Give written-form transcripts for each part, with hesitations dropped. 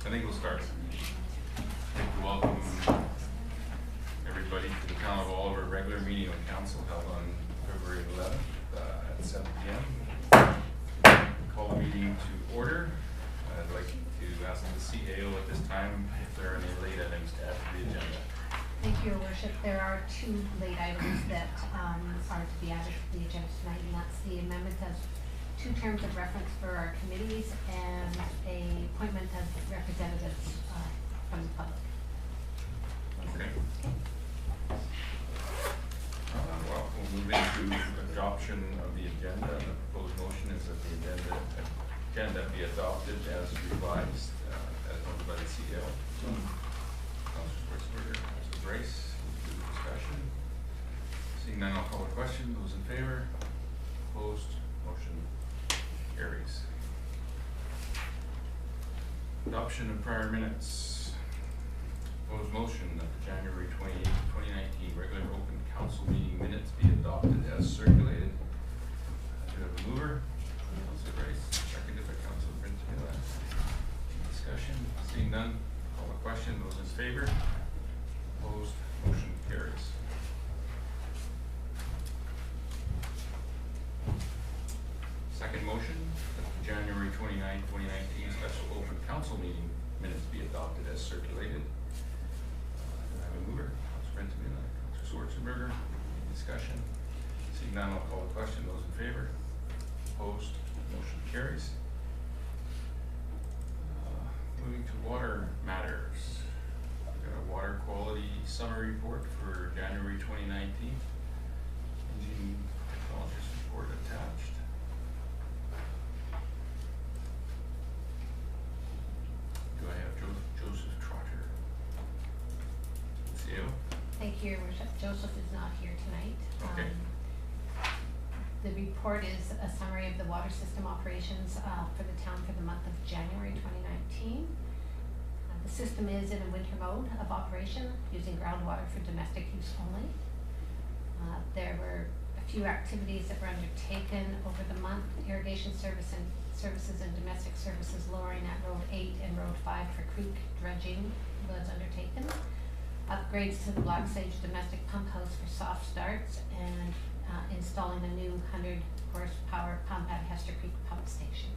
I think we'll start. I'd like to welcome everybody to the Town of Oliver regular meeting of council held on February 11th at 7 p.m. Call the meeting to order. I'd like to ask the CAO at this time if there are any late items to add to the agenda. Thank you, Your Worship. There are two late items that are to be added to the agenda tonight, and that's the amendment of 2 terms of reference for our committees and a appointment of representatives from the public. Okay. Well, we'll move into adoption of the agenda. And the proposed motion is that the agenda be adopted as revised, as noted by the CEO. Councilor Schwarzenberger, Councilor Grace, discussion. Seeing none, I'll call a question. Those in favor? Opposed? Motion carries. Adoption of prior minutes. Proposed motion that the January 28, 2019 regular open council meeting minutes be adopted as circulated. Do you have a mover? Councilor Grace, seconded by Councilor Prince Taylor. Discussion. Seeing none, call a question. Those in favor? Opposed? Motion carries. Second motion, that the January 29, 2019 special open council meeting minutes be adopted as circulated. Do I have a mover? Councilor Bentamina, Councilor Schwarzenberger. Any discussion? Seeing none, I'll call the question. Those in favor? Opposed? Motion carries. Moving to water matters. We've got a water quality summary report for January 2019. Engine technologist report attached. Do I have Joseph Trotter? CEO? Thank you, Your Worship. Joseph is not here tonight. Okay. The report is a summary of the water system operations for the town for the month of January 2019. The system is in a winter mode of operation, using groundwater for domestic use only. There were a few activities that were undertaken over the month. Irrigation services and domestic services lowering at Road 8 and Road 5 for creek dredging was undertaken. Upgrades to the Black Sage domestic pump house for soft starts, and installing a new 100 horsepower pump at Hester Creek Pump Station.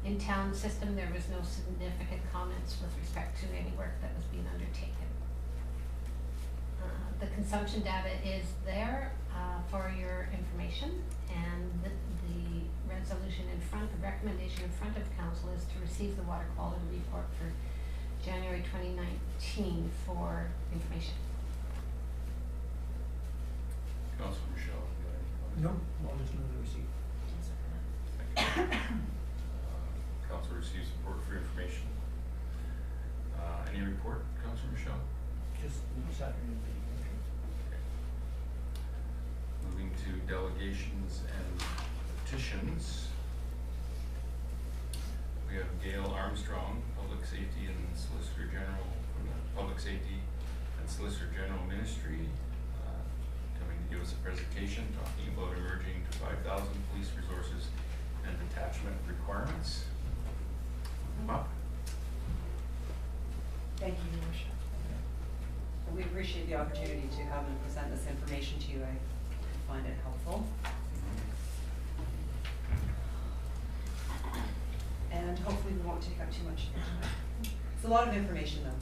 In town system, there was no significant comments with respect to any work that was being undertaken. The consumption data is there for your information, and the resolution in front, the recommendation in front of council is to receive the water quality report for January 2019 for information. Councilor Michelle, you got any comments? No, I'll just move the receipt. Thank you. Council receives support for information. Any report, Councilor Michelle? Just this afternoon meeting. Okay. Moving to delegations and petitions. We have Gail Armstrong, Public Safety and Solicitor General from the Public Safety and Solicitor General Ministry, coming to give us a presentation talking about emerging to 5,000 police resources and detachment requirements. Up. Thank you, Your Worship. We appreciate the opportunity to come and present this information to you. I find it helpful. And hopefully we won't take up too much of your time. It's a lot of information though.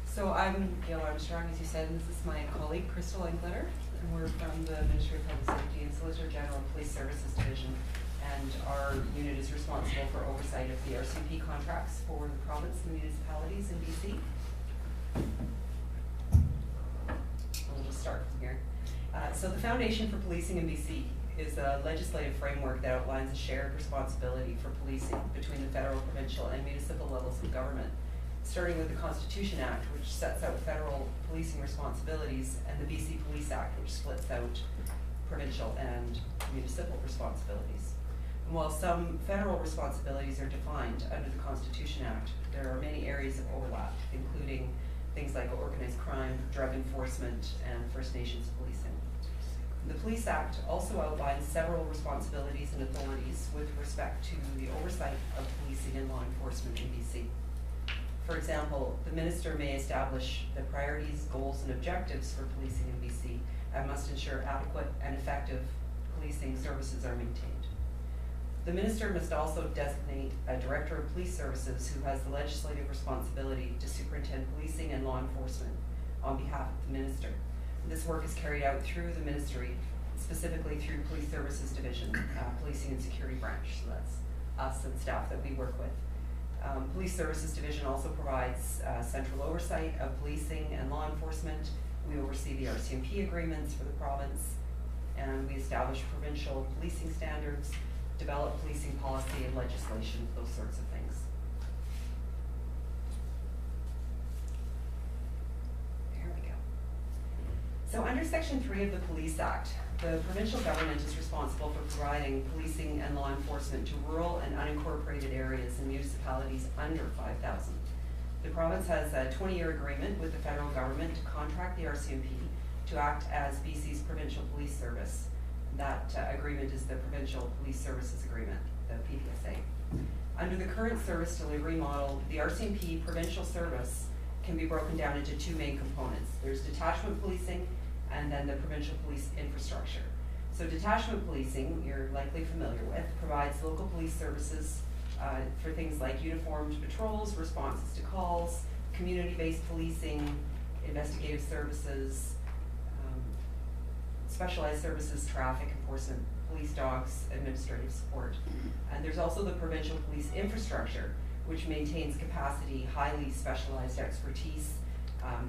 So I'm Gail Armstrong, as you said, and this is my colleague, Crystal Engletter, and we're from the Ministry of Public Safety and Solicitor General Police Services Division. And our unit is responsible for oversight of the RCMP contracts for the province and municipalities in BC. We'll just start from here. So the Foundation for Policing in BC is a legislative framework that outlines a shared responsibility for policing between the federal, provincial, and municipal levels of government, starting with the Constitution Act, which sets out federal policing responsibilities, and the BC Police Act, which splits out provincial and municipal responsibilities. And while some federal responsibilities are defined under the Constitution Act, there are many areas of overlap, including things like organized crime, drug enforcement, and First Nations policing. The Police Act also outlines several responsibilities and authorities with respect to the oversight of policing and law enforcement in BC. For example, the Minister may establish the priorities, goals, and objectives for policing in BC and must ensure adequate and effective policing services are maintained. The Minister must also designate a Director of Police Services who has the legislative responsibility to superintend policing and law enforcement on behalf of the Minister. This work is carried out through the Ministry, specifically through Police Services Division, Policing and Security Branch, so that's us and staff that we work with. Police Services Division also provides central oversight of policing and law enforcement. We oversee the RCMP agreements for the province, and we establish provincial policing standards, develop policing policy and legislation, those sorts of things. There we go. So under Section 3 of the Police Act, the provincial government is responsible for providing policing and law enforcement to rural and unincorporated areas and municipalities under 5,000. The province has a 20-year agreement with the federal government to contract the RCMP to act as BC's provincial police service. That agreement is the Provincial Police Services Agreement, the PPSA. Under the current service delivery model, the RCMP provincial service can be broken down into two main components. There's detachment policing and then the provincial police infrastructure. So detachment policing, you're likely familiar with, provides local police services for things like uniformed patrols, responses to calls, community-based policing, investigative services, specialized services, traffic enforcement, police dogs, administrative support. And there's also the provincial police infrastructure, which maintains capacity, highly specialized expertise,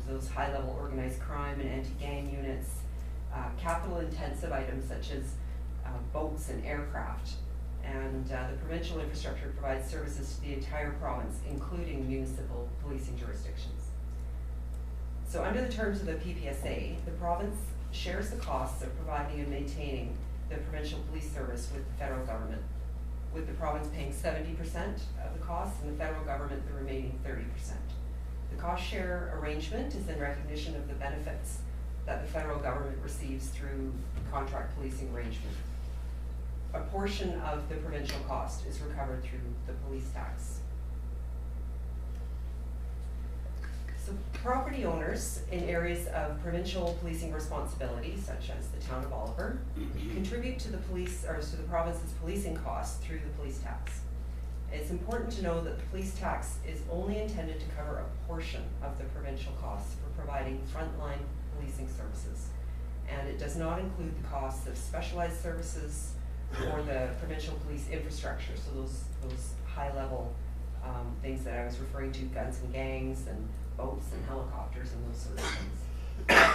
those high-level organized crime and anti-gang units, capital-intensive items such as boats and aircraft. And the provincial infrastructure provides services to the entire province, including municipal policing jurisdictions. So under the terms of the PPSA, the province shares the costs of providing and maintaining the provincial police service with the federal government, with the province paying 70% of the costs and the federal government the remaining 30%. The cost share arrangement is in recognition of the benefits that the federal government receives through contract policing arrangement. A portion of the provincial cost is recovered through the police tax. So property owners in areas of provincial policing responsibility, such as the town of Oliver, contribute to the police, or to the province's policing costs through the police tax. It's important to know that the police tax is only intended to cover a portion of the provincial costs for providing frontline policing services. And it does not include the costs of specialized services or the provincial police infrastructure, so those high-level things that I was referring to, guns and gangs and boats and helicopters and those sorts of things.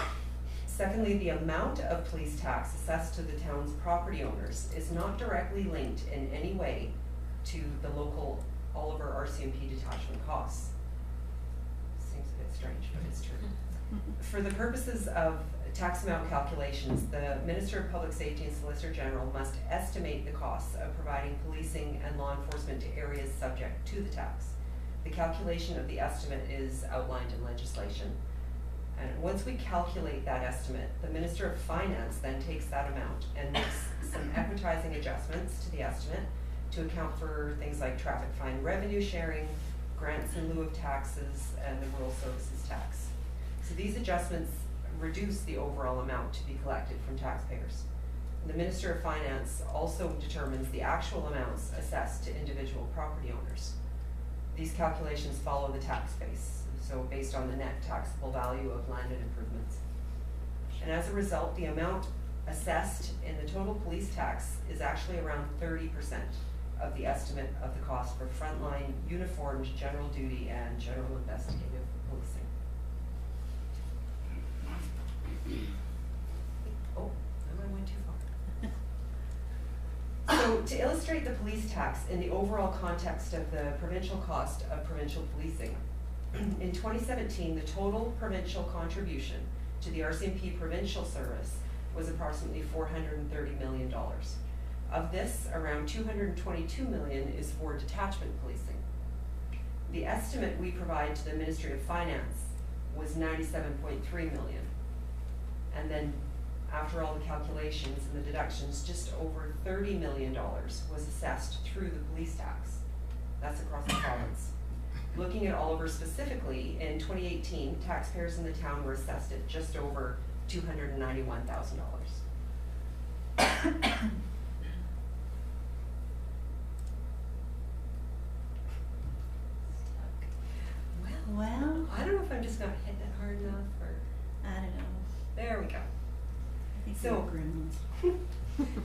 Secondly, the amount of police tax assessed to the town's property owners is not directly linked in any way to the local Oliver RCMP detachment costs. Seems a bit strange, but it's true. For the purposes of tax amount calculations, the Minister of Public Safety and Solicitor General must estimate the costs of providing policing and law enforcement to areas subject to the tax. The calculation of the estimate is outlined in legislation. And once we calculate that estimate, the Minister of Finance then takes that amount and makes some equitizing adjustments to the estimate to account for things like traffic fine revenue sharing, grants in lieu of taxes, and the rural services tax. So these adjustments reduce the overall amount to be collected from taxpayers. The Minister of Finance also determines the actual amounts assessed to individual property owners. These calculations follow the tax base, so based on the net taxable value of landed improvements. And as a result, the amount assessed in the total police tax is actually around 30% of the estimate of the cost for frontline, uniformed, general duty, and general investigative policing. Oh, I went too far. So to illustrate the police tax in the overall context of the provincial cost of provincial policing, in 2017, the total provincial contribution to the RCMP provincial service was approximately $430 million. Of this, around $222 million is for detachment policing. The estimate we provide to the Ministry of Finance was $97.3 million. And then after all the calculations and the deductions, just over $30 million was assessed through the police tax. That's across the province. Looking at Oliver specifically, in 2018, taxpayers in the town were assessed at just over $291,000. Well, I don't know if I'm just not hitting it hard enough, or I don't know. there we go. I think So- we're gremlins.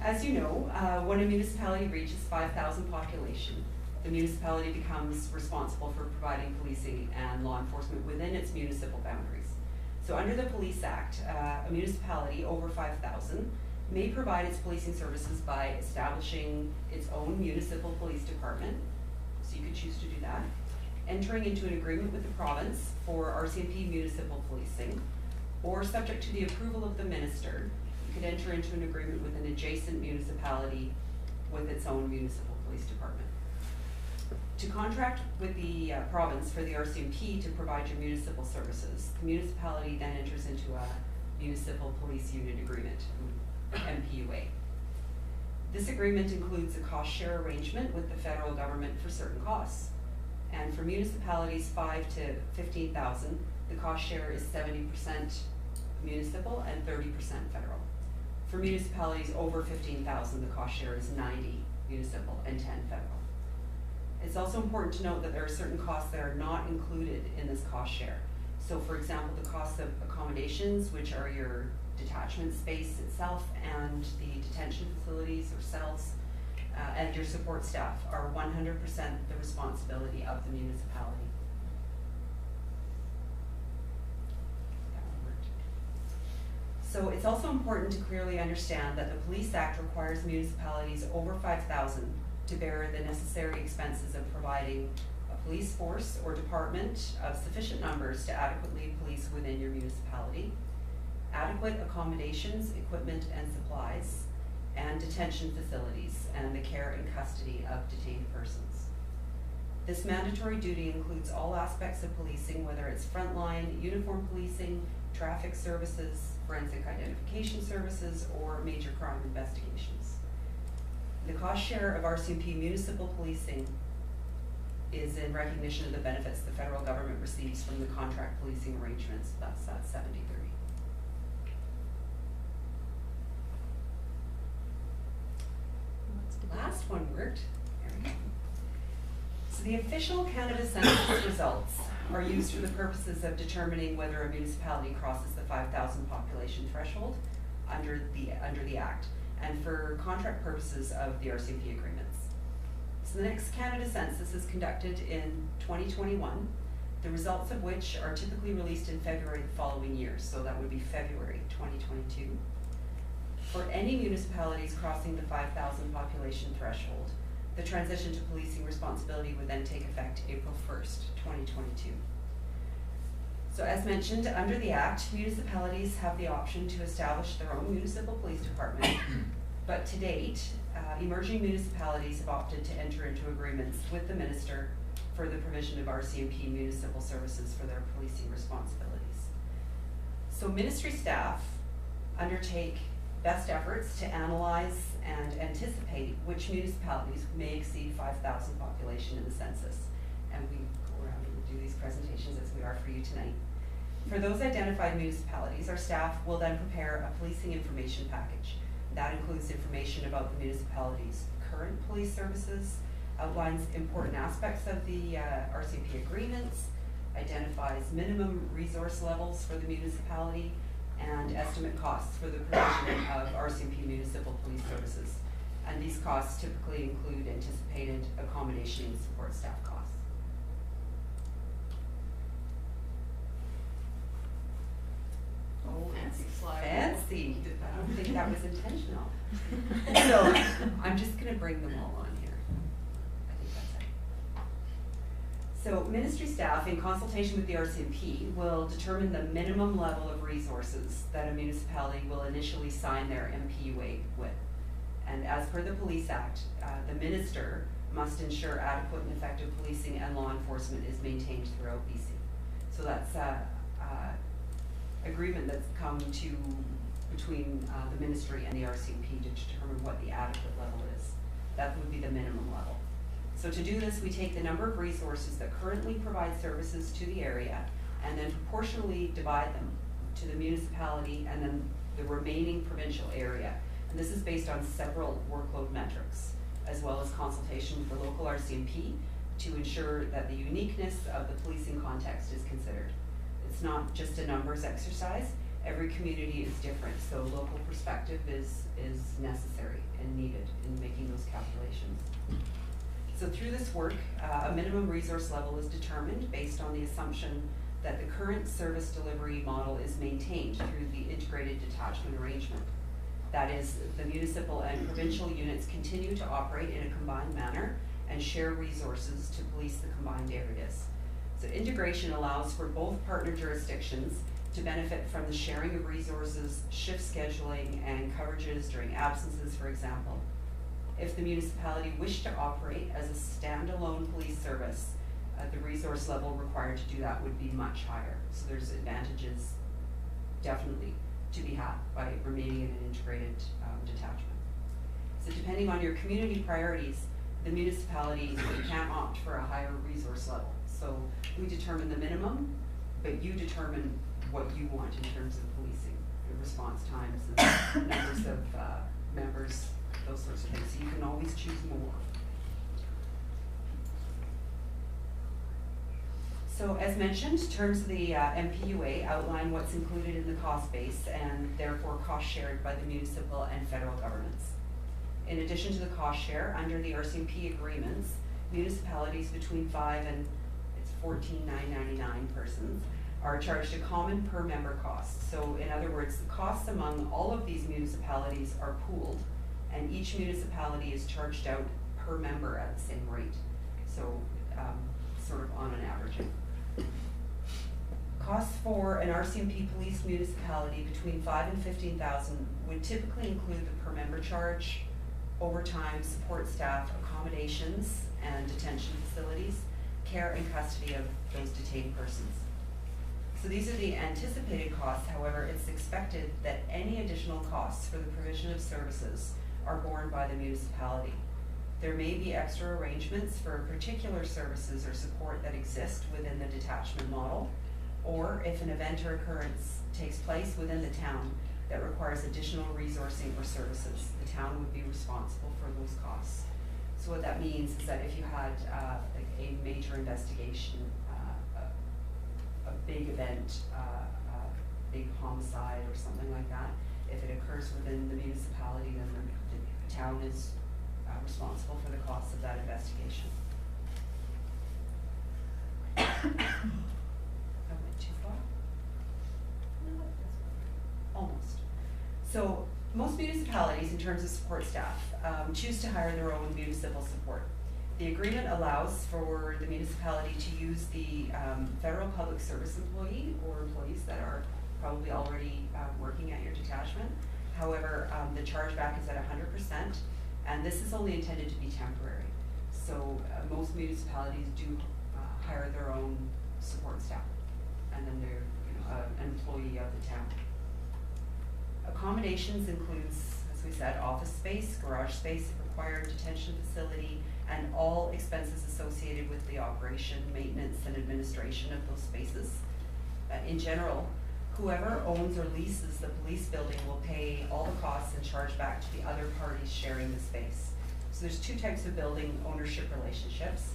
As you know, when a municipality reaches 5,000 population, the municipality becomes responsible for providing policing and law enforcement within its municipal boundaries. So under the Police Act, a municipality over 5,000 may provide its policing services by establishing its own municipal police department, so you could choose to do that, entering into an agreement with the province for RCMP municipal policing, or subject to the approval of the minister, you could enter into an agreement with an adjacent municipality with its own municipal police department. To contract with the province for the RCMP to provide your municipal services, the municipality then enters into a municipal police unit agreement, MPUA. This agreement includes a cost share arrangement with the federal government for certain costs. And for municipalities 5 to 15,000, the cost share is 70% municipal and 30% federal. For municipalities over 15,000, the cost share is 90% municipal, and 10 federal. It's also important to note that there are certain costs that are not included in this cost share. So for example, the cost of accommodations, which are your detachment space itself and the detention facilities or cells, and your support staff are 100% the responsibility of the municipality. That one worked. So it's also important to clearly understand that the Police Act requires municipalities over 5,000 to bear the necessary expenses of providing a police force or department of sufficient numbers to adequately police within your municipality, adequate accommodations, equipment and supplies, and detention facilities, and the care and custody of detained persons. This mandatory duty includes all aspects of policing, whether it's frontline, uniform policing, traffic services, forensic identification services, or major crime investigations. The cost share of RCMP municipal policing is in recognition of the benefits the federal government receives from the contract policing arrangements. That's 70-30. Last one worked. There we go. So the official Canada Census results are used for the purposes of determining whether a municipality crosses the 5,000 population threshold under the Act, and for contract purposes of the RCMP agreements. So the next Canada Census is conducted in 2021, the results of which are typically released in February the following year, so that would be February 2022. For any municipalities crossing the 5,000 population threshold, the transition to policing responsibility would then take effect April 1st, 2022. So as mentioned, under the Act, municipalities have the option to establish their own municipal police department, but to date, emerging municipalities have opted to enter into agreements with the Minister for the provision of RCMP municipal services for their policing responsibilities. So ministry staff undertake best efforts to analyze and anticipate which municipalities may exceed 5,000 population in the census. And we go around and do these presentations as we are for you tonight. For those identified municipalities, our staff will then prepare a policing information package. That includes information about the municipality's current police services, outlines important aspects of the RCMP agreements, identifies minimum resource levels for the municipality, and estimate costs for the provision of RCMP municipal police services. And these costs typically include anticipated accommodation and support staff costs. Oh, fancy slide. Fancy. Did that. I don't think that was intentional. So I'm just gonna bring them all on here. I think that's it. So ministry staff, in consultation with the RCMP, will determine the minimum level of resources that a municipality will initially sign their MPUA with. And as per the Police Act, the minister must ensure adequate and effective policing and law enforcement is maintained throughout BC. So that's agreement that's come to between the ministry and the RCMP to determine what the adequate level is. That would be the minimum level. So to do this, we take the number of resources that currently provide services to the area and then proportionally divide them to the municipality and then the remaining provincial area. And this is based on several workload metrics, as well as consultation with the local RCMP to ensure that the uniqueness of the policing context is considered. It's not just a numbers exercise. Every community is different, so local perspective is necessary and needed in making those calculations. So through this work, a minimum resource level is determined based on the assumption that the current service delivery model is maintained through the integrated detachment arrangement. That is, the municipal and provincial units continue to operate in a combined manner and share resources to police the combined areas. So integration allows for both partner jurisdictions to benefit from the sharing of resources, shift scheduling, and coverages during absences, for example. If the municipality wished to operate as a standalone police service, the resource level required to do that would be much higher. So there's advantages definitely to be had by remaining in an integrated detachment. So depending on your community priorities, the municipality can opt for a higher resource level. So we determine the minimum, but you determine what you want in terms of policing, the response times, and numbers of members those sorts of things, so you can always choose more. So as mentioned, terms of the MPUA outline what's included in the cost base and therefore cost shared by the municipal and federal governments. In addition to the cost share, under the RCMP agreements, municipalities between 5 and it's 14,999 persons are charged a common per member cost. So in other words, the costs among all of these municipalities are pooled and each municipality is charged out per member at the same rate. So sort of on an averaging. Costs for an RCMP police municipality between 5 and 15,000 would typically include the per member charge, overtime, support staff, accommodations and detention facilities, care and custody of those detained persons. So these are the anticipated costs. However, it's expected that any additional costs for the provision of services are borne by the municipality. There may be extra arrangements for particular services or support that exist within the detachment model, or if an event or occurrence takes place within the town that requires additional resourcing or services, the town would be responsible for those costs. So what that means is that if you had like a major investigation, a big event, a big homicide or something like that, if it occurs within the municipality, then the town is responsible for the costs of that investigation. I went too far? Almost. So most municipalities, in terms of support staff, choose to hire their own municipal support. The agreement allows for the municipality to use the federal public service employee or employees that are probably already working at your detachment. However, the chargeback is at 100%, and this is only intended to be temporary. So most municipalities do hire their own support staff, and then they're an employee of the town. Accommodations includes, as we said, office space, garage space, required detention facility, and all expenses associated with the operation, maintenance, and administration of those spaces. In general, whoever owns or leases the police building will pay all the costs and charge back to the other parties sharing the space. So there's two types of building ownership relationships.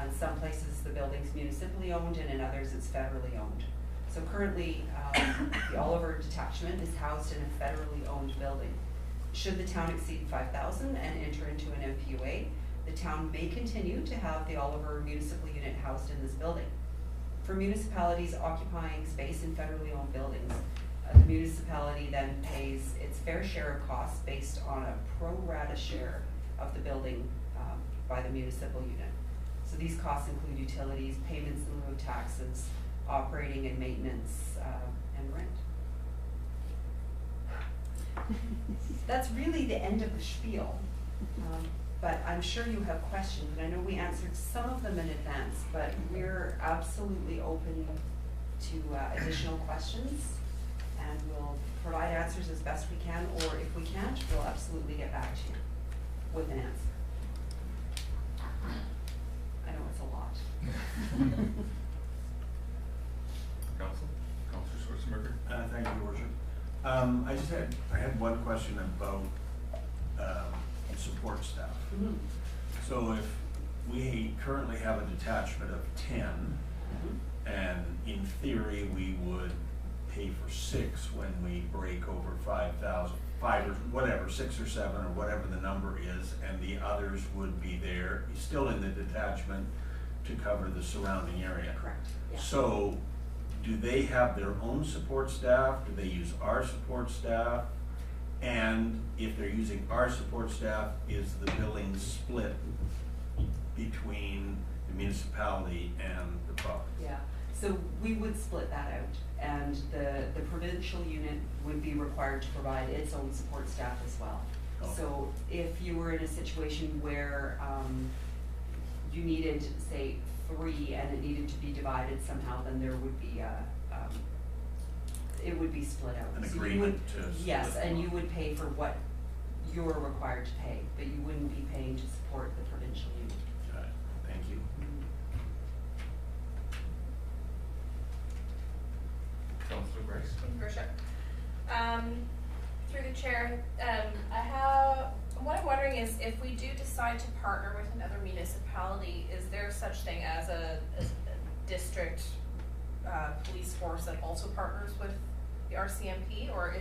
In some places the building's municipally owned, and in others it's federally owned. So currently, the Oliver detachment is housed in a federally owned building. Should the town exceed 5,000 and enter into an MPUA, the town may continue to have the Oliver municipal unit housed in this building. For municipalities occupying space in federally owned buildings, the municipality then pays its fair share of costs based on a pro rata share of the building by the municipal unit. So these costs include utilities, payments in lieu of taxes, operating and maintenance, and rent. That's really the end of the spiel. But I'm sure you have questions, and I know we answered some of them in advance, but we're absolutely open to additional questions, and we'll provide answers as best we can, or if we can't, we'll absolutely get back to you with an answer. I know it's a lot. Councilor Schwarzenberger. Thank you, Your Worship. I had one question about support staff. Mm-hmm. So if we currently have a detachment of 10, and in theory we would pay for 6 when we break over 5,000, 5 or whatever, 6 or 7 or whatever the number is, and the others would be there, still in the detachment to cover the surrounding area. Correct. Yeah. So do they have their own support staff? Do they use our support staff? And if they're using our support staff, is the billing split between the municipality and the province? Yeah, so we would split that out, and the provincial unit would be required to provide its own support staff as well. Okay. So if you were in a situation where you needed, say, 3 and it needed to be divided somehow, then there would be it would be split out. An So you agreement would- to split Yes, them and up. you would pay for what you're required to pay, but you wouldn't be paying to support the provincial unit. Got it. Thank you. Councilor Bryce. Thank you, Worship. Through the chair, I have a What I'm wondering is if we do decide to partner with another municipality, is there such thing as a district police force that also partners with the RCMP, or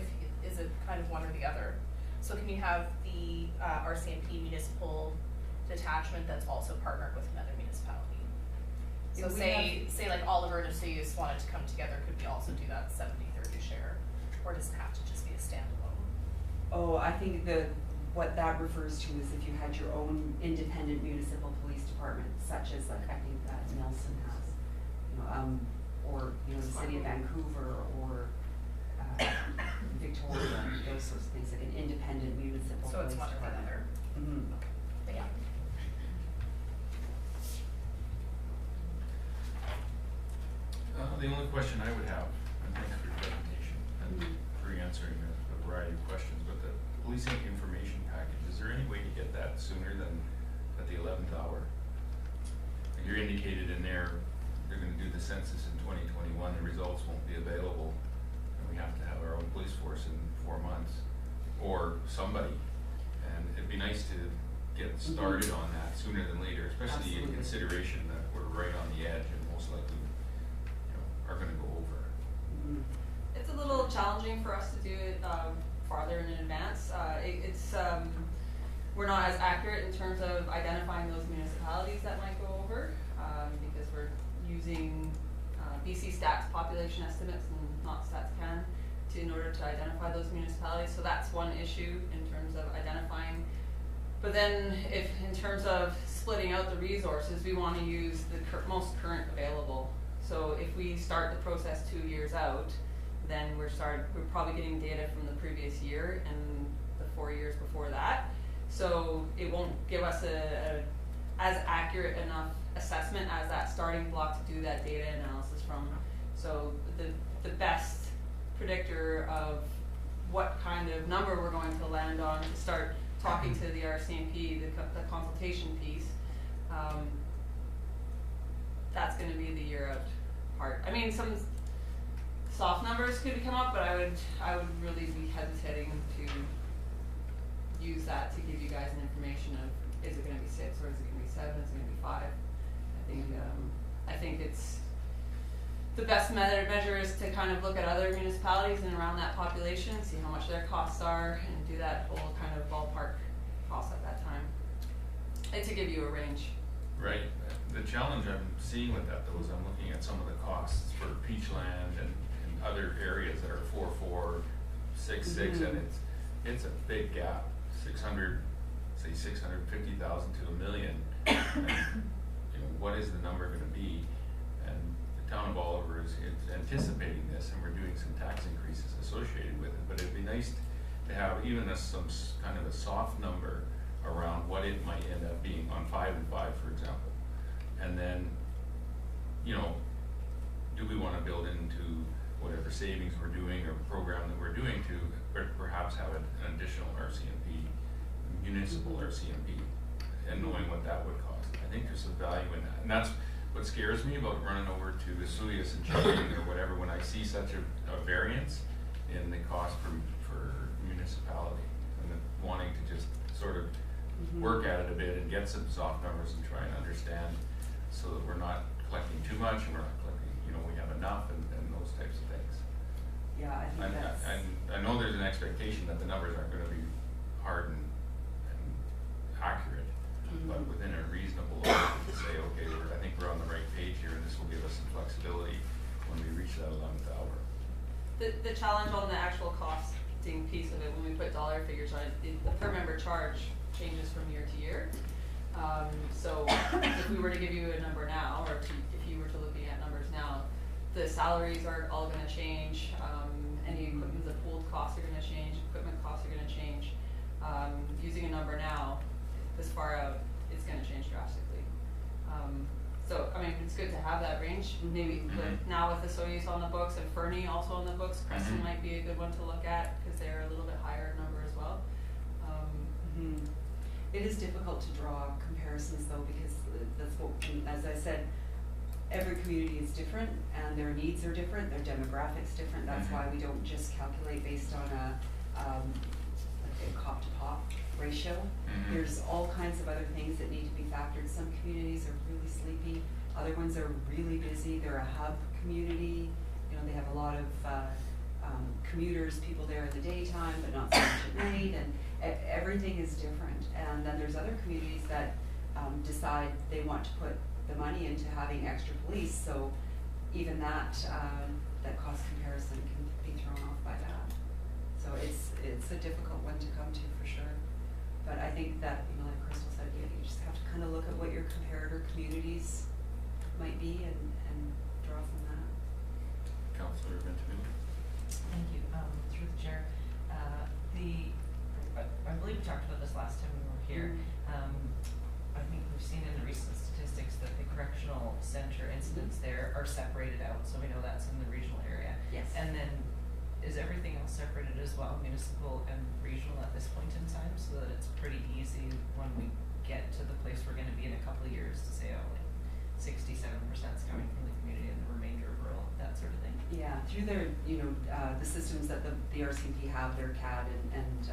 is it kind of one or the other? So can you have the RCMP municipal detachment that's also partnered with another municipality? Yeah, So we say like Oliver and Osoyoos wanted to come together, could we also do that 70-30 share? Or does it have to just be a standalone? Oh, I think what that refers to is if you had your own independent municipal police department, such as like I think that Nelson has, or the city of Vancouver or Victoria, those sorts of things, like an independent municipal So police it's one or the department. other. Mhm. But yeah. The only question I would have, and thanks for your presentation and for answering a variety of questions, but the policing information package, is there any way to get that sooner than at the 11th hour? And you're indicated in there, they're gonna do the census in 2021, the results won't be available, and we have to have our own police force in 4 months, or somebody. And it'd be nice to get started on that sooner than later, especially in Absolutely. consideration that we're right on the edge and most likely, are gonna go over. Mhm. It's a little challenging for us to do it farther in advance. We're not as accurate in terms of identifying those municipalities that might go over because we're using BC Stats population estimates and not StatsCan in order to identify those municipalities. So that's one issue in terms of identifying. But then if in terms of splitting out the resources, we want to use the most current available. So if we start the process 2 years out, then we're probably getting data from the previous year and the 4 years before that. So it won't give us a as accurate enough assessment as that starting block to do that data analysis from. So the best predictor of what kind of number we're going to land on to start talking to the RCMP, the consultation piece, that's going to be the year out part. I mean, some soft numbers could come up, but I would really be hesitating to use that to give you guys an information of is it going to be 6 or is it going to be 7? Is it going to be 5? I think it's the best measure is to kind of look at other municipalities and around that population, see how much their costs are, and do that whole kind of ballpark cost at that time, and to give you a range. Right. The challenge I'm seeing with that though is I'm looking at some of the costs for Peachland and other areas that are 4.4, 6.6, and it's a big gap. 650,000 to $1 million. And, what is the number going to be? And the town of Oliver is anticipating this, and we're doing some tax increases associated with it. But it'd be nice to have even some kind of a soft number around what it might end up being on 5 and 5, for example. And then, do we want to build into whatever savings we're doing or program that we're doing to perhaps have an additional RCMP, municipal RCMP, and knowing what that would cost. I think there's some value in that. And that's what scares me about running over to Osoyoos and checking or whatever when I see such a variance in the cost for municipality, and then wanting to just sort of work at it a bit and get some soft numbers and try and understand so that we're not collecting too much and we're not collecting, we have enough and those types of things. Yeah, I think that's. I know there's an expectation that the numbers aren't going to be hard and accurate, but within a reasonable limit to say, okay, I think we're on the right page here, and this will give us some flexibility when we reach that 11th hour. The challenge on the actual costing piece of it, when we put dollar figures on it, the per member charge changes from year to year. So if we were to give you a number now, or if you were to looking at numbers now, the salaries are all going to change. Any equipment, the pooled costs are going to change. Equipment costs are going to change. Using a number now, this far out, it's going to change drastically. So, I mean, it's good to have that range. Maybe now with the Osoyoos on the books and Fernie also on the books, Crescent might be a good one to look at because they're a little bit higher number as well. It is difficult to draw comparisons though, because that's what, as I said, every community is different and their needs are different, their demographics different. That's why we don't just calculate based on a cop to pop ratio. Mhm. There's all kinds of other things that need to be factored. Some communities are really sleepy, other ones are really busy, they're a hub community, you know, they have a lot of, commuters, people there in the daytime, but not so much at night, and everything is different. And then there's other communities that, decide they want to put the money into having extra police, so even that, that cost comparison can be thrown off by that. So it's a difficult one to come to for sure. But I think that, you know, like Crystal said, you just have to kind of look at what your comparator communities might be and draw from that. Councillor Benjamin? Thank you, through the chair. I believe we talked about this last time we were here. I think we've seen in the recent statistics that the correctional center incidents there are separated out, so we know that's in the regional area. Yes. And then, is everything else separated as well, municipal and regional at this point in time, so that it's pretty easy when we get to the place we're gonna be in a couple of years to say, oh, like 67% is coming from the community and the remainder rural, that sort of thing? Yeah, through their, you know, the systems that the RCMP have, their CAD and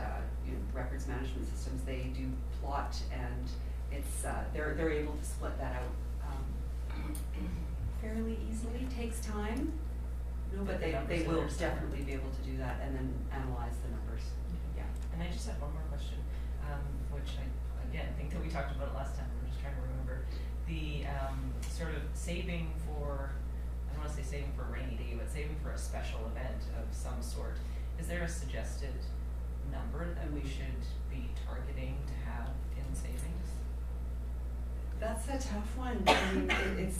you know, records management systems, they do plot, and it's, they're able to split that out, fairly easily. Takes time, no, but The they numbers will are definitely be able to do that and then analyze the numbers. Yeah. And I just had one more question, which I, again, think that we talked about it last time, I'm just trying to remember. The, sort of saving for, I don't wanna say saving for a rainy day, but saving for a special event of some sort. Is there a suggested number that we should be targeting to have in savings? That's a tough one. I mean, it's,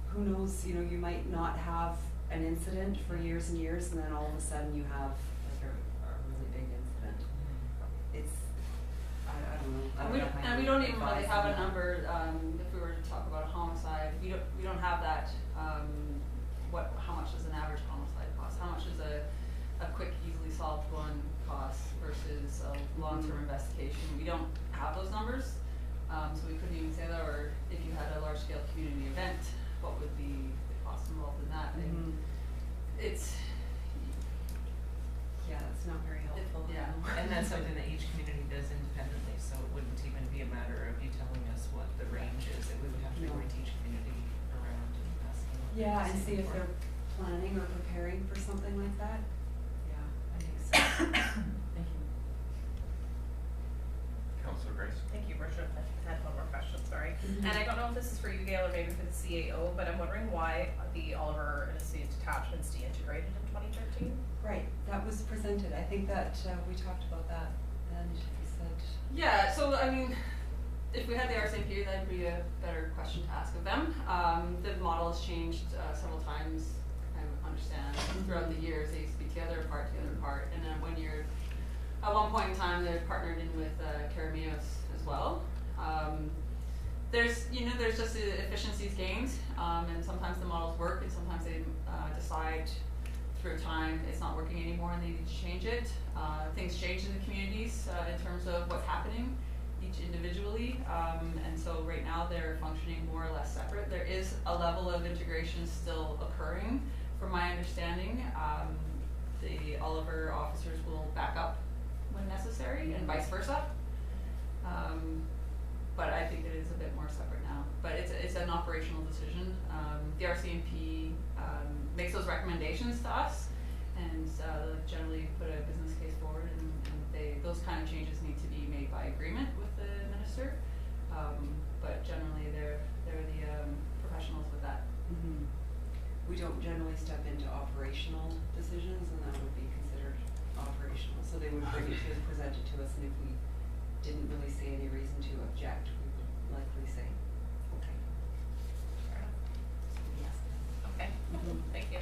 who knows, you know, you might not have an incident for years and years, and then all of a sudden you have like a really big incident. It's, I don't know. I don't know how And we you don't even really advise have on a that. number, if we were to talk about a homicide, we don't have that, how much does an average homicide cost? How much does a quick, easily solved one cost versus a long-term investigation? We don't have those numbers, so we couldn't even say that, or if you had a large-scale community event, what would be the cost involved in that? And it's, Yeah, that's not very helpful. yeah. And that's something that each community does independently, so it wouldn't even be a matter of you telling us what the range is, that we would have to go No. into each community around and ask them. what Yeah, they're and see saving if for. they're planning or preparing for something like that. Yeah, I think so. Thank you. Councillor Grace? Thank you, Richard. I had one more question, sorry. Mhm. And I don't know if this is for you, Gail, or maybe for the CAO, but I'm wondering why the Oliver and Associates detachments deintegrated in 2013? Right, that was presented. I think that we talked about that, and he said. Yeah, so I mean, if we had the RCMP, that'd be a better question to ask of them. The model has changed several times, I understand, throughout the years. They used to be together apart, and then at one point in time, they partnered in with Carameos as well. There's just efficiencies gained, and sometimes the models work, and sometimes they decide through time it's not working anymore and they need to change it. Things change in the communities in terms of what's happening each individually, and so right now they're functioning more or less separate. There is a level of integration still occurring, from my understanding. The Oliver officers will back up when necessary and vice versa. But I think it is a bit more separate now. But it's an operational decision. The RCMP makes those recommendations to us, and generally put a business case forward, and those kind of changes need to be made by agreement with the minister. But generally, they're the professionals with that. Mm-hmm. We don't generally step into operational decisions, and that would be considered operational. So they would bring it to us, present it to us, and if we didn't really see any reason to object, we would likely say, okay. Fair enough. Yes. Okay, thank you.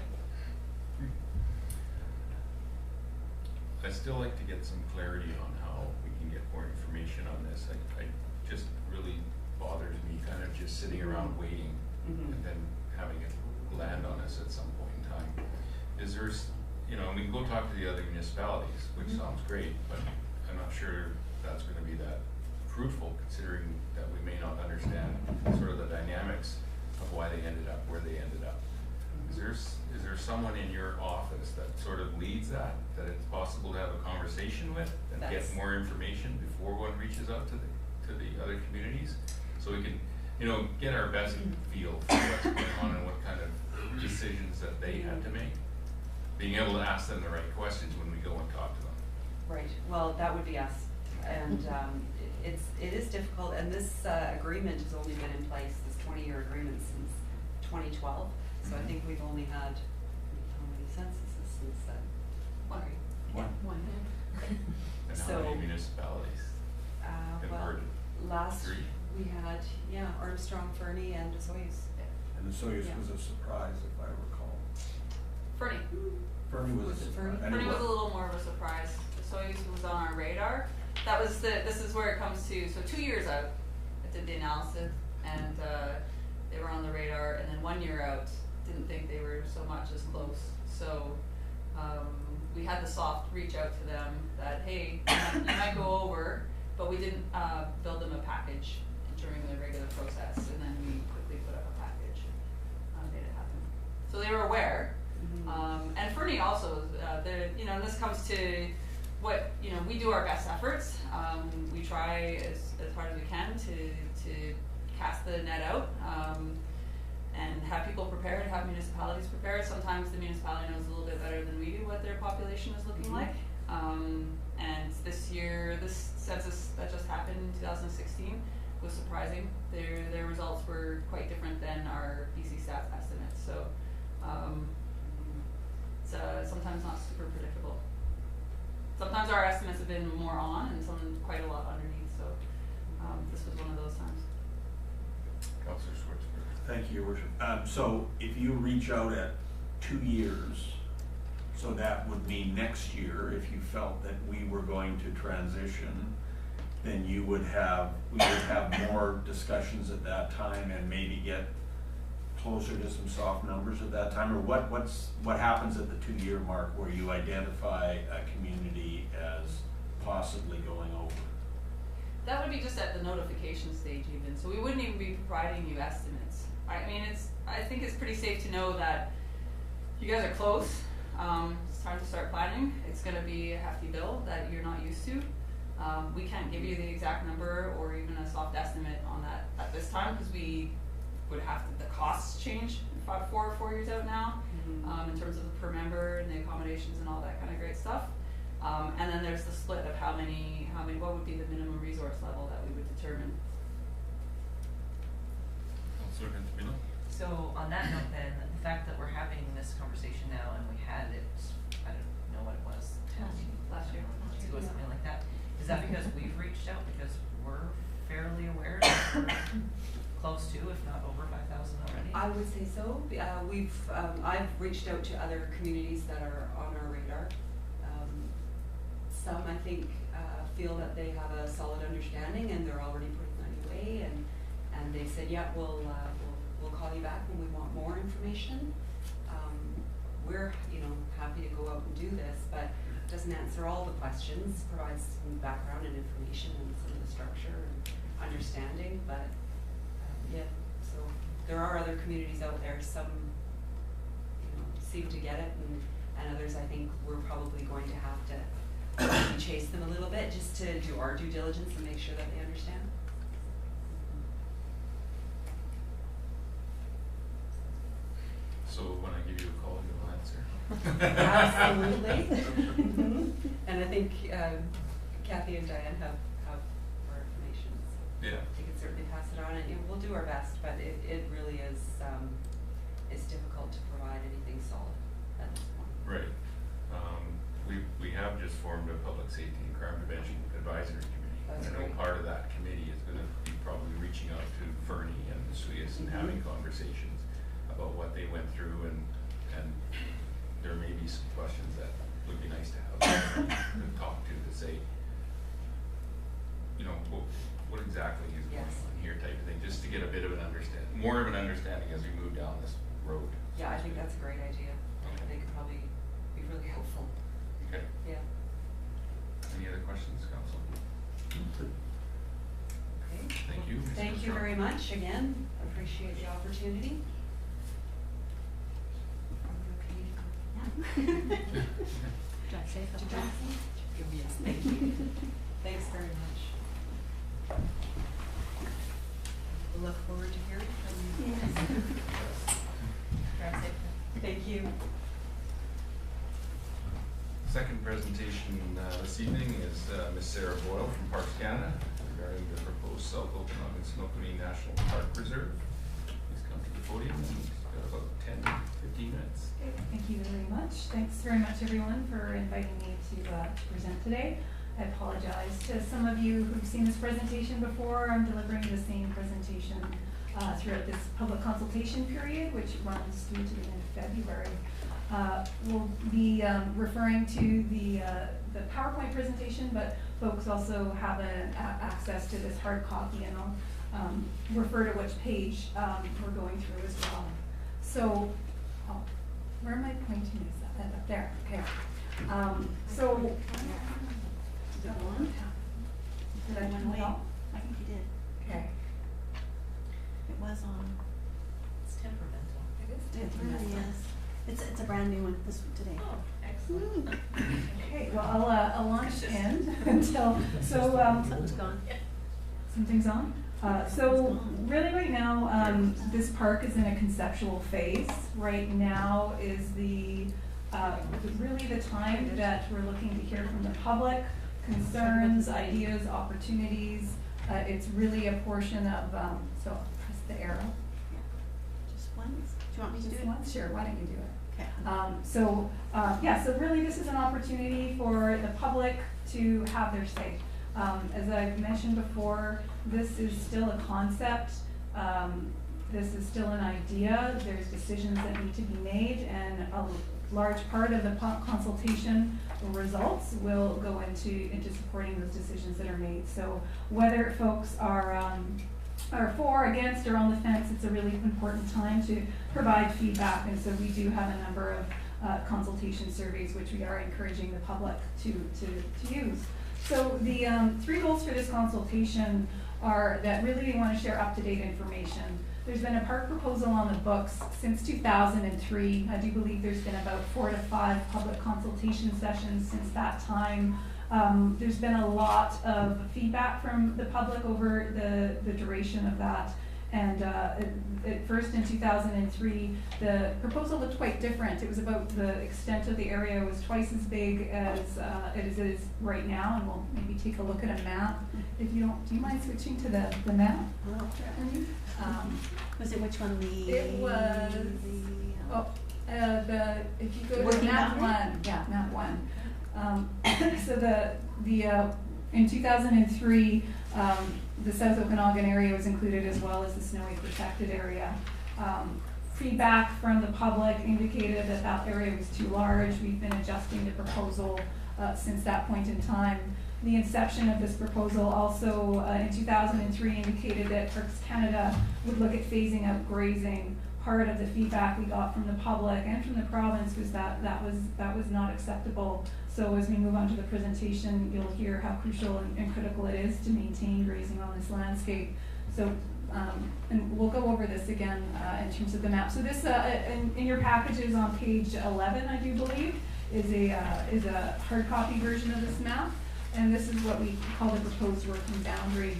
I'd still like to get some clarity on how we can get more information on this. I just really bothers me kind of just sitting around waiting and then having it land on us at some point in time. Is there, you know, we can go talk to the other municipalities, which sounds great, but I'm not sure that's gonna be that fruitful, considering that we may not understand sort of the dynamics of why they ended up where they ended up. is there someone in your office that sort of leads that it's possible to have a conversation with and get That's- more information before one reaches out to the other communities? So we can, you know, get our best feel for what's going on and what kind of decisions that they have to make. Being able to ask them the right questions when we go and talk to them. Right, well, that would be us, and it is difficult, and this agreement has only been in place, this 20-year agreement since 2012, so I think we've only had, how many censuses since then? One. One. And how So- many municipalities Well, converted? last, 3? we had, yeah, Armstrong, Fernie, and Osoyoos. And the Soyuz Yeah. was a surprise, if I recall. Fernie. Fernie was a Was it surprise. Fernie? and Fernie it was a little more of a surprise. Soyuz was on our radar. This is where it comes to, so 2 years out, I did the analysis, and they were on the radar, and then 1 year out, didn't think they were so much as close. So we had the soft reach out to them that, hey, you might go over, but we didn't build them a package during the regular process, and then we quickly put up a package, made it happen. So they were aware. And Fernie also, you know, this comes to what, you know, we do our best efforts. We try as hard as we can to cast the net out, and have people prepared, have municipalities prepared. Sometimes the municipality knows a little bit better than we do what their population is looking like. And this year, this census that just happened in 2016 was surprising. Their results were quite different than our BC stats estimates. So it's sometimes not super predictable. Sometimes our estimates have been more on and some quite a lot underneath. So this was one of those times. Councillor Schwartzberg. Thank you, Your Worship. So if you reach out at 2 years, so that would mean next year, if you felt that we were going to transition, then we would have more discussions at that time and maybe get closer to some soft numbers at that time? Or what happens at the 2-year mark where you identify a community as possibly going over? That would be just at the notification stage even, so we wouldn't even be providing you estimates. I mean, I think it's pretty safe to know that you guys are close. It's time to start planning. It's gonna be a hefty bill that you're not used to. We can't give you the exact number or even a soft estimate on that at this time, because we would have to, the costs change about 4 years out now, in terms of the per member and the accommodations and all that kind of great stuff. And then there's the split of how many, what would be the minimum resource level that we would determine. Councillor Ventimiglia? So on that note then, the fact that we're having this conversation now and we had it, I don't know what it was, Last year. months ago, something like that, is that because we've reached out because we're fairly aware that we're close to, if not over 5,000 already? I would say so. I've reached out to other communities that are on our radar. Some, I think, feel that they have a solid understanding and they're already putting money away, and they said, yeah, we'll call you back when we want more information. We're, happy to go out and do this, but it doesn't answer all the questions, provides some background and information and some of the structure and understanding, but yeah, so there are other communities out there, some, seem to get it, and others, I think, we're probably going to have to chase them a little bit just to do our due diligence and make sure that they understand. So when I give you a call, you'll answer? Absolutely. And I think Kathy and Diane have our information, so Yeah. they can certainly pass it on, and we'll do our best, but it really is, it's difficult to provide anything solid at this point. Right. We have just formed a public safety and crime prevention advisory committee. That's And I know great. part of that committee is gonna be probably reaching out to Fernie and Suyas and having conversations about what they went through, and there may be some questions that would be nice to have to talk to say, what exactly is going Yes. on here type of thing, just to get a bit of an more of an understanding as we move down this road. Yeah, I think that's a great idea. Okay. They could probably be really helpful. Okay. Yeah. Any other questions, council? Okay. Thank you. Ms. Thank you Armstrong. very much again. Appreciate the opportunity. Drive safe up there. Thank you. Thanks very much. We'll look forward to hearing from you. Yes. Drive safe. Thank you. Second presentation this evening is Ms. Sarah Boyle from Parks Canada regarding the proposed South Okanagan Snoqualmie National Park Reserve. Please come to the podium, and we've got about 10-15 minutes. Okay, thank you very much. Thanks very much, everyone, for inviting me to present today. I apologize to some of you who've seen this presentation before. I'm delivering the same presentation throughout this public consultation period, which runs through to the end of February. We'll be referring to the PowerPoint presentation, but folks also have access to this hard copy, and I'll refer to which page we're going through as well. So, where am I pointing this at? Up there, okay. So, Did it go on? did I turn One it way? off? I think you did. Okay. It was on. It's temperamental. It really is. It's a brand new one, this one today. Oh, excellent. Okay, well, I'll launch in until, so, Something's gone. something's on. So really right now, this park is in a conceptual phase. Right now is really the time that we're looking to hear from the public, concerns, ideas, opportunities. It's really a portion of, so I'll press the arrow. Just once? Do you want me to do Just it? once, sure, why don't you do it? Okay. So really this is an opportunity for the public to have their say. As I've mentioned before, this is still a concept. This is still an idea. There's decisions that need to be made, and a large part of the consultation results will go into supporting those decisions that are made. So whether folks are for, against, or on the fence, it's a really important time to provide feedback. And so we do have a number of consultation surveys which we are encouraging the public to use. So the three goals for this consultation are that really we want to share up-to-date information. There's been a park proposal on the books since 2003. I do believe there's been about 4 to 5 public consultation sessions since that time. There's been a lot of feedback from the public over the duration of that. And at first in 2003, the proposal looked quite different. It was about the extent of the area was twice as big as it is right now. And we'll maybe take a look at a map. If you don't, do you mind switching to the map? Was it which one? It was, if you go to Working map boundary? 1, yeah, map 1. So in 2003, the South Okanagan area was included as well as the Snowy protected area. Feedback from the public indicated that that area was too large. We've been adjusting the proposal since that point in time. The inception of this proposal also in 2003 indicated that Parks Canada would look at phasing out grazing. Part of the feedback we got from the public and from the province was that was not acceptable. So as we move on to the presentation, you'll hear how crucial and critical it is to maintain grazing on this landscape. So, and we'll go over this again in terms of the map. So this, in your packages on page 11, I do believe, is a hard copy version of this map. And this is what we call the proposed working boundary.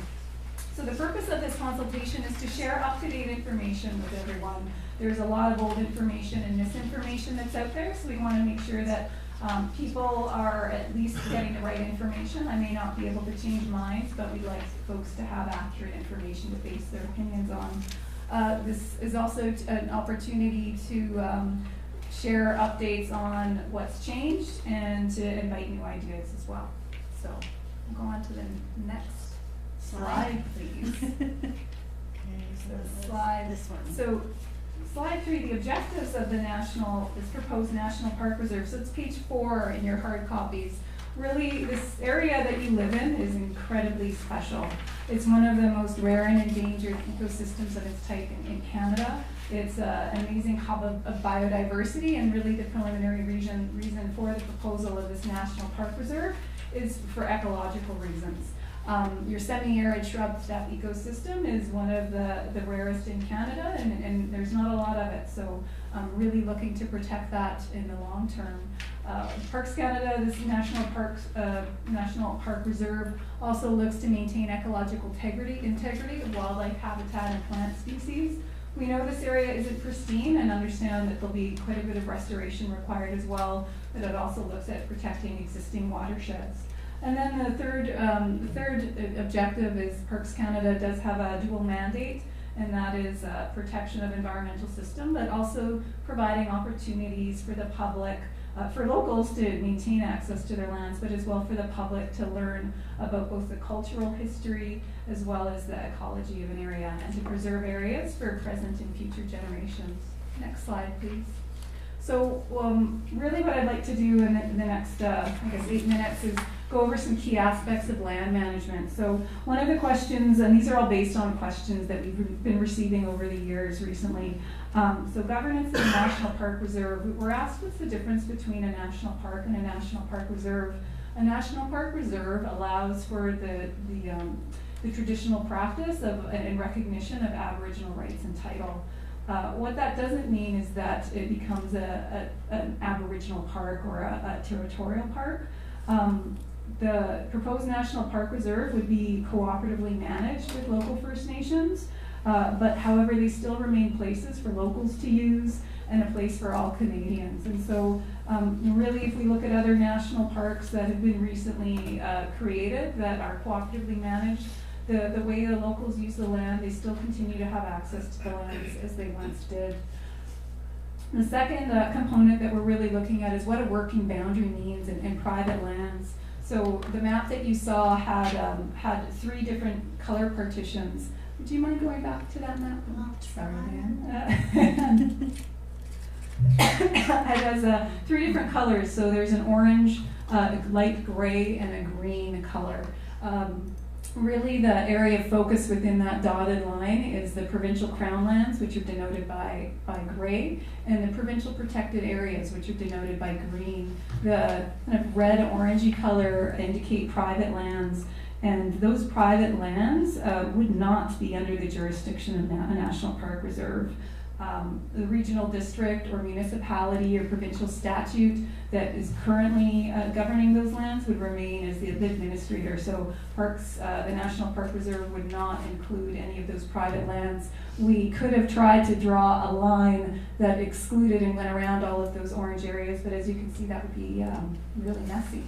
So the purpose of this consultation is to share up-to-date information with everyone. There's a lot of old information and misinformation that's out there, so we want to make sure that people are at least getting the right information. I may not be able to change minds, but we'd like folks to have accurate information to base their opinions on. This is also an opportunity to share updates on what's changed and to invite new ideas as well. So we'll go on to the next slide, please. Okay, So slide. this one. So slide 3, the objectives of this proposed National Park Reserve. So it's page 4 in your hard copies. Really, this area that you live in is incredibly special. It's one of the most rare and endangered ecosystems of its type in Canada. It's an amazing hub of biodiversity, and really the preliminary reason for the proposal of this National Park Reserve is for ecological reasons. Your semi-arid shrub steppe ecosystem is one of the rarest in Canada, and there's not a lot of it, so really looking to protect that in the long term. Parks Canada, this National Park Reserve, also looks to maintain ecological integrity of wildlife habitat and plant species. We know this area isn't pristine and understand that there'll be quite a bit of restoration required as well, but it also looks at protecting existing watersheds. And then the third objective is Parks Canada does have a dual mandate, and that is protection of environmental system, but also providing opportunities for the public, for locals to maintain access to their lands, but as well for the public to learn about both the cultural history as well as the ecology of an area, and to preserve areas for present and future generations. Next slide, please. So really what I'd like to do in the next, I guess, 8 minutes is go over some key aspects of land management. So one of the questions, and these are all based on questions that we've been receiving over the years recently. So governance of the National Park Reserve, we're asked what's the difference between a national park and a national park reserve. A national park reserve allows for the traditional practice of and recognition of Aboriginal rights and title. What that doesn't mean is that it becomes an Aboriginal park or a territorial park. The proposed National Park Reserve would be cooperatively managed with local First Nations, but however, they still remain places for locals to use and a place for all Canadians. And so really, if we look at other national parks that have been recently created that are cooperatively managed, the way the locals use the land, they still continue to have access to the lands as they once did. The second component that we're really looking at is what a working boundary means in private lands. So the map that you saw had 3 different color partitions. Would you mind going back to that map? Oh, sorry, Dan. It has 3 different colors. So there's an orange, a light gray, and a green color. Really, the area of focus within that dotted line is the provincial crown lands, which are denoted by gray, and the provincial protected areas, which are denoted by green. The kind of red orangey color indicate private lands, and those private lands would not be under the jurisdiction of a National Park Reserve. The regional district or municipality or provincial statute that is currently governing those lands would remain as the administrator. So parks, the National Park Reserve would not include any of those private lands. We could have tried to draw a line that excluded and went around all of those orange areas, but as you can see, that would be really messy.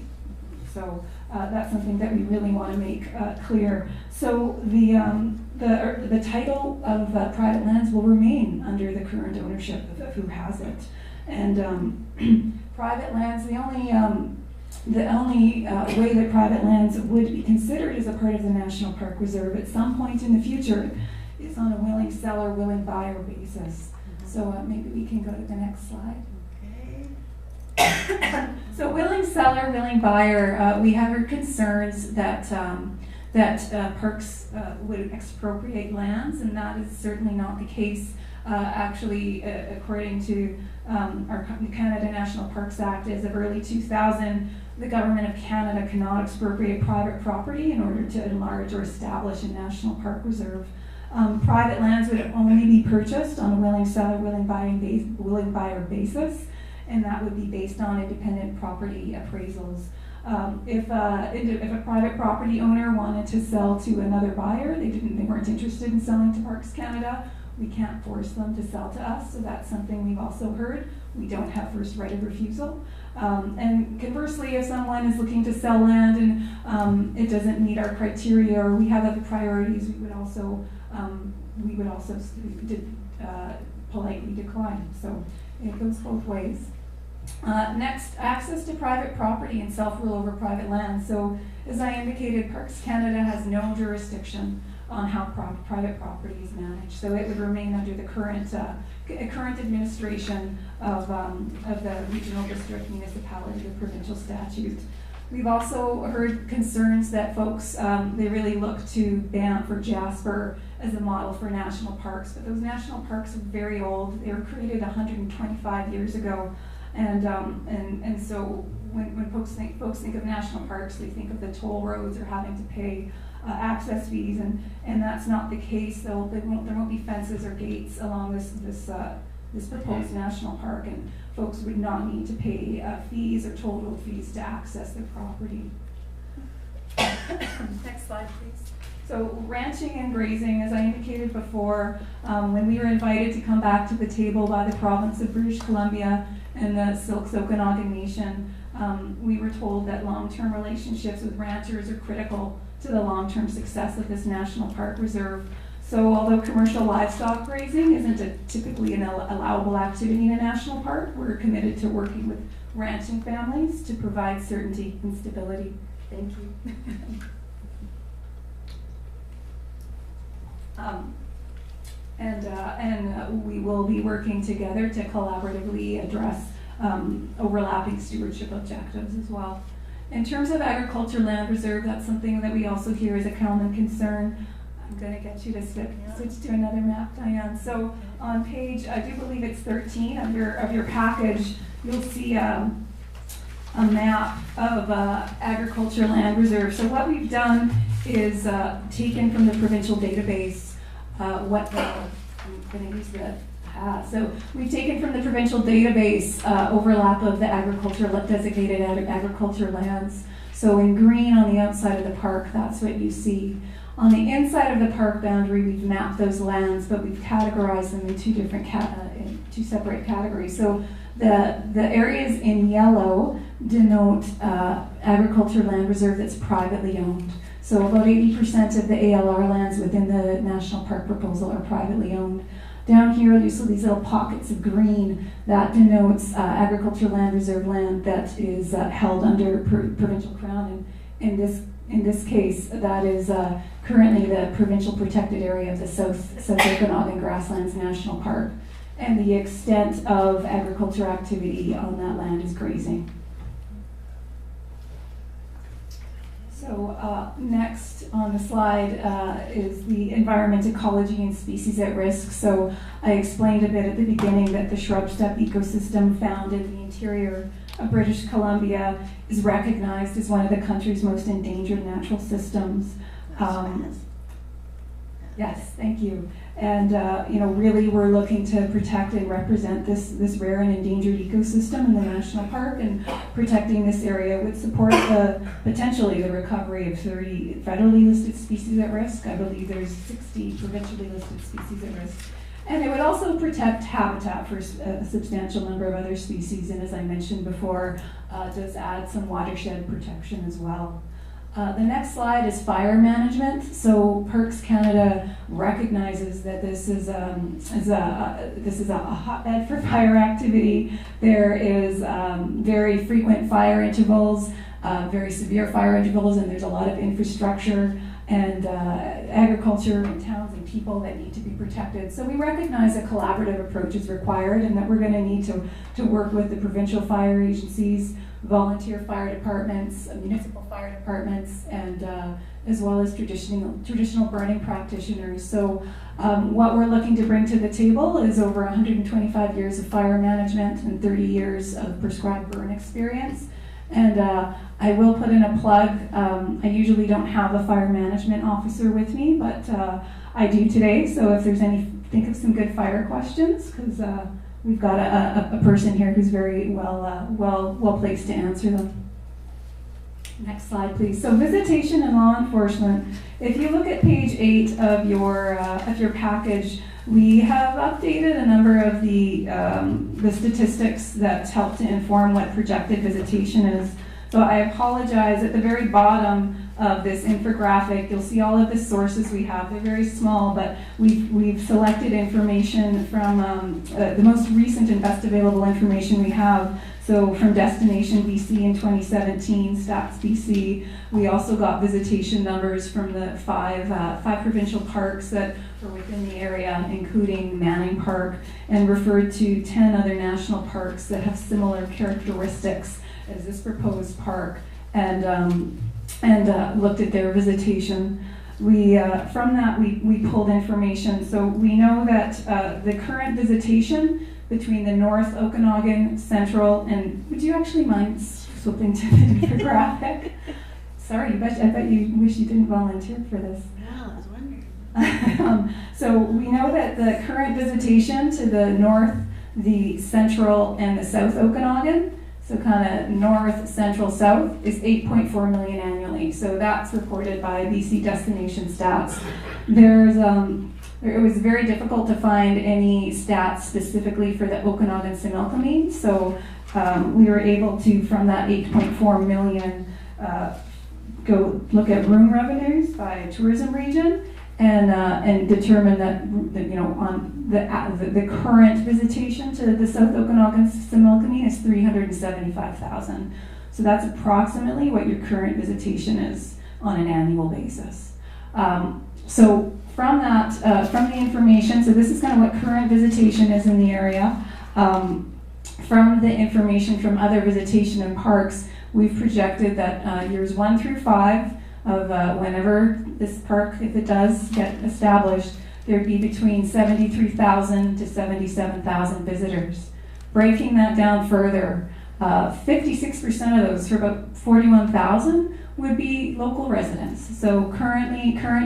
So that's something that we really want to make clear. So the title of private lands will remain under the current ownership of who has it. And private lands, the only way that private lands would be considered as a part of the National Park Reserve at some point in the future is on a willing seller, willing buyer basis. So maybe we can go to the next slide. So willing seller, willing buyer, we have heard concerns that parks would expropriate lands, and that is certainly not the case. Actually, according to our Canada National Parks Act, as of early 2000, the Government of Canada cannot expropriate private property in order to enlarge or establish a National Park Reserve. Private lands would only be purchased on a willing seller, willing buyer basis, and that would be based on independent property appraisals. If a private property owner wanted to sell to another buyer, they weren't interested in selling to Parks Canada, we can't force them to sell to us, so that's something we've also heard. We don't have first right of refusal. And conversely, if someone is looking to sell land and it doesn't meet our criteria or we have other priorities, we would also politely decline. So it goes both ways. Next, access to private property and self-rule over private land. So as I indicated, Parks Canada has no jurisdiction on how private property is managed. So it would remain under the current administration of the regional district, municipality, or provincial statute. We've also heard concerns that folks, they really look to Banff or Jasper as a model for national parks, but those national parks are very old. They were created 125 years ago. And so when folks think of national parks, they think of the toll roads or having to pay access fees, and that's not the case. There won't be fences or gates along this proposed national park, and folks would not need to pay fees or toll road fees to access their property. Next slide, please. So ranching and grazing, as I indicated before, when we were invited to come back to the table by the province of British Columbia and the Silks Okanagan Nation, we were told that long-term relationships with ranchers are critical to the long-term success of this national park reserve. So although commercial livestock grazing isn't typically an allowable activity in a national park, we're committed to working with ranching families to provide certainty and stability. Thank you. We will be working together to collaboratively address overlapping stewardship objectives as well. In terms of agriculture land reserve, that's something that we also hear is a common concern. I'm going to get you to switch to another map, Diane. So on page, I do believe it's 13 of your package, you'll see a map of agriculture land reserve. So what we've done is taken from the provincial database I'm going to use so we've taken from the provincial database overlap of the designated agriculture lands. So in green on the outside of the park, that's what you see. On the inside of the park boundary, we've mapped those lands, but we've categorized them in two separate categories. So the areas in yellow denote agriculture land reserve that's privately owned. So about 80% of the ALR lands within the national park proposal are privately owned. Down here, you see these little pockets of green that denotes agriculture land reserve land that is held under provincial crown. And in this case, that is currently the provincial protected area of the South Okanagan Grasslands National Park. And the extent of agriculture activity on that land is grazing. So next on the slide is the environment, ecology, and species at risk. So I explained a bit at the beginning that the shrub steppe ecosystem found in the interior of British Columbia is recognized as one of the country's most endangered natural systems. Yes, thank you. And really we're looking to protect and represent this rare and endangered ecosystem in the national park, and protecting this area would support potentially the recovery of 30 federally listed species at risk. I believe there's 60 provincially listed species at risk. And it would also protect habitat for a substantial number of other species, and as I mentioned before, does add some watershed protection as well. The next slide is fire management. So Parks Canada recognizes that this is a hotbed for fire activity. There is very frequent fire intervals, very severe fire intervals, and there's a lot of infrastructure and agriculture and towns and people that need to be protected. So we recognize a collaborative approach is required, and that we're going to need to work with the provincial fire agencies, volunteer fire departments, municipal fire departments, and as well as traditional burning practitioners. So what we're looking to bring to the table is over 125 years of fire management and 30 years of prescribed burn experience. And I will put in a plug. I usually don't have a fire management officer with me, but I do today. So if there's think of some good fire questions, because we've got a person here who's very well placed to answer them. Next slide, please. So visitation and law enforcement. If you look at page 8 of your package, we have updated a number of the statistics that help to inform what projected visitation is. So I apologize. At the very bottom of this infographic, you'll see all of the sources we have. They're very small, but we've selected information from the most recent and best available information we have. So from Destination BC in 2017, Stats BC, we also got visitation numbers from the five provincial parks that are within the area, including Manning Park, and referred to 10 other national parks that have similar characteristics as this proposed park, and looked at their visitation. From that we pulled information. So we know that the current visitation between the North Okanagan, Central, and would you actually mind flipping to the different graphic? Sorry, I bet you wish you didn't volunteer for this. Yeah, I was wondering. So we know that the current visitation to the north, the central, and the south Okanagan, so kind of north, central, south, is 8.4 million annually. So that's reported by BC Destination Stats. It was very difficult to find any stats specifically for the Okanagan-Similkameen. So we were able to, from that 8.4 million, go look at room revenues by tourism region and determine that on the current visitation to the South Okanagan-Similkameen is 375,000. So that's approximately what your current visitation is on an annual basis. So from that, from the information, so this is kind of what current visitation is in the area. From the information from other visitation and parks, we've projected that years 1 through 5 of whenever this park, if it does get established, there'd be between 73,000 to 77,000 visitors. Breaking that down further, 56% of those, for about 41,000, would be local residents. So current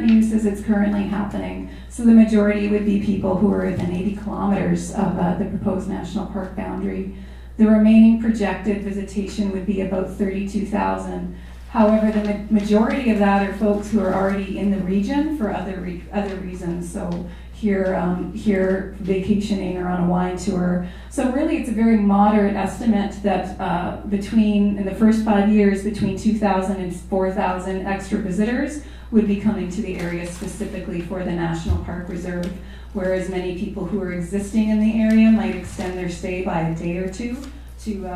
use as it's currently happening. So the majority would be people who are within 80 kilometers of the proposed national park boundary. The remaining projected visitation would be about 32,000. However, the majority of that are folks who are already in the region for other reasons. So here vacationing or on a wine tour. So really it's a very moderate estimate that in the first 5 years, between 2,000 and 4,000 extra visitors would be coming to the area specifically for the National Park Reserve, whereas many people who are existing in the area might extend their stay by a day or two to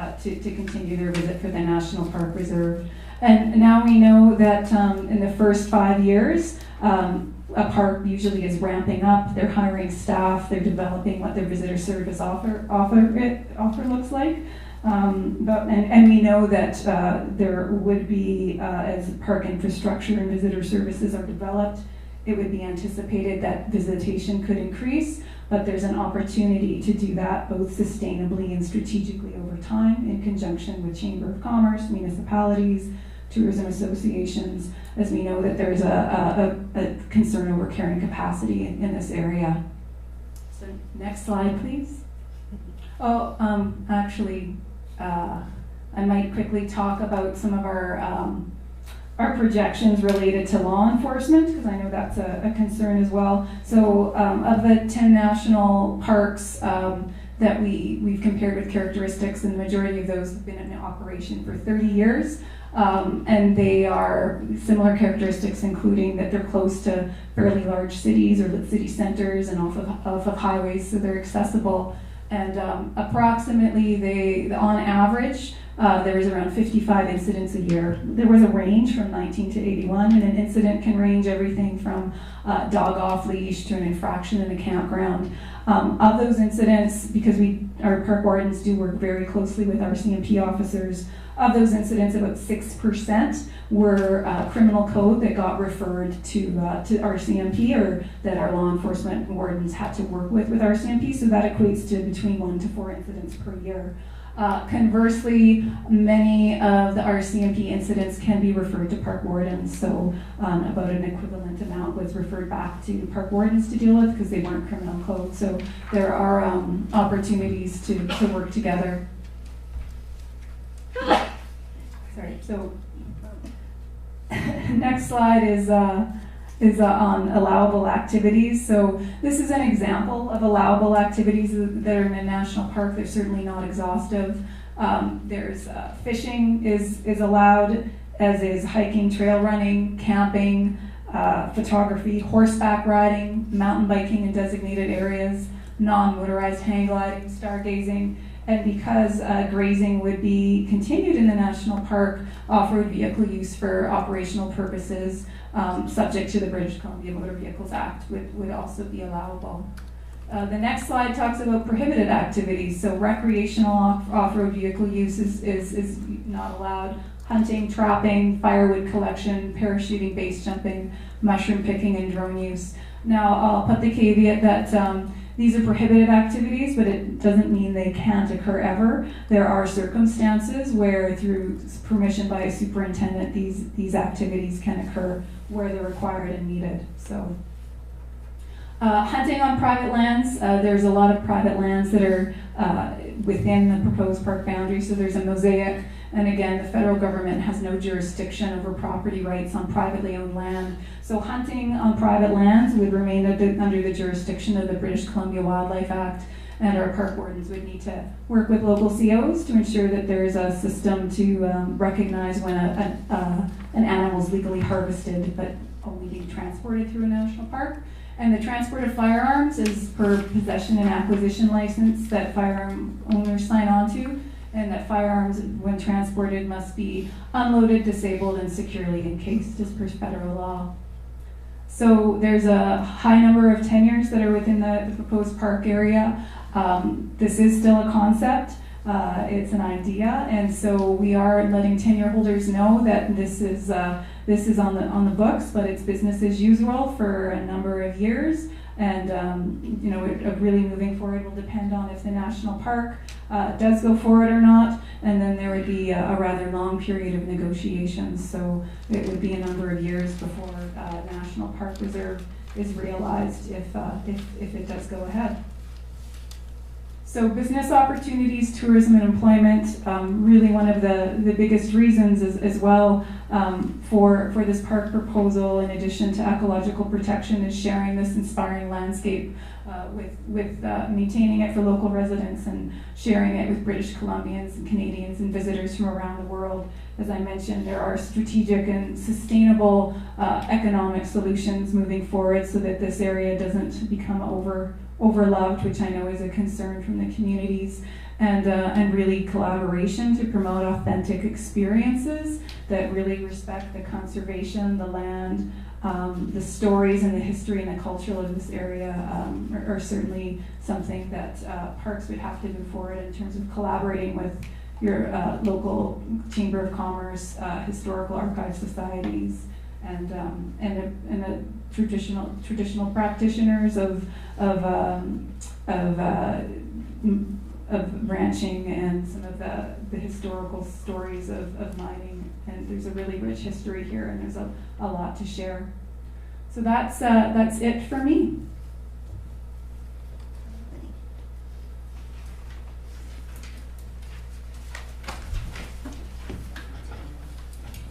continue their visit for the National Park Reserve. And now we know that in the first 5 years, a park usually is ramping up. They're hiring staff. They're developing what their visitor service offer looks like. And we know that there would be, as park infrastructure and visitor services are developed, it would be anticipated that visitation could increase, but there's an opportunity to do that both sustainably and strategically over time in conjunction with Chamber of Commerce, municipalities, tourism associations, as we know that there's a concern over carrying capacity in this area. So next slide, please. Oh, actually, I might quickly talk about some of our projections related to law enforcement, because I know that's a concern as well. So of the 10 national parks that we've compared with characteristics, and the majority of those have been in operation for 30 years. And they are similar characteristics, including that they're close to fairly large cities or city centers and off of highways, so they're accessible. And approximately, on average, there is around 55 incidents a year. There was a range from 19 to 81, and an incident can range everything from dog off leash to an infraction in a campground. Of those incidents, because our park wardens do work very closely with RCMP officers, of those incidents, about 6% were criminal code that got referred to RCMP, or that our law enforcement wardens had to work with RCMP, so that equates to between 1 to 4 incidents per year. Conversely, many of the RCMP incidents can be referred to park wardens, so about an equivalent amount was referred back to park wardens to deal with because they weren't criminal code. So there are opportunities to work together. Sorry, so next slide is on allowable activities. So this is an example of allowable activities that are in a national park. They're certainly not exhaustive. There's fishing is allowed, as is hiking, trail running, camping, photography, horseback riding, mountain biking in designated areas, non-motorized hang gliding, stargazing. And because grazing would be continued in the national park, off-road vehicle use for operational purposes, subject to the British Columbia Motor Vehicles Act, would also be allowable. The next slide talks about prohibited activities. So recreational off-road vehicle use is not allowed. Hunting, trapping, firewood collection, parachuting, base jumping, mushroom picking, and drone use. Now, I'll put the caveat that these are prohibited activities, but it doesn't mean they can't occur ever. There are circumstances where, through permission by a superintendent, these activities can occur where they're required and needed. So, hunting on private lands. There's a lot of private lands that are within the proposed park boundary. So there's a mosaic. And again, the federal government has no jurisdiction over property rights on privately owned land. So hunting on private lands would remain under the jurisdiction of the British Columbia Wildlife Act, and our park wardens would need to work with local COs to ensure that there's a system to recognize when an animal is legally harvested but only being transported through a national park. And the transport of firearms is per possession and acquisition license that firearm owners sign on to, and that firearms, when transported, must be unloaded, disabled, and securely encased as per federal law. So there's a high number of tenures that are within the proposed park area. This is still a concept. It's an idea, and so we are letting tenure holders know that this is on the books, but it's business as usual for a number of years. And really moving forward will depend on if the national park does go forward or not, and then there would be a rather long period of negotiations. So it would be a number of years before National Park Reserve is realized if it does go ahead. So business opportunities, tourism, and employment, really one of the biggest reasons as well for this park proposal, in addition to ecological protection, is sharing this inspiring landscape with maintaining it for local residents and sharing it with British Columbians and Canadians and visitors from around the world. As I mentioned, there are strategic and sustainable economic solutions moving forward so that this area doesn't become overloved, which I know is a concern from the communities, and really collaboration to promote authentic experiences that really respect the conservation, the land, the stories and the history and the culture of this area are certainly something that parks would have to move forward in terms of collaborating with your local Chamber of Commerce, historical archive societies, and the traditional practitioners of ranching and some of the historical stories of mining. And there's a really rich history here, and there's a lot to share. So that's it for me.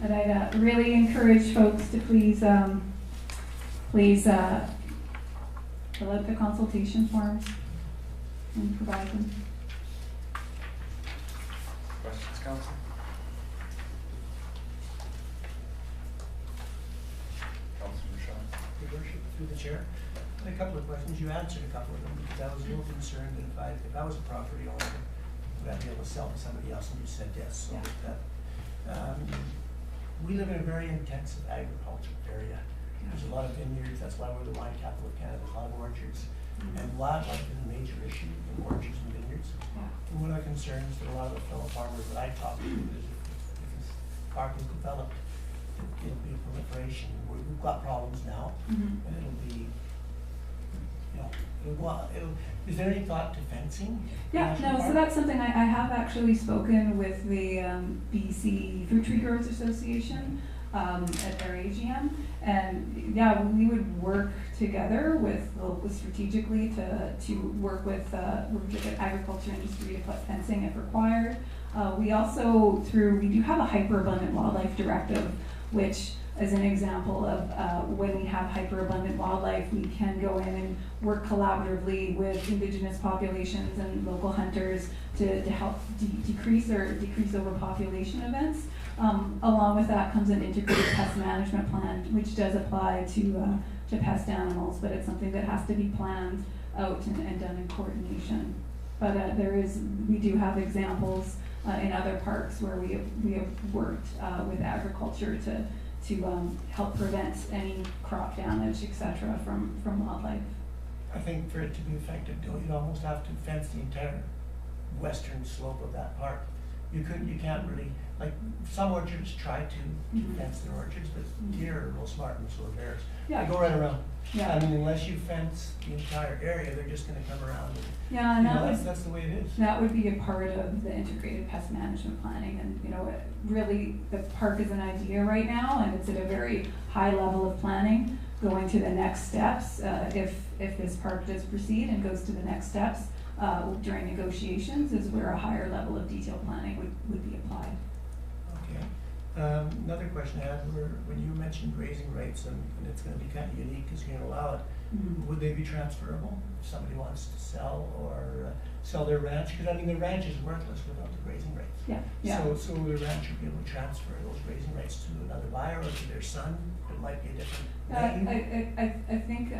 And I'd really encourage folks to please fill out the consultation forms and provide them. Questions, council? Councilman Shaw. Your worship, through the chair, I had a couple of questions. You answered a couple of them because I was a little concerned that if I was a property owner, would I be able to sell to somebody else? And you said yes. So we live in a very intensive agriculture area. There's a lot of vineyards. That's why we're the wine capital of Canada. A lot of orchards. And wildlife is a major issue in orchards and vineyards. And one of the concerns that a lot of the fellow farmers that I talk to is if this park is developed, it'll be a proliferation. We've got problems now, and it'll be, is there any thought to fencing? Yeah, no, so that's something I have actually spoken with the BC Fruit Tree Growers Association at their AGM, and yeah, we would work together strategically to work with the agriculture industry to put fencing if required. We also, we do have a hyperabundant wildlife directive, which as an example of when we have hyperabundant wildlife, we can go in and work collaboratively with indigenous populations and local hunters to help decrease overpopulation events. Along with that comes an integrated pest management plan, which does apply to pest animals, but it's something that has to be planned out and done in coordination. But we do have examples in other parks where we have worked with agriculture to help prevent any crop damage, etc., from wildlife. I think for it to be effective, you'd almost have to fence the entire western slope of that park. You can't really, like, some orchards try to fence their orchards, but deer are real smart and so are bears. Yeah. They go right around. Yeah. I mean, unless you fence the entire area, they're just gonna come around and, Yeah, and you know, that that's, was, that's the way it is. that would be a part of the integrated pest management planning, and, you know, really, the park is an idea right now, and it's at a very high level of planning. Going to the next steps, if this park does proceed and goes to the next steps, during negotiations, is where a higher level of detailed planning would be applied. Okay. Another question I had, when you mentioned grazing rights, and it's gonna be kind of unique, because you're gonna allow it, would they be transferable? If somebody wants to sell or sell their ranch, because I mean, the ranch is worthless without the grazing rights. Yeah, yeah. So the ranch would be able to transfer those grazing rights to another buyer or to their son, it might be a different name. I think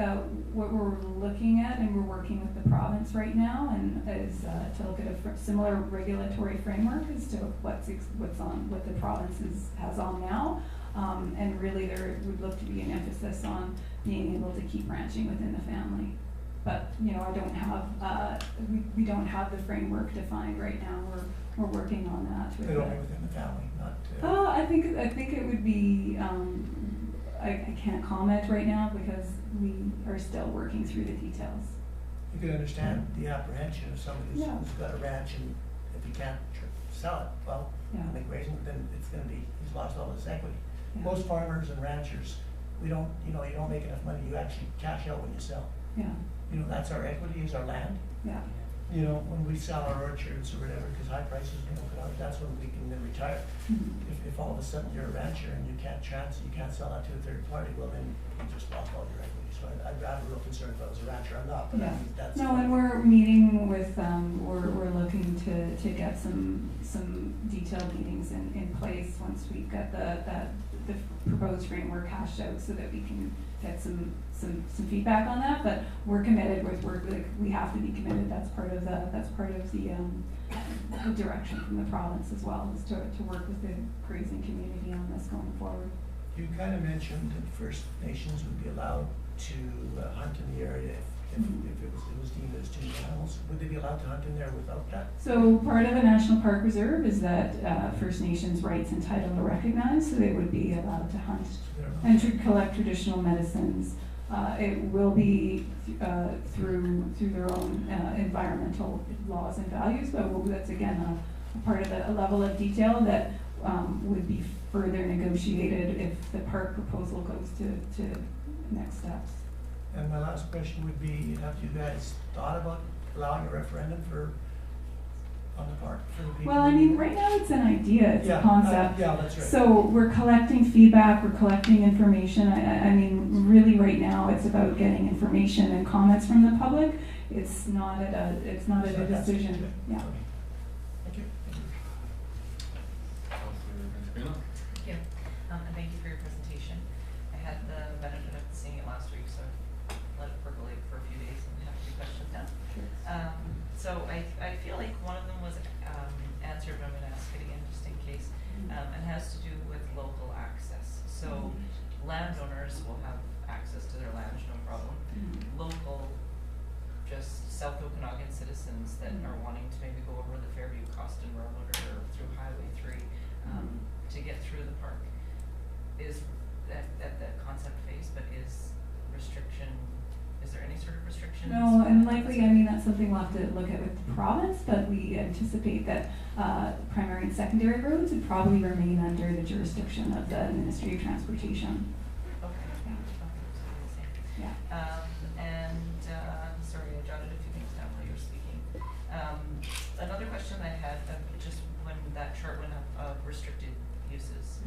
what we're looking at, and we're working with the province right now, and is to look at a similar regulatory framework as to what's on, what the province has on now. And really there would look to be an emphasis on being able to keep ranching within the family. But, you know, I don't have, we don't have the framework defined right now. We're working on that. But only within the family, not. I think it would be, I can't comment right now because we are still working through the details. You can understand the apprehension of somebody who's got a ranch, and if he can't sell it, well, Yeah. I think grazing, then it's gonna be, he's lost all his equity. Yeah. Most farmers and ranchers, we don't, you know, you don't make enough money, you actually cash out when you sell. Yeah, You know, that's our equity, is our land. yeah, You know, when we sell our orchards or whatever, because high prices, you know, that's when we can then retire. Mhm. If all of a sudden you're a rancher and you can't sell that to a third party, well, then you just lost all your equity. So I'd have a real concern if I was a rancher, I'm not, but I yeah. mean, that's. No, and we're meeting with, we're looking to get some detailed meetings in place once we've got the proposed framework hashed out, so that we can get some feedback on that. But we're committed with work, like, we have to be committed, that's part of the direction from the province as well, is to work with the grazing community on this going forward. You kind of mentioned that First Nations would be allowed to hunt in the area if it was deemed as two animals. Would they be allowed to hunt in there without that? So part of a national park reserve is that First Nations rights and title are recognized, so they would be allowed to hunt and to collect traditional medicines. It will be through their own environmental laws and values, but that's again a part of a level of detail that would be further negotiated if the park proposal goes to next steps. And my last question would be, have you guys thought about allowing a referendum on the park for the people? Well, I mean, right now it's an idea, it's a concept. Yeah, that's right. So we're collecting feedback, we're collecting information. I mean, really right now it's about getting information and comments from the public. It's not at a decision, yeah. Thank you. Councilor Ventimiglia? Thank you, and thank you for your presentation. I had the benefit of seeing it last week, so let it percolate for a few days and have a few questions now. So I feel like one of them was answered, but I'm gonna ask it again just in case, and has to do with local access. So landowners will have access to their land, no problem. Local, just South Okanagan citizens that are wanting to maybe go over the Fairview Costin Road or through Highway 3 to get through the park, is that concept phase, but is there any sort of restrictions? No, and likely, I mean, that's something we'll have to look at with the province, but we anticipate that primary and secondary roads would probably remain under the jurisdiction of the Ministry of Transportation. Okay, Yeah. Sorry, I jotted a few things down while you were speaking. Another question I had, just when that chart went up of restricted uses,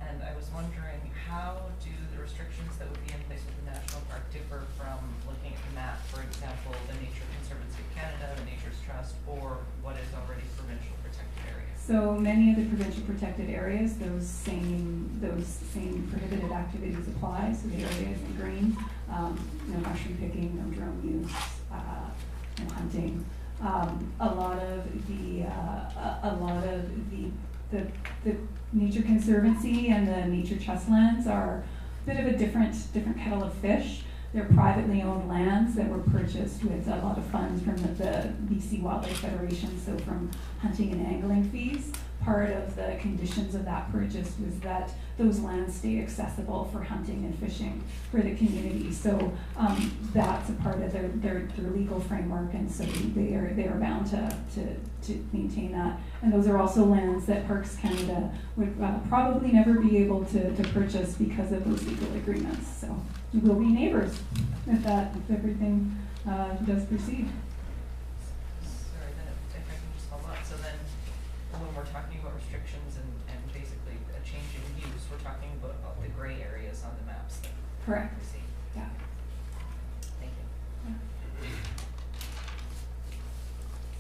and I was wondering, how do the restrictions that would be in place with the national park differ from looking at the map, for example, the Nature Conservancy of Canada, the Nature's Trust, or what is already provincial protected areas? So many of the provincial protected areas, those same prohibited activities apply. So the areas in green, no mushroom picking, no drone use, no hunting. A lot of the Nature Conservancy and the Nature Trust lands are a bit of a different kettle of fish. They're privately owned lands that were purchased with a lot of funds from the BC Wildlife Federation, so from hunting and angling fees. Part of the conditions of that purchase was that those lands stay accessible for hunting and fishing for the community. So that's a part of their legal framework, and so they are bound to maintain that. And those are also lands that Parks Canada would probably never be able to purchase because of those legal agreements. So we will be neighbors if everything does proceed. Sorry, then if I can just follow up, so then when we're talking about restrictions and basically a change in use, we're talking about the gray areas on the maps that Correct. we see. Yeah. Thank you. Is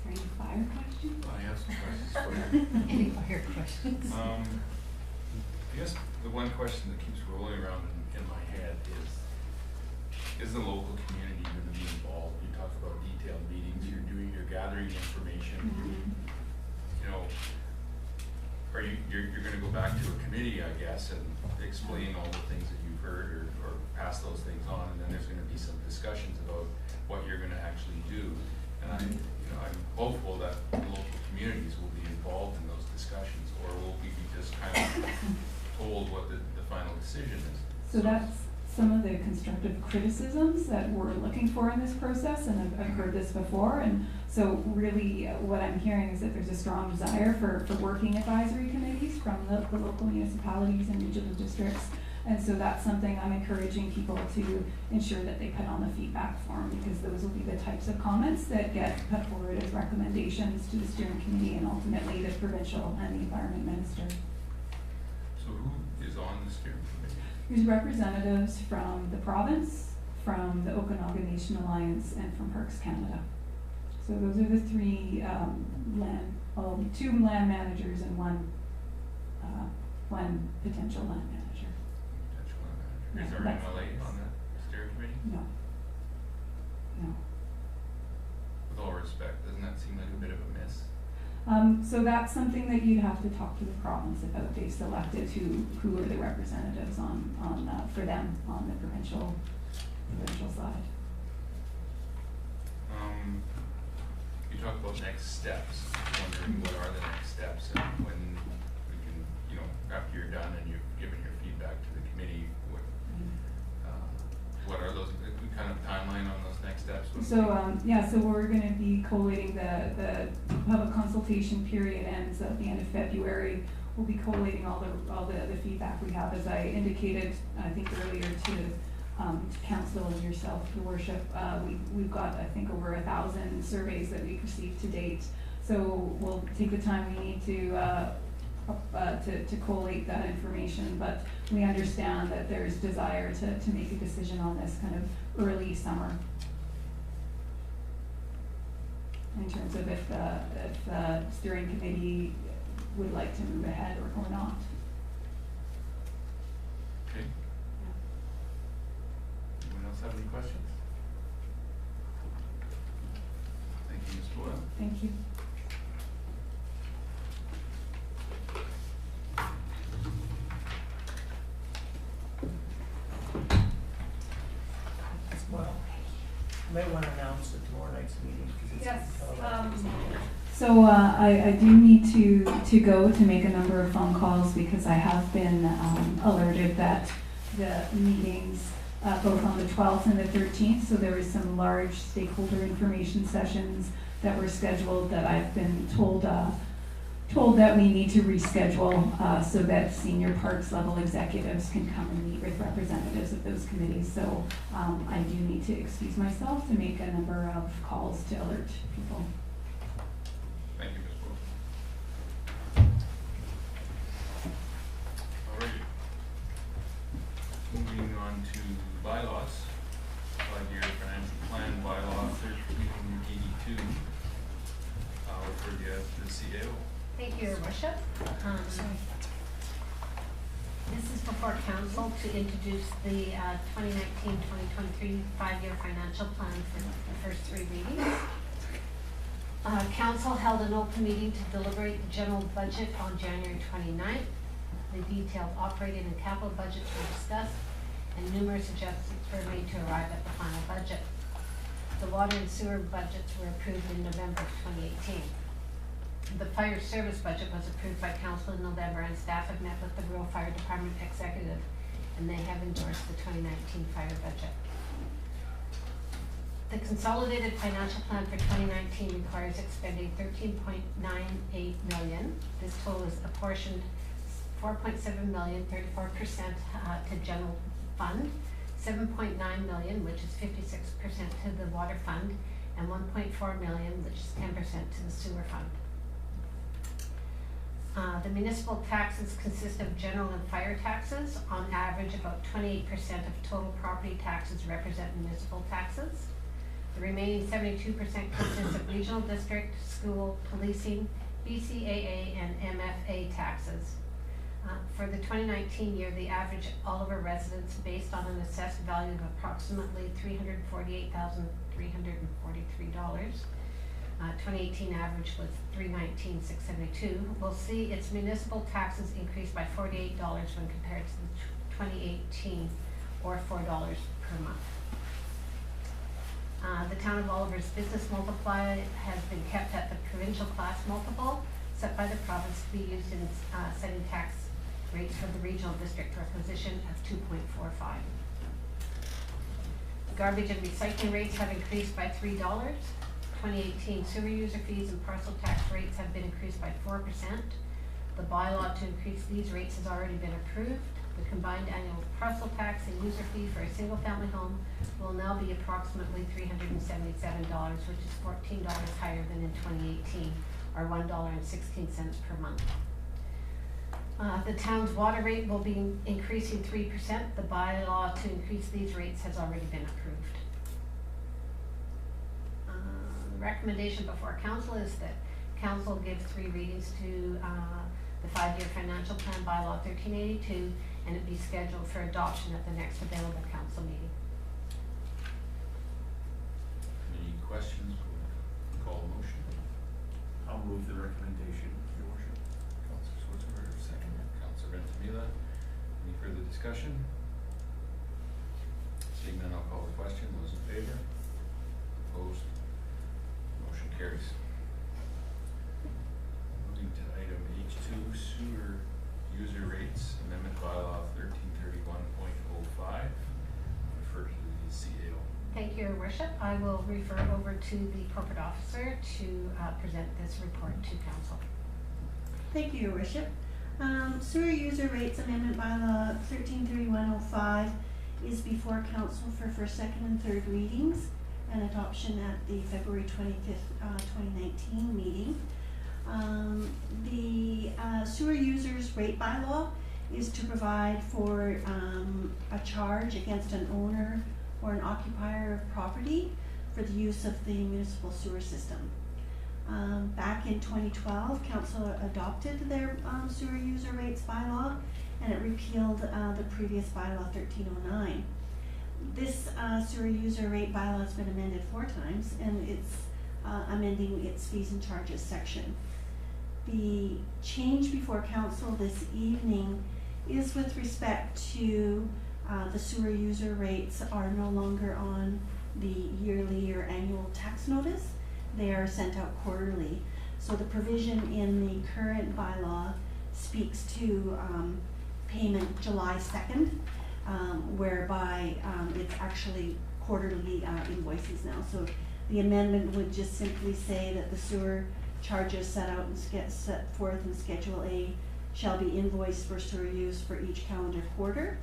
there any fire questions? I have some questions for you. Any fire questions? I guess the one question that keeps rolling around in my head is the local community going to be involved? You talk about detailed meetings, you're gathering information, you know, are you're gonna go back to a committee, I guess, and explain all the things that you've heard or pass those things on, and then there's gonna be some discussions about what you're gonna actually do. And I'm hopeful that the local communities will be involved in those discussions, or will we be just kind of told what the final decision is? So that's some of the constructive criticisms that we're looking for in this process, and I've heard this before. And so really what I'm hearing is that there's a strong desire for working advisory committees from the local municipalities and regional districts. And so that's something I'm encouraging people to ensure that they put on the feedback form, because those will be the types of comments that get put forward as recommendations to the steering committee and ultimately the provincial and the environment minister. So who is on the steering committee? There's representatives from the province, from the Okanagan Nation Alliance, and from Parks Canada. So those are the three two land managers and one potential land manager. Potential land manager. Yeah, Is there an that's- MLA on that steering committee? No. No. With all respect, doesn't that seem like a bit of a miss? So that's something that you'd have to talk to the province about. They selected who are the representatives on for them on the provincial side. You talk about next steps, wondering what are the next steps, and when we can, you know, after you're done and you've given your feedback to the committee, what are those, kind of timeline on those next steps? So we're gonna be collating the public consultation period ends at the end of February. We'll be collating all the feedback we have, as I indicated, I think earlier to council and yourself, your worship. We've got, I think, over 1,000 surveys that we've received to date. So we'll take the time we need to collate that information, but we understand that there's desire to make a decision on this kind of early summer in terms of if the steering committee would like to move ahead or not. Okay. Anyone else have any questions? Thank you, Ms. Boyle. Thank you. Well, you might want to announce it tomorrow night's meeting, because it's. Yes, televised. So I do need to go to make a number of phone calls, because I have been alerted that the meetings, both on the 12th and the 13th, so there was some large stakeholder information sessions that were scheduled that I've been told that we need to reschedule so that senior parks level executives can come and meet with representatives of those committees. So I do need to excuse myself to make a number of calls to alert people. Thank you, Ms. Boyle. Alrighty. Moving on to bylaws, 5-year financial plan bylaw 1382. I'll refer you to the CAO. Thank you, Your Worship. This is before council to introduce the 2019-2023 5-year financial plan for the first 3 readings. Council held an open meeting to deliberate the general budget on January 29th. The detailed operating and capital budgets were discussed, and numerous adjustments were made to arrive at the final budget. The water and sewer budgets were approved in November of 2018. The fire service budget was approved by council in November, and staff have met with the rural fire department executive, and they have endorsed the 2019 fire budget. The consolidated financial plan for 2019 requires expending $13.98 million. This total is apportioned $4.7 million, 34% to general fund, $7.9 million, which is 56% to the water fund, and $1.4 million, which is 10% to the sewer fund. The municipal taxes consist of general and fire taxes. On average, about 28% of total property taxes represent municipal taxes. The remaining 72% consists of regional district, school, policing, BCAA, and MFA taxes. For the 2019 year, the average Oliver residence, based on an assessed value of approximately $348,343, 2018 average was $319,672, will see its municipal taxes increase by $48 when compared to the 2018, or $4 per month. The town of Oliver's business multiplier has been kept at the provincial class multiple set by the province to be used in setting tax rates for the regional district requisition of 2.45. Garbage and recycling rates have increased by $3. 2018 sewer user fees and parcel tax rates have been increased by 4%. The bylaw to increase these rates has already been approved. The combined annual parcel tax and user fee for a single family home will now be approximately $377, which is $14 higher than in 2018, or $1.16 per month. The town's water rate will be increasing 3%. The bylaw to increase these rates has already been approved. The recommendation before council is that council gives 3 readings to the 5-year financial plan bylaw 1382, and it be scheduled for adoption at the next available council meeting. Any questions? Call a motion. I'll move the recommendation, Your Worship. Councilor Swartzberg, second. Councilor Ventimila. Any further discussion? Seeing none, I'll call the question. Those in favor? Opposed? Motion carries. Moving to item H2, sewer user rates, amendment bylaw 1331.05. Refer to the CAO. Thank you, Your Worship. I will refer over to the corporate officer to present this report to council. Thank you, Your Worship. Sewer user rates amendment bylaw 1331.05 is before council for first, second, and third readings and adoption at the February 25th, 2019 meeting. The sewer users rate bylaw is to provide for a charge against an owner or an occupier of property for the use of the municipal sewer system. Back in 2012, council adopted their sewer user rates bylaw, and it repealed the previous bylaw 1309. This sewer user rate bylaw has been amended 4 times, and it's amending its fees and charges section. The change before council this evening is with respect to the sewer user rates are no longer on the yearly or annual tax notice. They are sent out quarterly. So the provision in the current bylaw speaks to payment July 2nd, whereby it's actually quarterly invoices now. So the amendment would just simply say that the sewer charges set out and set forth in Schedule A shall be invoiced for sewer use for each calendar quarter,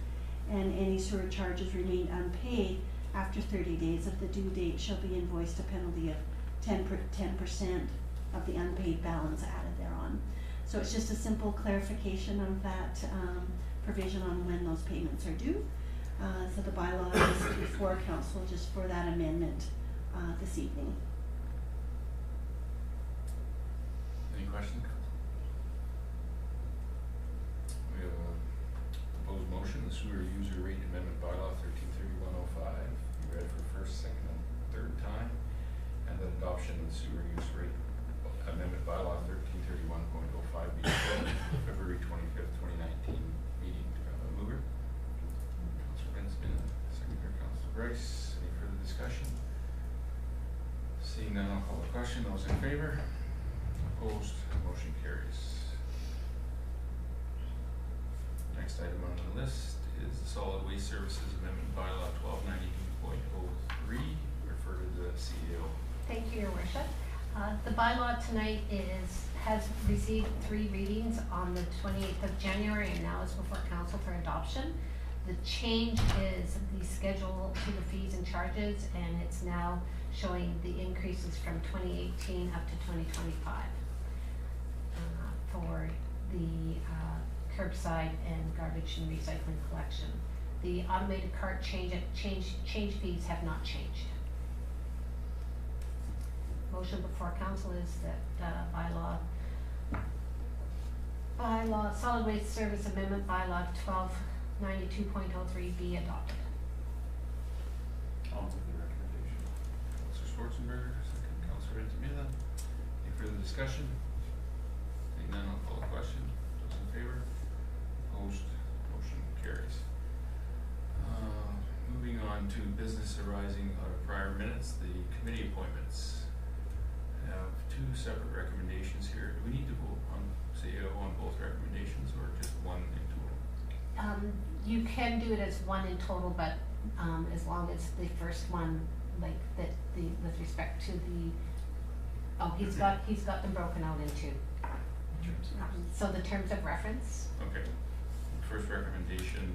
and any sewer charges remained unpaid after 30 days of the due date shall be invoiced a penalty of 10% of the unpaid balance added thereon. So it's just a simple clarification of that provision on when those payments are due. So the bylaw is before council just for that amendment this evening. Any questions? We have a proposed motion, the sewer user rate amendment bylaw 1331.05, be read for first, second, and third time, and that adoption of the sewer use rate amendment bylaw 1331.05 be read for February 25th, 2019 meeting. Do I have a mover? Councilor Benson, seconder, Councilor Bryce. Any further discussion? call the question. Those in favor? Opposed? Motion carries. Next item on the list is the Solid Waste Services Amendment Bylaw 1292.03. Refer to the CEO. Thank you, Your Worship. The bylaw tonight has received 3 readings on the 28th of January and now is before council for adoption. The change is the schedule to the fees and charges, and it's now showing the increases from 2018 up to 2025 for the curbside and garbage and recycling collection. The automated cart change fees have not changed. Motion before council is that Solid Waste Service Amendment Bylaw 1292.03 be adopted. I'll move the recommendation. Councilor Schwarzenberger, second. Councilor Ventimiglia. Any further discussion? Seeing none, I'll call the question. Those in favor? Opposed? Motion carries. Moving on to business arising out of prior minutes, the committee appointments. I have 2 separate recommendations here. Do we need to vote on CEO on both recommendations or just one in total? You can do it as one in total, but as long as the first one, like with respect to he's got them broken out into. So the terms of reference. Okay. First recommendation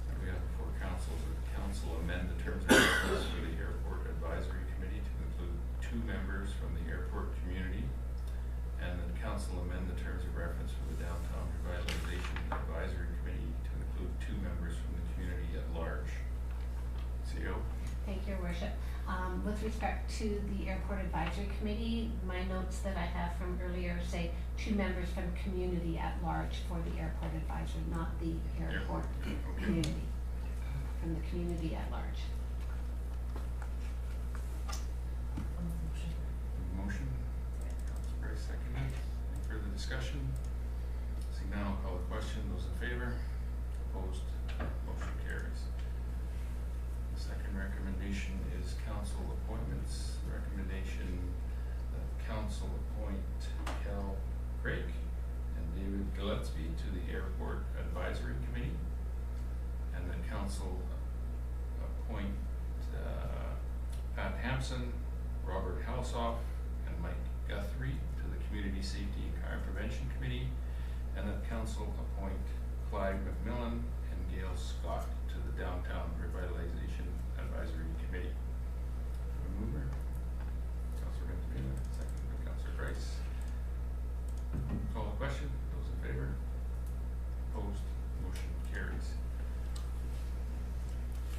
that we have before council is that council amend the terms of reference for the Airport Advisory Committee to include 2 members from the airport community, and that council amend the terms of reference for the Downtown Revitalization Advisory Committee to include 2 members from the community at large. CEO? Thank you, Your Worship. With respect to the Airport Advisory Committee, my notes that I have from earlier say 2 members from community at large for the Airport Advisory, not the airport community, from the community at large. Motion. Councilor Bryce, seconded. Any further discussion? Seeing none, I'll call the question. Those in favor? Opposed? Motion carries. The second recommendation is council appointments. The recommendation that council appoint Kel Craig and David Gillespie to the Airport Advisory Committee, and that council appoint Pat Hampson, Robert Halsoff, and Mike Guthrie to the Community Safety and Crime Prevention Committee, and that council appoint Clyde McMillan and Gail Scott to the Downtown Revitalization Advisory Committee. A mover? Councilor Ventimiglia, second by Councilor Bryce. Call the question. Those in favor? Opposed? Motion carries.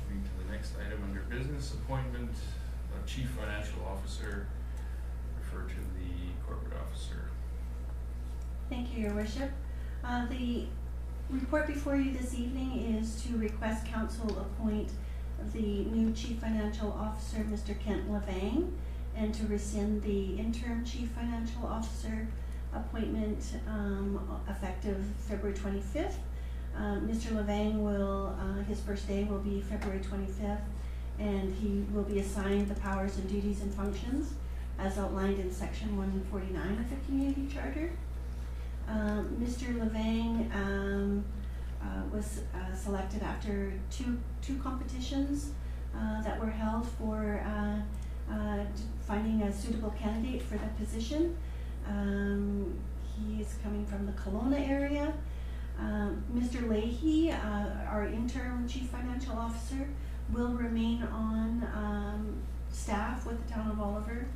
Moving to the next item under business, appointment of Chief Financial Officer. Refer to the corporate officer. Thank you, Your Worship. The report before you this evening is to request council appoint the new Chief Financial Officer, Mr. Kent Levang, and to rescind the interim Chief Financial Officer appointment effective February 25th. Mr. Levang will, his first day will be February 25th, and he will be assigned the powers and duties and functions as outlined in section 149 of the community charter. Mr. Levang was selected after two competitions that were held for finding a suitable candidate for the position. He is coming from the Kelowna area. Mr. Leahy, our interim Chief Financial Officer, will remain on staff with the Town of Oliver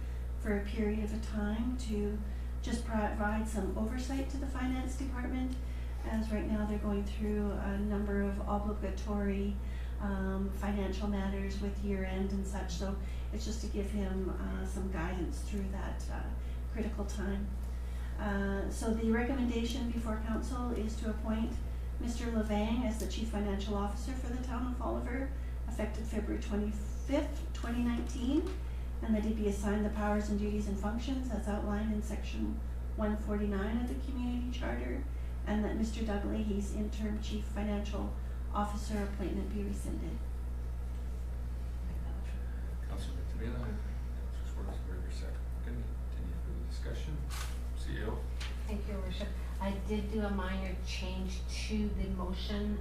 for a period of time to just provide some oversight to the finance department, as right now they're going through a number of obligatory financial matters with year end and such, so it's just to give him some guidance through that critical time. So the recommendation before council is to appoint Mr. Levang as the Chief Financial Officer for the Town of Oliver, effective February 25th, 2019, and that he be assigned the powers and duties and functions as outlined in section 149 of the community charter, and that Mr. Doug Leahy's interim Chief Financial Officer appointment be rescinded. Councilor Ventimiglia, Councilor Schwarzenberger, discussion? CEO? Thank you, Your Worship. I did do a minor change to the motion,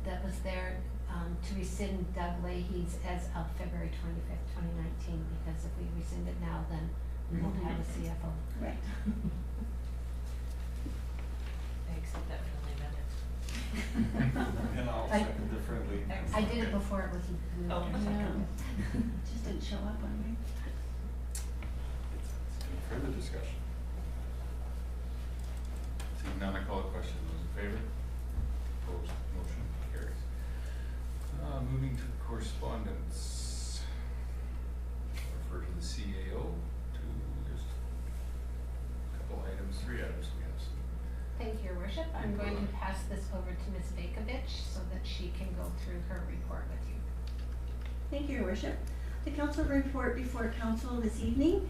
that was there, to rescind Doug Leahy's as of February 25th, 2019, because if we rescind it now, then we won't have a CFO. Right. I accept that friendly amendment. And I'll I- second the friendly. I did it before it was moved. Oh, Yeah. Just didn't show up on me. Any further discussion? Seeing none, I call a question. Those in favor? Opposed? Motion carries. Moving to correspondence. Refer to the CAO to, there's a couple items, 3 items we have. Thank you, Your Worship. I'm going to pass this over to Ms. Vakovich so that she can go through her report with you. Thank you, Your Worship. The council report before council this evening,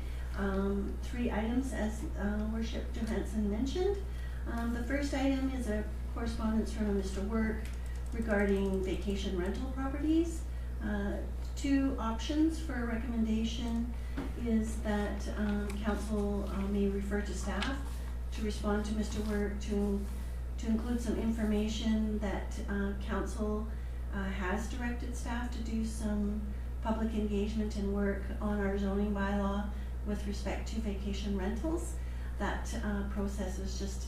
3 items as Worship Johansson mentioned. The first item is a correspondence from Mr. Work regarding vacation rental properties. 2 options for a recommendation is that council may refer to staff to respond to Mr. Work to include some information that council has directed staff to do some public engagement and work on our zoning bylaw with respect to vacation rentals. That process is just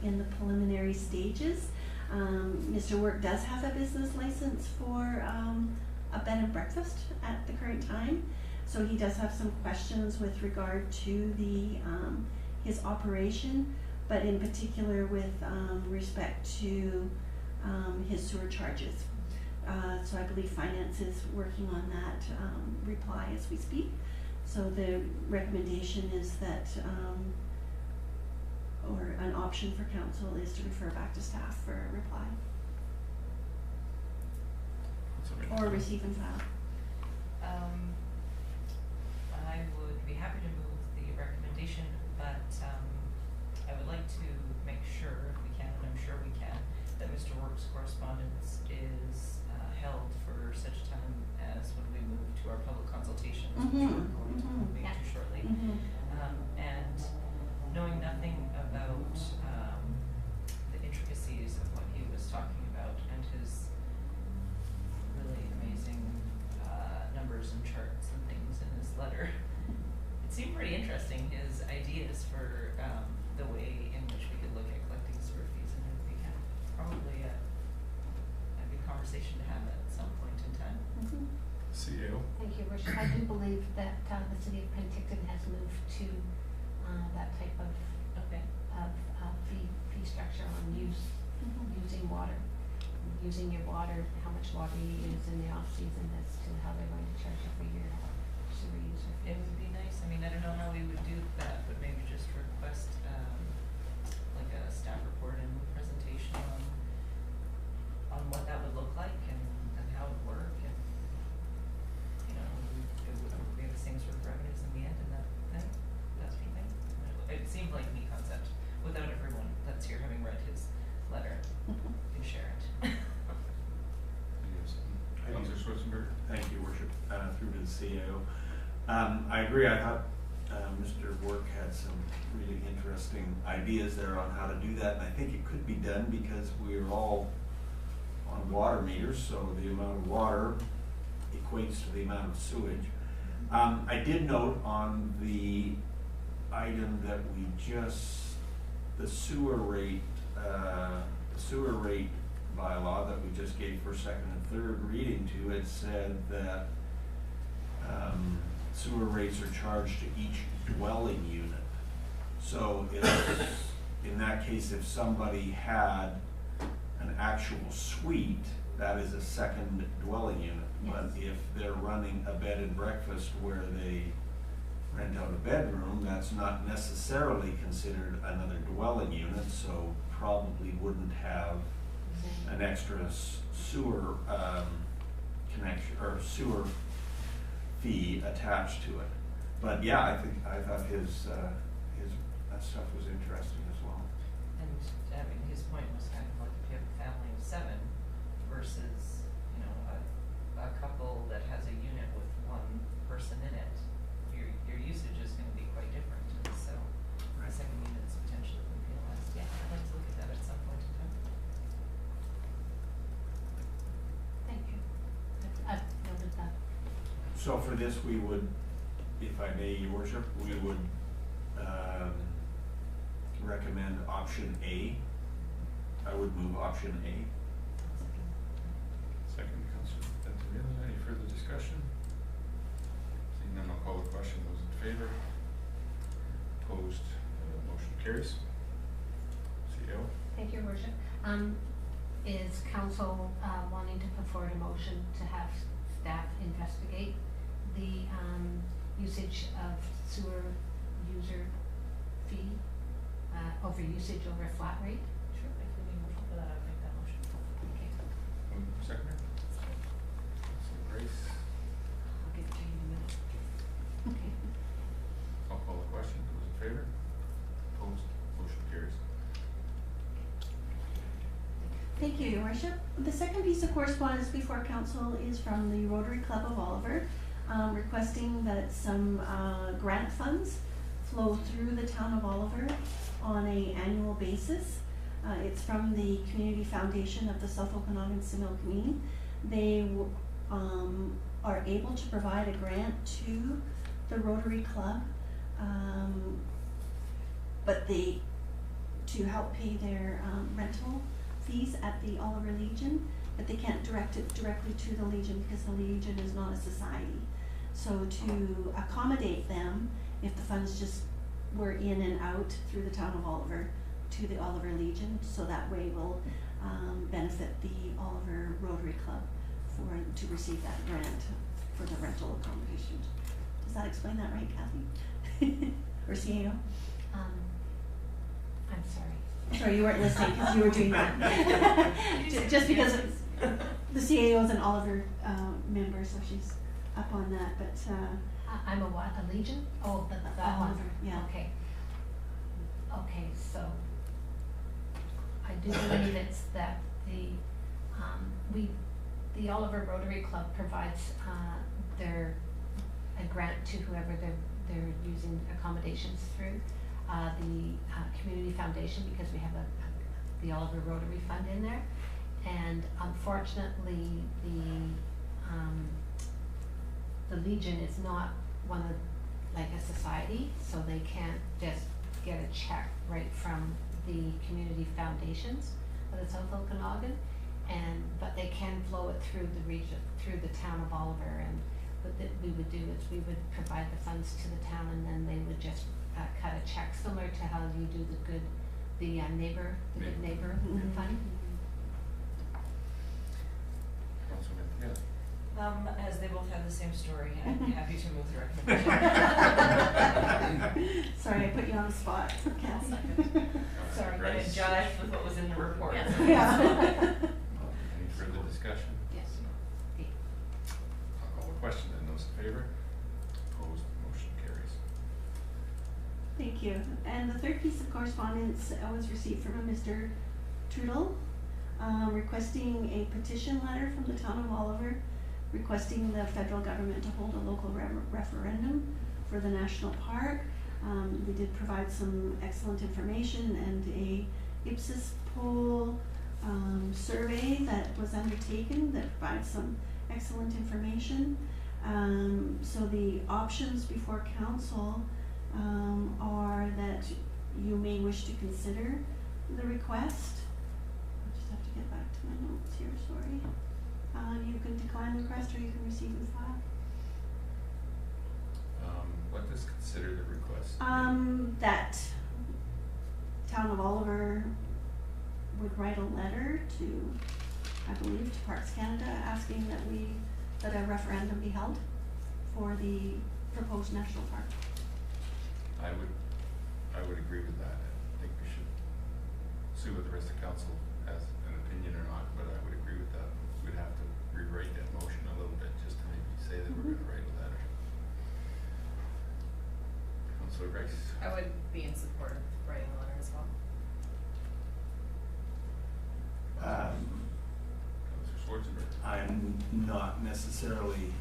in the preliminary stages. Mr. Work does have a business license for a bed and breakfast at the current time, so he does have some questions with regard to the his operation, but in particular with respect to his sewer charges. So I believe finance is working on that reply as we speak. So the recommendation is that, or an option for council is to refer back to staff for a reply or receive and file. I would be happy to move the recommendation, but I would like to make sure, if we can, and I'm sure we can, that Mr. Work's correspondence is held for such time as when we move to our public consultations, which we're going to move Yeah. to shortly. Mhm. And knowing nothing about the intricacies of what he was talking about and his really amazing numbers and charts and things in his letter, it seemed pretty interesting, his ideas for the way in which we could look at collecting sewer fees, and it would be kind of probably a good conversation to have at some point in time. Mhm. CEO? Thank you, Your Worship. I do believe that the city of Penticton has moved to that type of Okay. fee structure on using water, using your water, how much water you use in the off season as to how they're going to charge you for your sewer user. It would be nice, I mean, I don't know how we would do that, but maybe just request, like a staff report and presentation on what that would look like and how it would work, and, you know, it would be the same sort of revenues in the end, and that sort of thing. It seemed like a neat concept, without everyone that's here having read his letter, can share it. Councilor Schwarzenberg? Thank you, Worship, through to the CAO. I agree, I thought Mr. Work had some really interesting ideas there on how to do that, and I think it could be done because we're all on water meters, so the amount of water equates to the amount of sewage. I did note on the item that we just, the sewer rate bylaw that we just gave for second and third reading to, it said that sewer rates are charged to each dwelling unit. So if, in that case, if somebody had an actual suite, that is a second dwelling unit. But if they're running a bed and breakfast where they rent out a bedroom, that's not necessarily considered another dwelling unit, so probably wouldn't have an extra sewer connection or sewer fee attached to it. But yeah, I thought his stuff was interesting as well. And, I mean, his point was kind of like if you have a family of 7 versus, you know, a couple that has a unit with 1 person in it, your usage is gonna be quite different. So for this, we would, if I may, your worship, we would, recommend option A. I would move option A. Second, Councillor Ventimiglia, any further discussion? Seeing none, I'll call the question. Those in favor? Opposed? Motion carries. CEO? Thank you, Your Worship. Is council, wanting to put forward a motion to have staff investigate the, usage of sewer user fee, over usage over flat rate? Sure, if we need a motion for that, I would make that motion. Okay, Seconder? Councillor Grace? I'll give it to you in a minute. Okay. I'll call the question. Those in favor? Opposed? Motion carries. Thank you, Your Worship. The second piece of correspondence before council is from the Rotary Club of Oliver, requesting that some grant funds flow through the town of Oliver on an annual basis. It's from the Community Foundation of the South Okanagan Similk Community. They are able to provide a grant to the Rotary Club, but to help pay their rental fees at the Oliver Legion, but they can't direct it directly to the Legion because the Legion is not a society. So to accommodate them, if the funds just were in and out through the town of Oliver to the Oliver Legion, so that way will benefit the Oliver Rotary Club to receive that grant for the rental accommodations. Does that explain that right, Kathy? Or CAO? I'm sorry. Sorry, you weren't listening because you were doing that. Just because the CAO is an Oliver member, so she's up on that, but I'm a what, a Legion? Oh, that one. Oliver, yeah. Okay. Okay, so I do believe it's that the Oliver Rotary Club provides a grant to whoever they're using accommodations through. The Community Foundation, because we have the Oliver Rotary Fund in there, and unfortunately the Legion is not one of, like a society, so they can't just get a check right from the community foundations of the South Okanagan, but they can flow it through the region, through the town of Oliver, and what we would do is we would provide the funds to the town, and then they would just cut a check, similar to how you do the good neighbor fund. Councillor Ventimiglia? As they both have the same story, I'm happy to move the recommendation. sorry, I put you on the spot, Kathy. Sorry, I Grace? jived with what was in the report. Yes. Yeah. Any further discussion? Yes. Okay. I'll call the question then. Those in favor? Opposed? Motion carries. Thank you. And the third piece of correspondence was received from a Mr. Trudel, requesting a petition letter from the town of Oliver, requesting the federal government to hold a local referendum for the national park. We did provide some excellent information and a Ipsos poll survey that was undertaken that provides some excellent information. So the options before council are that you may wish to consider the request. I just have to get back to my notes here, sorry. You can decline the request or you can receive and file. What does consider the request? That town of Oliver would write a letter to, I believe, to Parks Canada asking that a referendum be held for the proposed national park. I would agree with that. I think we should see what the rest of council has an opinion or not, but I would agree with that. We'd have to rewrite that motion a little bit just to maybe say that we're gonna write a letter. Councillor Grace? I would be in support of writing a letter as well. Councillor Schwarzenberg? I'm not necessarily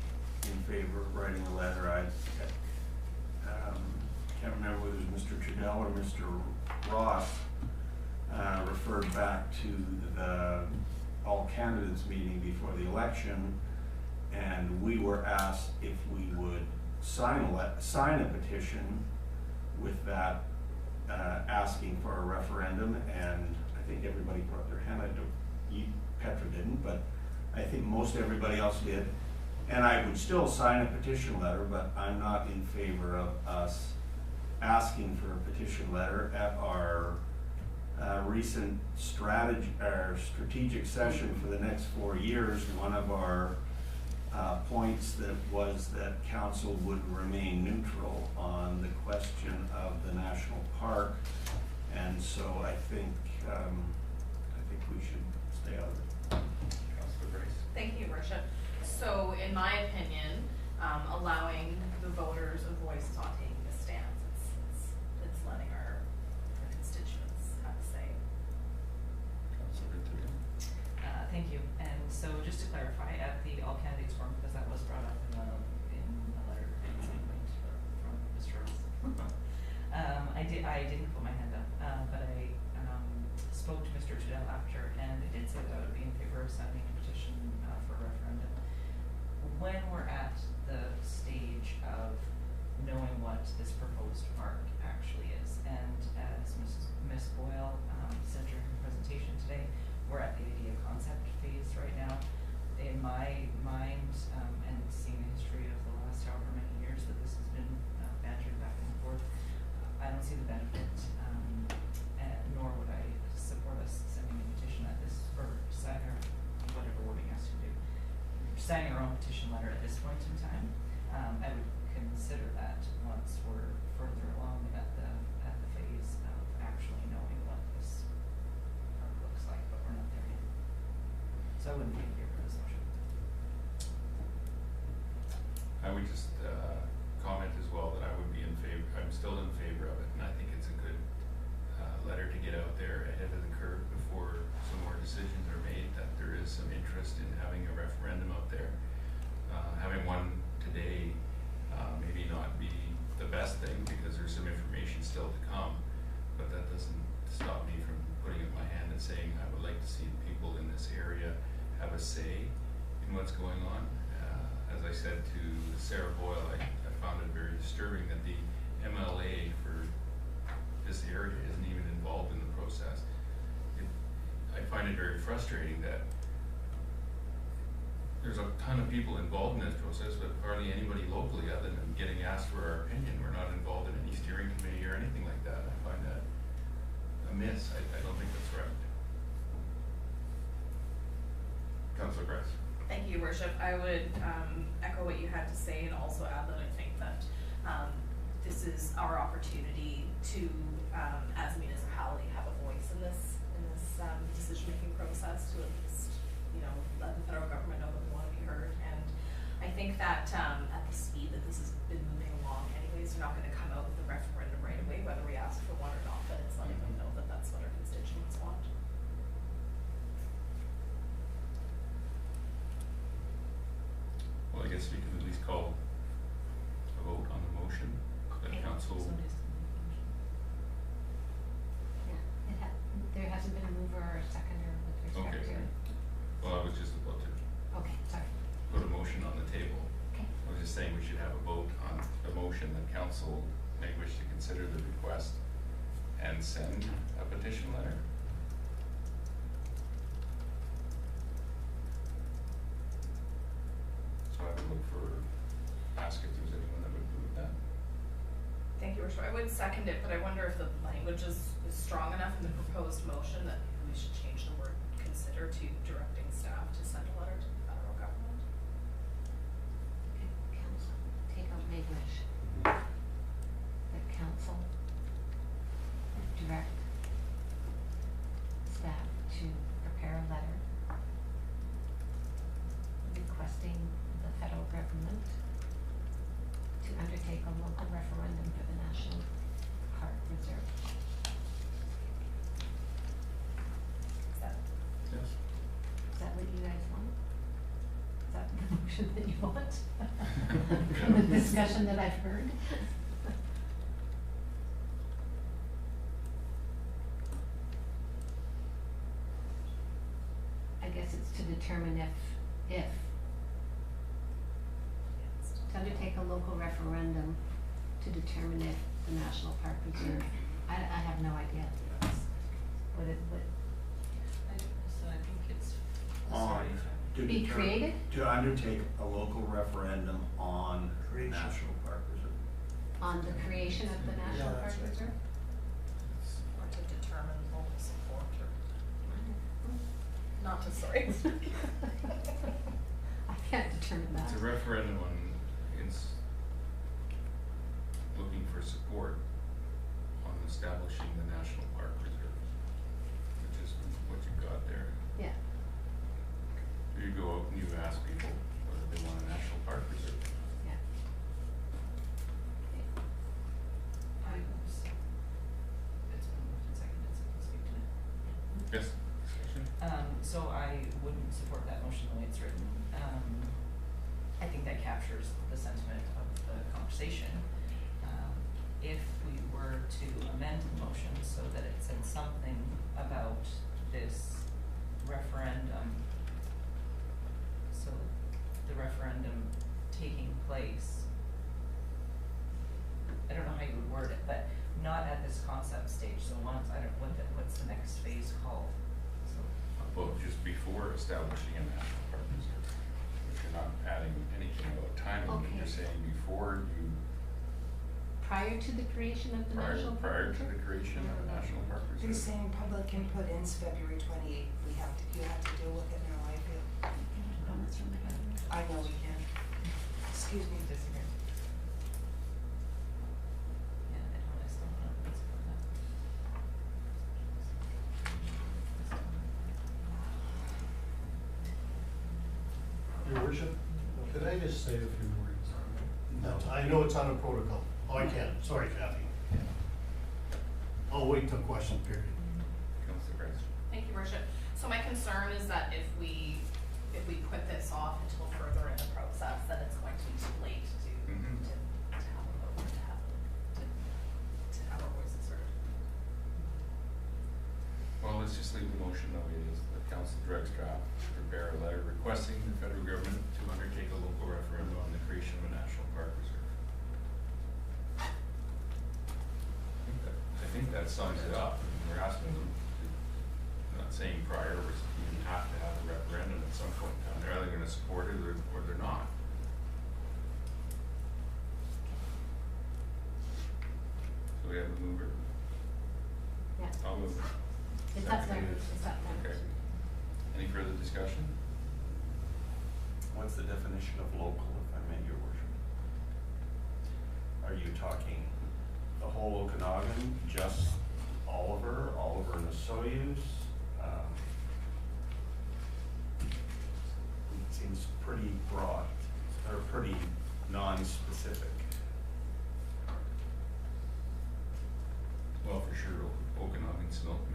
in favor of writing a letter. I can't remember whether it was Mr. Trudel or Mr. Ross referred back to the all candidates meeting before the election And we were asked if we would sign a petition with that, asking for a referendum, and I think everybody put up their hand. Petra didn't, but I think most everybody else did. And I would still sign a petition letter, but I'm not in favor of us asking for a petition letter at our recent strategic session for the next 4 years. One of our points that was that council would remain neutral on the question of the national park, and so I think we should stay out of it. Councilor Grace. Thank you, Worship. So in my opinion, allowing the voters a voice is not taking a stance. It's letting our constituents have a say. Councilor Tootin. Thank you. And so just to clarify, at the all candidates forum, because that was brought up in a letter from Mr. Ross. I didn't put my hand up, but I spoke to Mr. Tudell after, and I did say that I would be in favor of signing a petition for a referendum. When we're at the stage of knowing what this proposed park actually is, and as Ms. Boyle said during her presentation today, we're at the idea concept phase right now. In my mind, and seeing the history of the last however many years that this has been bantered back and forth, I don't see the benefit, nor would I support us sending a petition at this, or sign or whatever wording has to do, signing our own petition letter at this point in time. I would consider that once we're further along at the phase of actually knowing what this park looks like, but we're not there yet. So I wouldn't be in favor of this motion. I would just comment as well that I would be in favor, I'm still in favor of it, and I think it's a good letter to get out there ahead of the curve before some more decisions are made, that there is some interest in having a referendum out there. Having one today maybe not be the best thing, because there's some information still to come, but that doesn't stop me from putting up my hand and saying I would like to see people in this area have a say in what's going on. As I said to Sarah Boyle, I found it very disturbing that the MLA for this area isn't even involved in the process. I find it very frustrating that there's a ton of people involved in this process, but hardly anybody locally other than getting asked for our opinion. We're not involved in any steering committee or anything like that. I find that amiss. I don't think that's right. Councilor Grace. Thank you, Worship. I would echo what you had to say, and also add that I think that this is our opportunity to, as a municipality, have a voice in this decision-making process, to at least, let the federal government know that we want to be heard. And I think that at the speed that this has been moving along, anyways, they're not going to come out with a referendum right away, whether we ask for one or not. But it's letting them know that that's what our constituents want. Well, I guess we can at least call a vote on the motion that council. Yeah, there hasn't been a mover or a seconder with respect Okay. to. Well, I was just about to Okay, sorry. put a motion on the table. Okay. I was just saying we should have a vote on the motion that council may wish to consider the request and send a petition letter. So I would ask if there's anyone that would move that. Thank you, Worship. I would second it, but I wonder if the language is strong enough in the proposed motion that we should change the word consider to directing staff to send a letter to the federal government. Okay, council, take out may wish. That council direct staff to prepare a letter requesting the federal government to undertake a local referendum for the National Park Reserve. Yes. Is that what you guys want? Is that the motion that you want? From the discussion that I've heard? I guess it's to determine if undertake a local referendum to determine if the National Park Reserve, I have no idea. Would it, So I think it's. On, to Be determine- created? To undertake a local referendum on Creation. National Park Reserve. on the creation of the National Yeah, Park that's right. Reserve? Or to determine local support or, not to, sorry. I can't determine that. It's a referendum on, it's looking for support on establishing the National Park Reserve, which is what you got there. Yeah, You go out and you ask people whether they want a National Park Reserve. yeah. It's been moved and seconded, so we'll speak to it. Yes, discussion? So I wouldn't support that motion the way it's written. I think that captures the sentiment of the conversation. If we were to amend the motion so that it said something about this referendum, so the referendum taking place, I don't know how you would word it, but not at this concept stage, so once, I don't, what's the next phase called? So, Well, just before establishing a National Park Reserve, if you're not adding anything about timing, you're Okay. saying before you, Prior to the creation of the National prior Park to the Reserve? creation of a National Park Reserve. He's saying public input ends February 28th. You have to deal with it now, I feel. Comments from the government. I know we can. Excuse me. disagree. Yeah, I still don't know support that. Your worship, could I just say a few words? No, I know it's on a protocol. Oh, I can, sorry Kathy. I'll wait till question period. Councilor Rice. Thank you, Worship. So my concern is that if we put this off until further in the process, then it's going to be too late to Mhm. have a vote, to have our voices heard. Well, let's just leave the motion the way it is. The council directs draft to prepare a letter requesting the federal government to undertake a local referendum on the creation of a National Park Reserve. I think that sums it up. I mean, we're asking them to, I'm not saying prior, we're saying you have to have a referendum at some point in time. They're either gonna support it or they're not. So we have a mover. Yeah, I'll move. it's up there, Seconded. it's up there. Okay. Any further discussion? What's the definition of local, if I may, your worship? Are you talking the whole Okanagan, just Oliver and the Soyuz? It seems pretty broad, or pretty non-specific. Well, for sure, Okanagan Snoqualmie.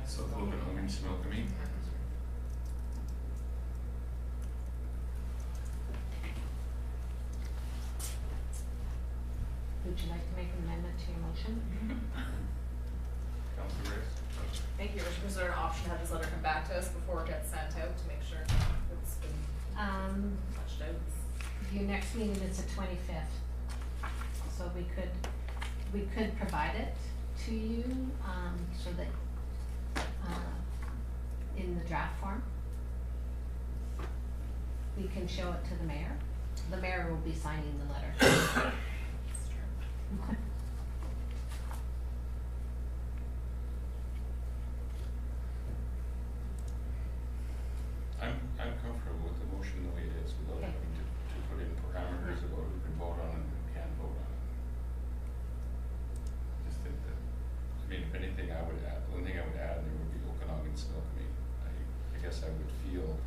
So Okanagan Snoqualmie. Would you like to make an amendment to your motion? Councilor Rice. Thank you, Worship. Is there an option to have this letter come back to us before it gets sent out to make sure it's been fleshed out? Your next meeting is the 25th, so we could provide it to you, so that, in the draft form. We can show it to the mayor. The mayor will be signing the letter. It's true. Okay. I'm comfortable with the motion the way it is, without Okay. having to put in parameters about who can vote on it and who can't vote on it. Just think that, I mean, if anything, I would add, the only thing I would add, there would be Okanagan Snoqualmie. I guess I would feel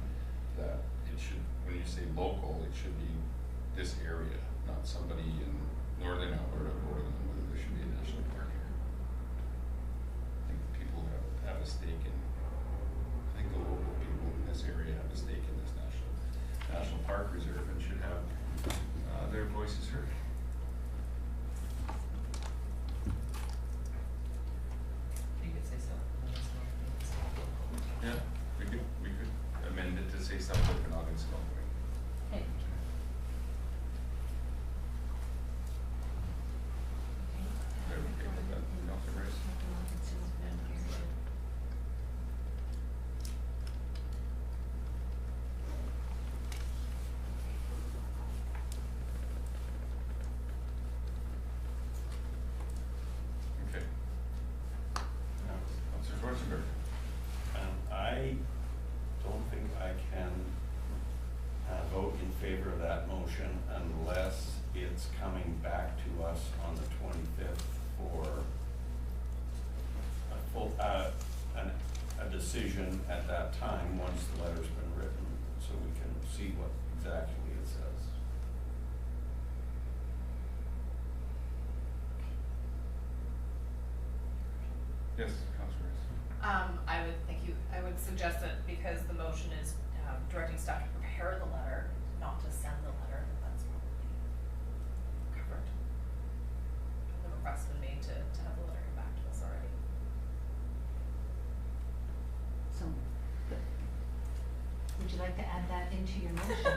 that it should, when you say local, it should be this area, not somebody in northern Alberta voting on whether there should be a national park here. I think people have a stake in, I think the local people in this area have a stake in this National Park Reserve and should have, their voices heard. You could say so. say South Okanagan Snowmobile. Okay. Okay, with that, Counselor Rice? Okay. Counselor Schwarzenberg? I don't think I can vote in favor of that motion unless it's coming back to us on the 25th for a full, a decision at that time, once the letter's been written, so we can see what exactly it says. Yes, Counselor Rice? I would suggest that because the motion is directing staff to prepare the letter, not to send the letter, that's probably covered. The request's been made to have the letter come back to us already. So, would you like to add that into your motion?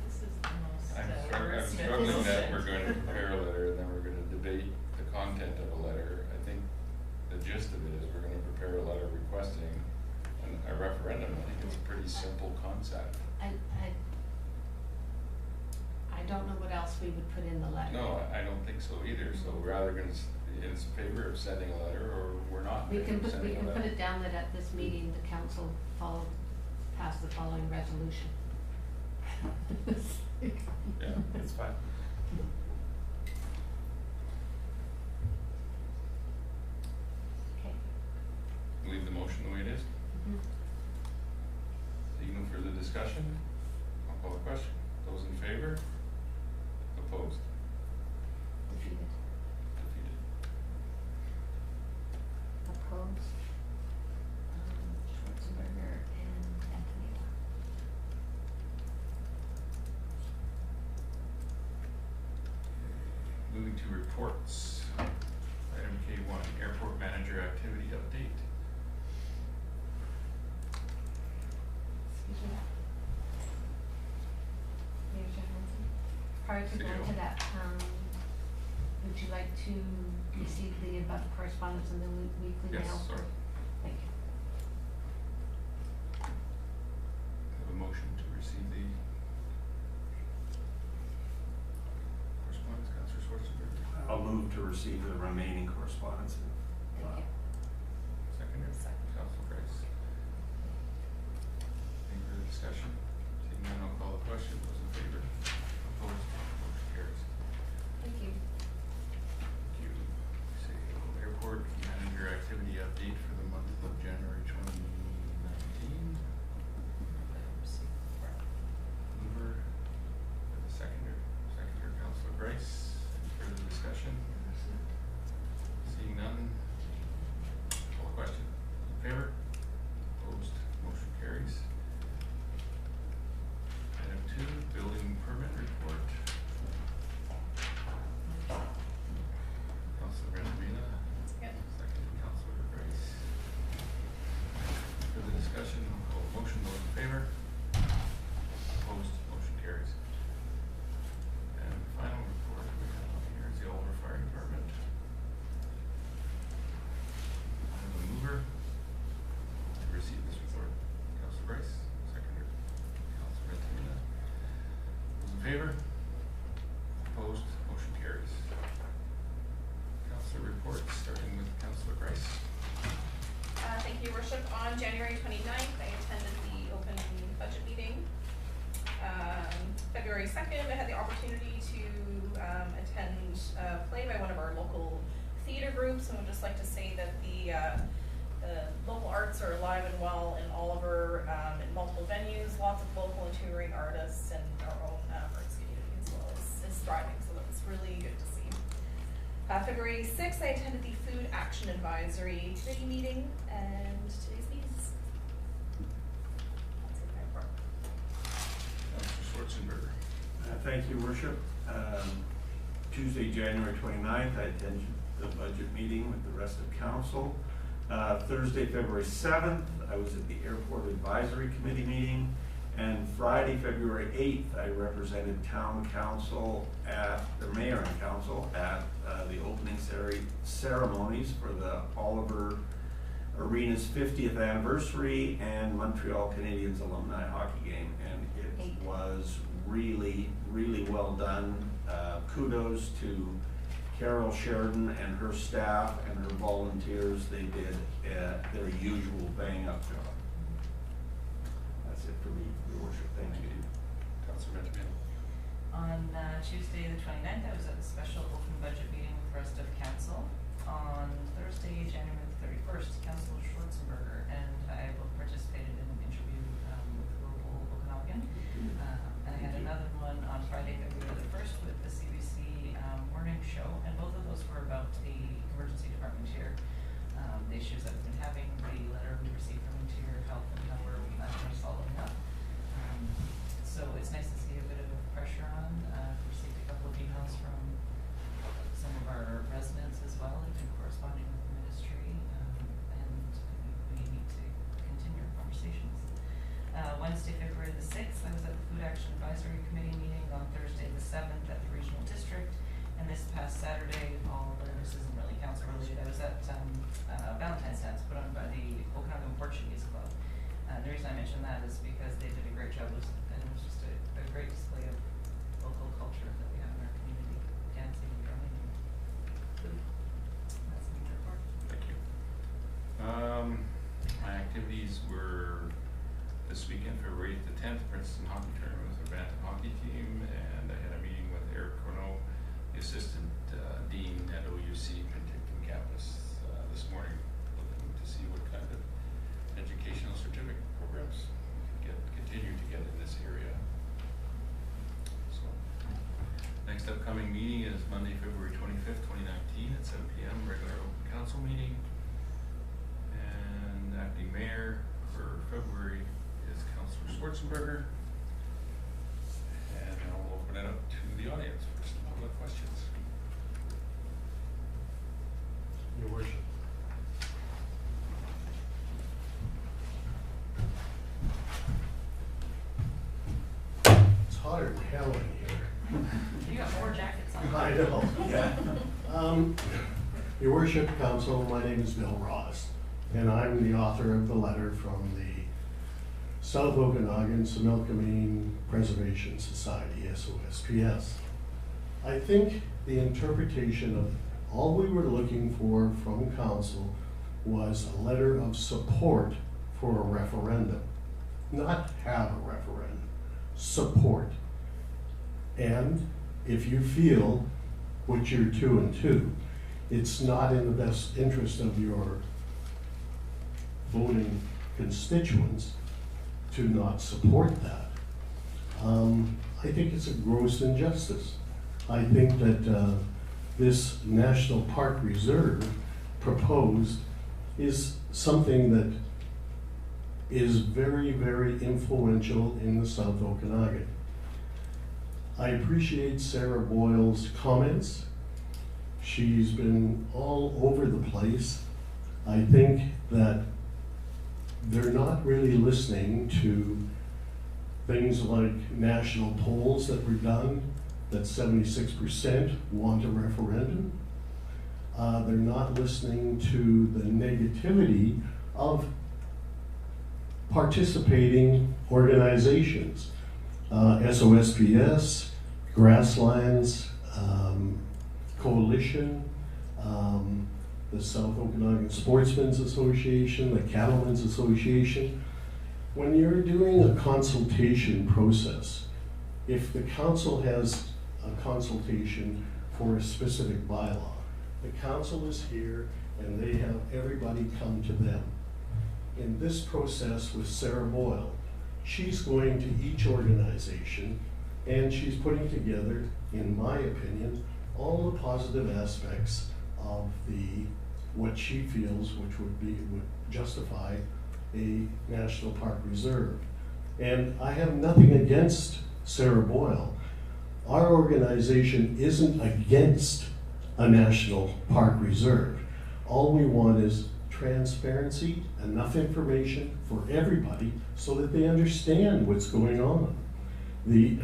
This is the most, I'm wordsmith struggling that isn't we're it? going to prepare a letter and then we're going to debate the content of a letter. I think the gist of it is we're going to prepare a letter requesting a referendum. I think it's a pretty simple concept. I don't know what else we would put in the letter. No, I don't think so either. So we're either going to, in favor of sending a letter or we're not We in can favor of put, we sending a can letter. put it down that at this meeting, the council pass the following resolution. Yeah. It's fine. Okay. Leave the motion the way it is. Mhm. Seeing no further discussion, I'll call the question. Those in favor? Opposed? Defeated. Defeated. Opposed? Schwarzenberger and Antonella. Moving to reports. Item K1, airport manager activity update. Excuse me. Mayor Johansson, prior to City going to Hall. that, would you like to receive the above correspondence in the weekly mail? Yes, sorry. Thank you. Have a motion to receive the correspondence, Councilor Schwarzenberg. I'll move to receive the remaining correspondence. Thank you. Seconder, Councilor Grace. Any further discussion? Seeing none, I'll call the question. Those in favor? Opposed? Motion carries. Thank you. Thank you. Say, airport manager activity update for the month of January 2019. Mover, for the seconder, Councilor Grace. Any further discussion? Seeing none, call the question. In favor? Opposed? Motion carries. Item 2, building permit report. Councilor Benjamina. Yep. Second, Councilor Grace. Further discussion, I'll call the motion. Those in favor? Opposed? Motion carries. And the final report we have on here is the Oliver Fire Department. I have a mover to receive this report. Councilor Bryce, seconder. Councilor Benjamina. Those in favor? Opposed? Motion carries. Councilor reports, starting with Councilor Bryce. Thank you, Worship. On January 29th, I attended the open budget meeting. February 2nd, I had the opportunity to attend a play by one of our local theater groups, and would just like to say that the local arts are alive and well in Oliver, in multiple venues, lots of local and touring artists, and our own arts community as well is thriving, so that's really good to see. February 6th, I attended the Food Action Advisory Committee meeting, and today's meetings. That's it, my report. Councilor Schwarzenberger. Thank you, Worship. Tuesday, January 29th, I attended the budget meeting with the rest of council. Thursday, February 7th, I was at the Airport Advisory Committee meeting. And Friday, February 8th, I represented town council the mayor and council at the opening ceremonies for the Oliver Arena's 50th anniversary and Montreal Canadiens alumni hockey game. And it was really, really well done. Kudos to Carol Sheridan and her staff and her volunteers. They did their usual bang-up job. That's it for me, Your Worship. Thank you. Councilor Benjamin. On Tuesday, the 29th, I was at the special open budget meeting with the rest of council. On Thursday, January the 31st, Councilor Schwarzenberger and I both participated in an interview with Global Okanagan. And I had another one on Friday, February the 1st with the CBC morning show, and both of those were about the emergency department here, the issues that we've been having, the letter we received from Interior Health, and how we're following up. So it's nice to see a bit of pressure on. Received a couple of emails from some of our residents as well, and been corresponding with the ministry, and we need to continue our conversations. Wednesday, February the 6th, I was at the Food Action Advisory Committee meeting. On Thursday, the 7th, at the Regional District. And this past Saturday, this isn't really council related, I was at Valentine's dance put on by the Okanagan Portuguese Club. The reason I mention that is because they did a great job, and it was just a great display of local culture that we have in our community, dancing and drumming and food. That's my report. Thank you. My activities were this weekend, February 8th to 10th, Princeton Hockey Tournament with the Bantam Hockey Team, and I had a meeting with Eric Corneau, the Assistant Dean at OUC Penticton Campus this morning, looking to see what kind of educational certificate programs we can continue to get in this area. So, next upcoming meeting is Monday, February 25th, 2019 at 7 p.m. regular open council meeting. And acting mayor for February is Councilor Schwarzenberger. And I'll open it up to the audience for some public questions. Your Worship. It's hotter than hell in here. You got more jackets on. I know, yeah. Your Worship, Council, my name is Bill Ross, and I'm the author of the letter from the South Okanagan Similkameen Preservation Society, SOSPS. I think the interpretation of all we were looking for from council was a letter of support for a referendum. Not have a referendum, support. And if you feel, which you're 2 and 2, it's not in the best interest of your voting constituents to not support that. I think it's a gross injustice. I think that this National Park Reserve proposed is something that is very, very influential in the South Okanagan. I appreciate Sarah Boyle's comments. She's been all over the place. I think that they're not really listening to things like national polls that were done, that 76% want a referendum. They're not listening to the negativity of participating organizations. SOSPS, Grasslands, Coalition, the South Okanagan Sportsmen's Association, the Cattlemen's Association. When you're doing a consultation process, if the council has a consultation for a specific bylaw, the council is here and they have everybody come to them. In this process with Sarah Boyle, she's going to each organization and she's putting together, in my opinion, all the positive aspects of what she feels would justify a National Park Reserve. And I have nothing against Sarah Boyle. Our organization isn't against a National Park Reserve. All we want is transparency, enough information for everybody so that they understand what's going on. The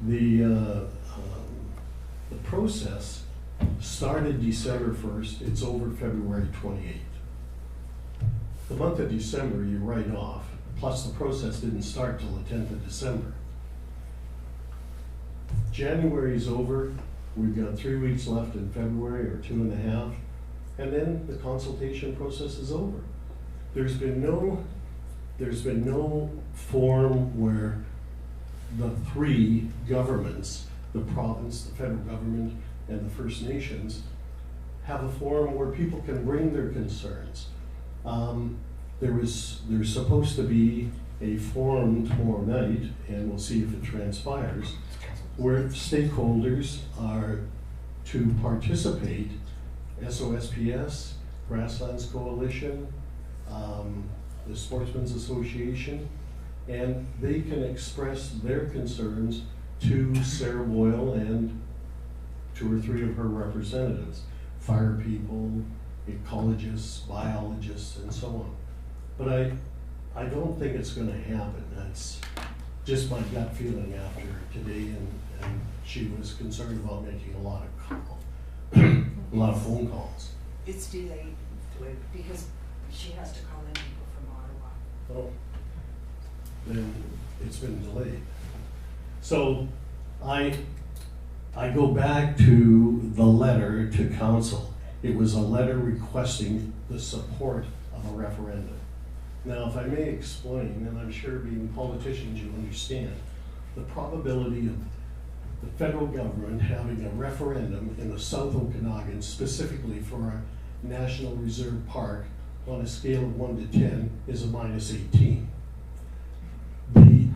the process started December 1st, it's over February 28th. The month of December you write off, plus the process didn't start till the 10th of December. January's over, we've got 3 weeks left in February, or 2.5, and then the consultation process is over. There's been no forum where the three governments, the province, the federal government, and the First Nations, have a forum where people can bring their concerns. There's supposed to be a forum tomorrow night, and we'll see if it transpires, where stakeholders are to participate, SOSPS, Grasslands Coalition, the Sportsmen's Association, and they can express their concerns to Sarah Boyle and 2 or 3 of her representatives, fire people, ecologists, biologists, and so on. But I don't think it's gonna happen. That's just my gut feeling after today, and she was concerned about making a lot of phone calls. It's delayed because she has to call in people from Ottawa. Oh, then it's been delayed. So I go back to the letter to council. It was a letter requesting the support of a referendum. Now, if I may explain, and I'm sure being politicians you understand, the probability of the federal government having a referendum in the South Okanagan, specifically for a National Reserve Park, on a scale of 1 to 10, is a -18. The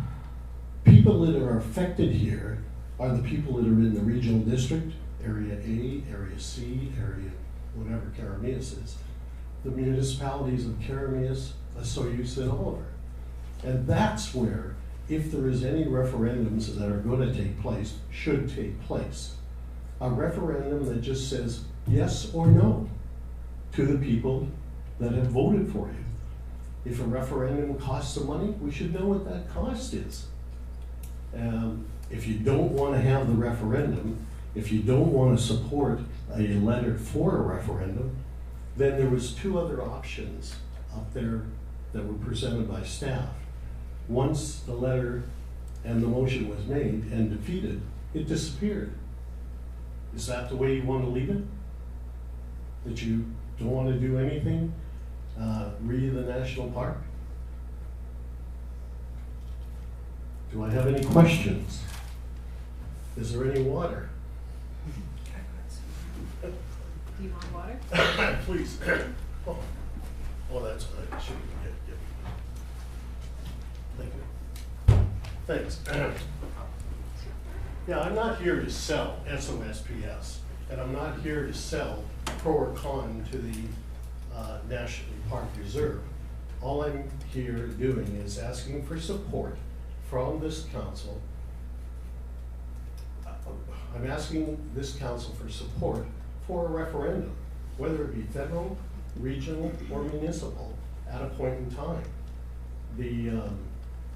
people that are affected here are the people that are in the regional district, Area A, Area C, Area whatever Karameas is, the municipalities of Karameas, Osoyoos, and Oliver. And that's where, if there is any referendums that are going to take place, should take place. A referendum that just says yes or no to the people that have voted for you. If a referendum costs some money, we should know what that cost is. If you don't want to have the referendum, if you don't want to support a letter for a referendum, then there was 2 other options up there that were presented by staff. Once the letter and the motion was made and defeated, it disappeared. Is that the way you want to leave it? That you don't want to do anything re the national park? Do I have any questions? Is there any water? Do you want water? Please. Oh, that's what I should get. Thank you. Thanks. Yeah, I'm not here to sell SOSPS, and I'm not here to sell pro or con to the National Park Reserve. All I'm here doing is asking for support from this council. I'm asking this council for support for a referendum, whether it be federal, regional, or municipal, at a point in time.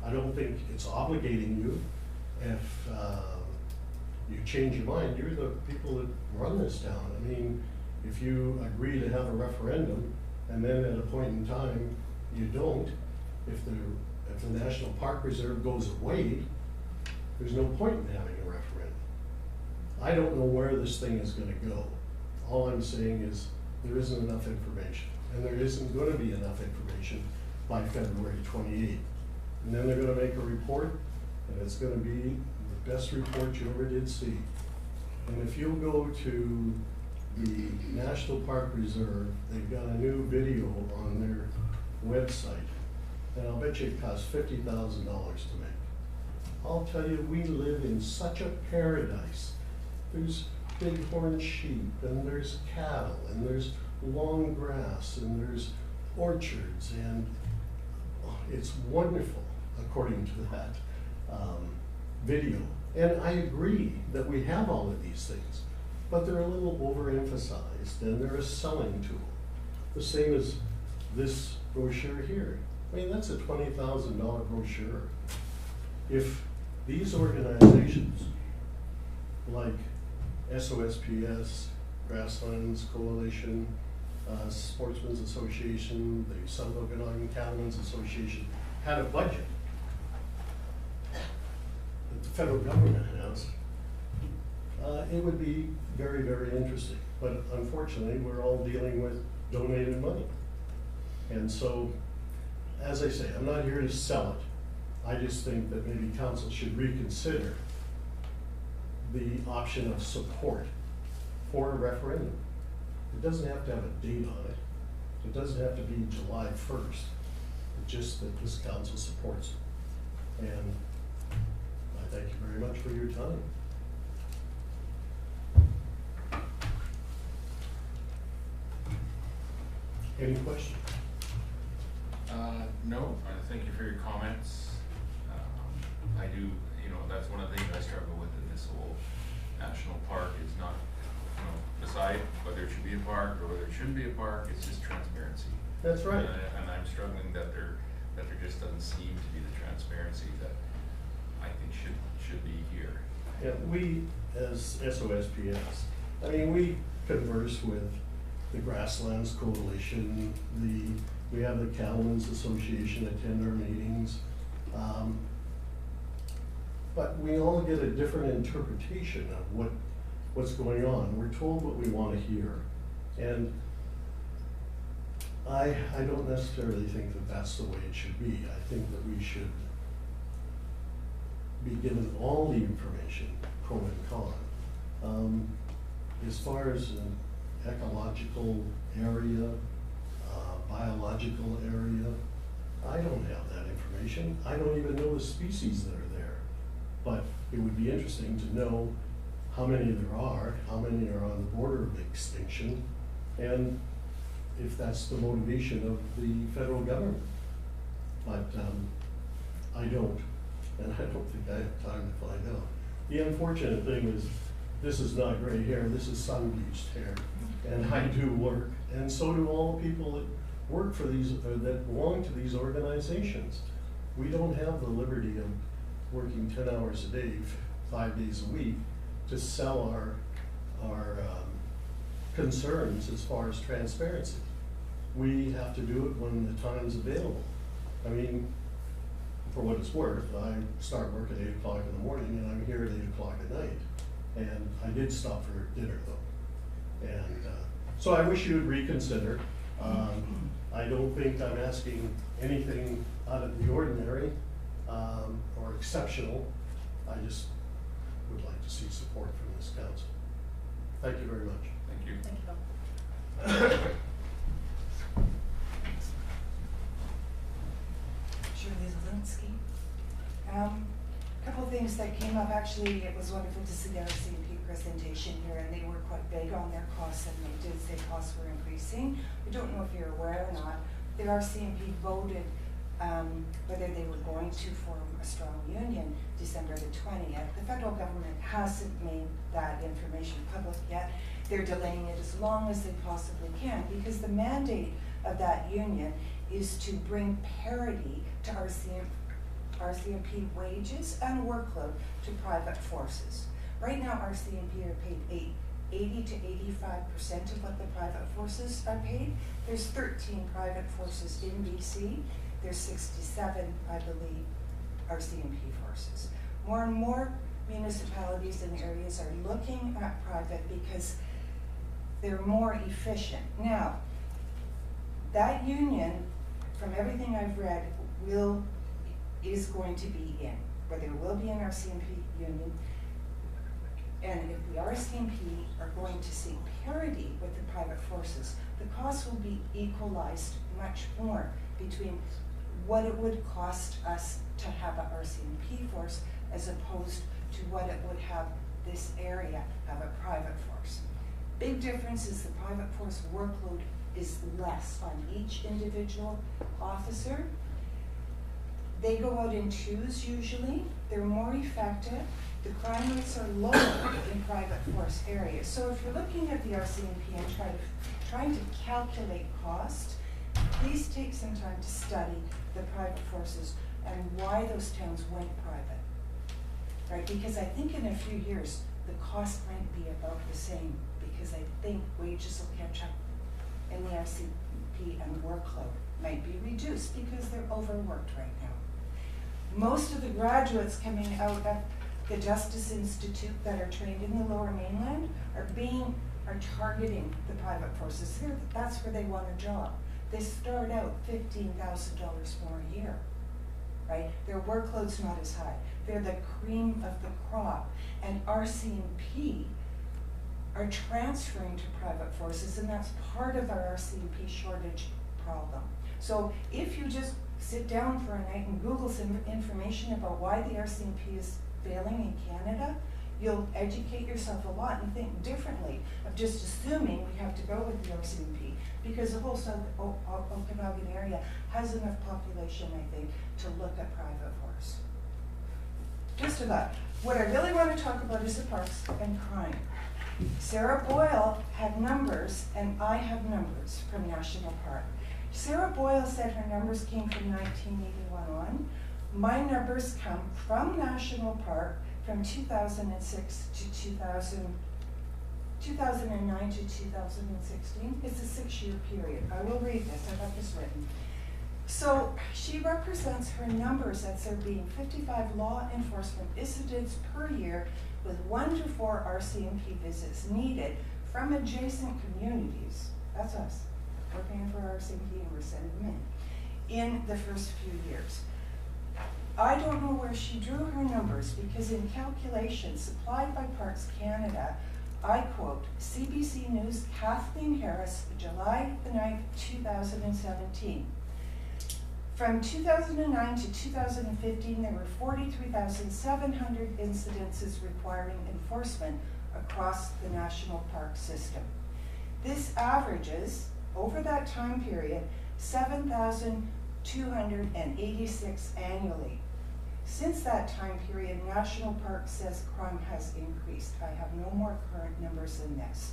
I don't think it's obligating you. If you change your mind, you're the people that run this town. I mean, if you agree to have a referendum, and then at a point in time, you don't, if the National Park Reserve goes away, there's no point in having a referendum. I don't know where this thing is gonna go. All I'm saying is there isn't enough information, and there isn't gonna be enough information by February 28th. And then they're gonna make a report, and it's gonna be the best report you ever did see. And if you'll go to the National Park Reserve, they've got a new video on their website, and I'll bet you it costs $50,000 to make. I'll tell you, we live in such a paradise. There's bighorn sheep, and there's cattle, and there's long grass, and there's orchards, and it's wonderful, according to that video. And I agree that we have all of these things. but they're a little overemphasized and they're a selling tool. The same as this brochure here. I mean, that's a $20,000 brochure. If these organizations, like SOSPS, Grasslands Coalition, Sportsmen's Association, the South Okanagan Cattlemen's Association, had a budget that the federal government has, it would be very, very interesting. But unfortunately, we're all dealing with donated money. And so, as I say, I'm not here to sell it. I just think that maybe council should reconsider the option of support for a referendum. It doesn't have to have a date on it. It doesn't have to be July 1st. It's just that this council supports it. And I thank you very much for your time. Any questions? No, thank you for your comments. I do, that's one of the things I struggle with in this whole national park is not, decide whether it should be a park or whether it shouldn't be a park, it's just transparency. That's right. And I'm struggling that there just doesn't seem to be the transparency that I think should be here. Yeah, we, as SOSPS, I mean, we converse with the Grasslands Coalition, we have the Cattlemen's Association attend our meetings, but we all get a different interpretation of what's going on. We're told what we want to hear, and I don't necessarily think that that's the way it should be. I think that we should be given all the information, pro and con. As far as an ecological area, biological area, I don't have that information. I don't even know the species that are there. But it would be interesting to know how many there are, how many are on the border of extinction, and if that's the motivation of the federal government. But I don't, and I don't think I have time to find out. The unfortunate thing is, this is not gray hair, this is sun-bleached hair, and I do work, and so do all the people that work for these, that belong to these organizations. We don't have the liberty of working 10 hours a day, 5 days a week, to sell our concerns as far as transparency. We have to do it when the time's available. I mean, for what it's worth, I start work at 8 o'clock in the morning and I'm here at 8 o'clock at night. And I did stop for dinner though. And so I wish you would reconsider. I don't think I'm asking anything out of the ordinary or exceptional. I just would like to see support from this council. Thank you very much. Thank you. Thank you. Shirley Zielinski. Couple things that came up, actually, it was wonderful to see the RCMP presentation here, and they were quite big on their costs, and they did say costs were increasing. I don't know if you're aware or not, the RCMP voted whether they were going to form a strong union December the 20th. The federal government hasn't made that information public yet. They're delaying it as long as they possibly can, because the mandate of that union is to bring parity to RCMP wages and workload to private forces. Right now, RCMP are paid 80 to 85% of what the private forces are paid. There's 13 private forces in BC. There's 67, I believe, RCMP forces. More and more municipalities and areas are looking at private because they're more efficient. Now, that union, from everything I've read, is going to be in, where there will be an RCMP union. And if the RCMP are going to seek parity with the private forces, the costs will be equalized much more between what it would cost us to have an RCMP force as opposed to what it would have this area have a private force. Big difference is the private force workload is less on each individual officer. They go out in twos usually, they're more effective, The crime rates are lower in private forest areas. So if you're looking at the RCMP and trying to calculate cost, please take some time to study the private forces and why those towns went private, right? Because I think in a few years, the cost might be about the same, because I think wages will catch up in the RCMP and workload might be reduced because they're overworked right now. Most of the graduates coming out of the Justice Institute that are trained in the Lower Mainland are targeting the private forces. That's where they want a job. They start out $15,000 more a year, right? Their workload's not as high. They're the cream of the crop. And RCMP are transferring to private forces, and that's part of our RCMP shortage problem. So if you just sit down for a night and Google some information about why the RCMP is failing in Canada, you'll educate yourself a lot and think differently of just assuming we have to go with the RCMP, because the whole South Okanagan area has enough population, I think, to look at private forests. Just a thought. What I really want to talk about is the parks and crime. Sarah Boyle had numbers, and I have numbers from National Park. Sarah Boyle said her numbers came from 1981 on. My numbers come from National Park from 2006 to 2009 to 2016. It's a 6-year period. I will read this. I have this written. So she represents her numbers as there being 55 law enforcement incidents per year, with 1 to 4 RCMP visits needed from adjacent communities. That's us. We're paying for RCMP and we're sending them in the first few years. I don't know where she drew her numbers, because in calculations supplied by Parks Canada, I quote CBC News Kathleen Harris, July the 9th, 2017. From 2009 to 2015, there were 43,700 incidences requiring enforcement across the national park system. This averages, over that time period, 7,286 annually. Since that time period, National Park says crime has increased. I have no more current numbers than this.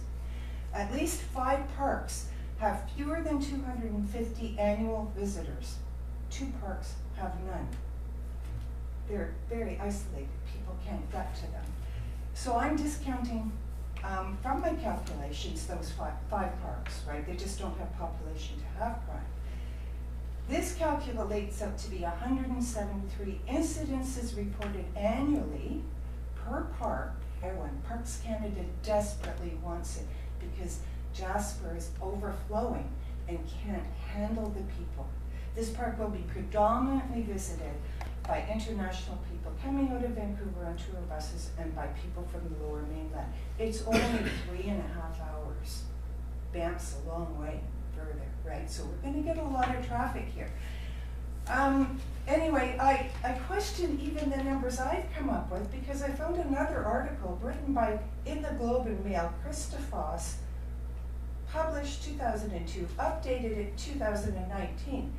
At least 5 parks have fewer than 250 annual visitors. 2 parks have none. They're very isolated. People can't get to them. So I'm discounting from my calculations those five parks, right? They just don't have population to have crime. This calculates out to be 173 incidences reported annually per park. Everyone, Parks Canada desperately wants it because Jasper is overflowing and can't handle the people. This park will be predominantly visited by international people coming out of Vancouver on tour buses and by people from the Lower Mainland. It's only 3.5 hours. Banff's a long way further, right? So we're going to get a lot of traffic here. Anyway, I question even the numbers I've come up with, because I found another article written by, in the Globe and Mail, Krista Foss, published 2002, updated in 2019.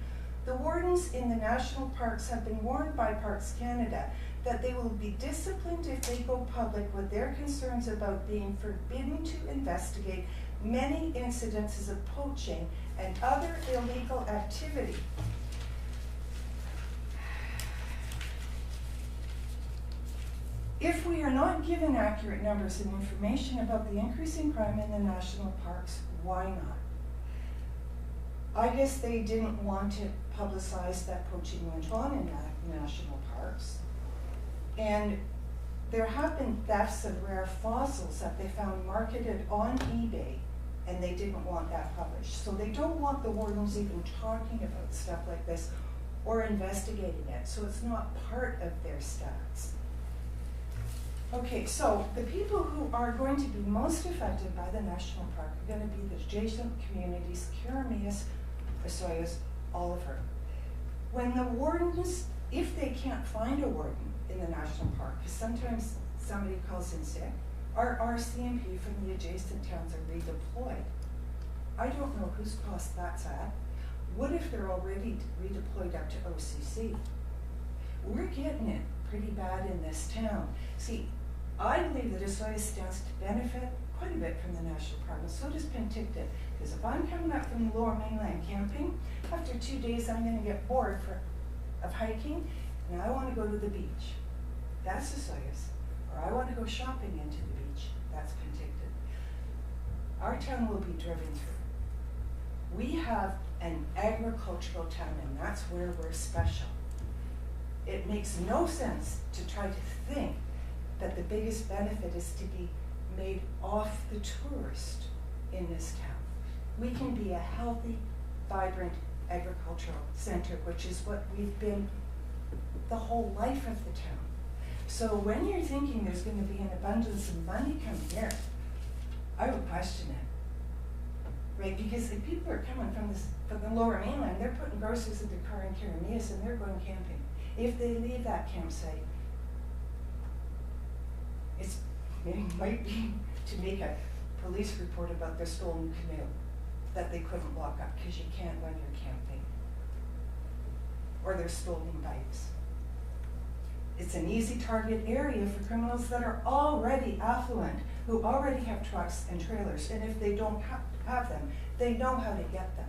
The wardens in the national parks have been warned by Parks Canada that they will be disciplined if they go public with their concerns about being forbidden to investigate many incidences of poaching and other illegal activity. If we are not given accurate numbers and information about the increasing crime in the national parks, why not? I guess they didn't want to publicize that poaching went on in national parks. And there have been thefts of rare fossils that they found marketed on eBay, and they didn't want that published. So they don't want the wardens even talking about stuff like this or investigating it, so it's not part of their stats. Okay, so the people who are going to be most affected by the national park are going to be the adjacent communities, Karameas, Osoyoos, Oliver. When the wardens, if they can't find a warden in the national park, because sometimes somebody calls in sick, our RCMP from the adjacent towns are redeployed. I don't know whose cost that's at. What if they're already redeployed up to OCC? We're getting it pretty bad in this town. See, I believe that Osoyoos stands to benefit quite a bit from the national park, and so does Penticton. Because if I'm coming up from the Lower Mainland camping, after 2 days I'm gonna get bored of hiking, and I wanna go to the beach. That's Osoyoos. Or I wanna go shopping into the beach. That's Penticton. Our town will be driven through. We have an agricultural town, and that's where we're special. It makes no sense to try to think that the biggest benefit is to be made off the tourist in this town. We can be a healthy, vibrant agricultural center, which is what we've been the whole life of the town. So when you're thinking there's going to be an abundance of money coming here, I would question it. Right, because if people are coming from the Lower Mainland, they're putting groceries in their car in Karameas and they're going camping. If they leave that campsite, it might be to make a police report about their stolen canoe that they couldn't walk up because you can't when you're camping. Or their stolen bikes. It's an easy target area for criminals that are already affluent, who already have trucks and trailers, and if they don't have them, they know how to get them.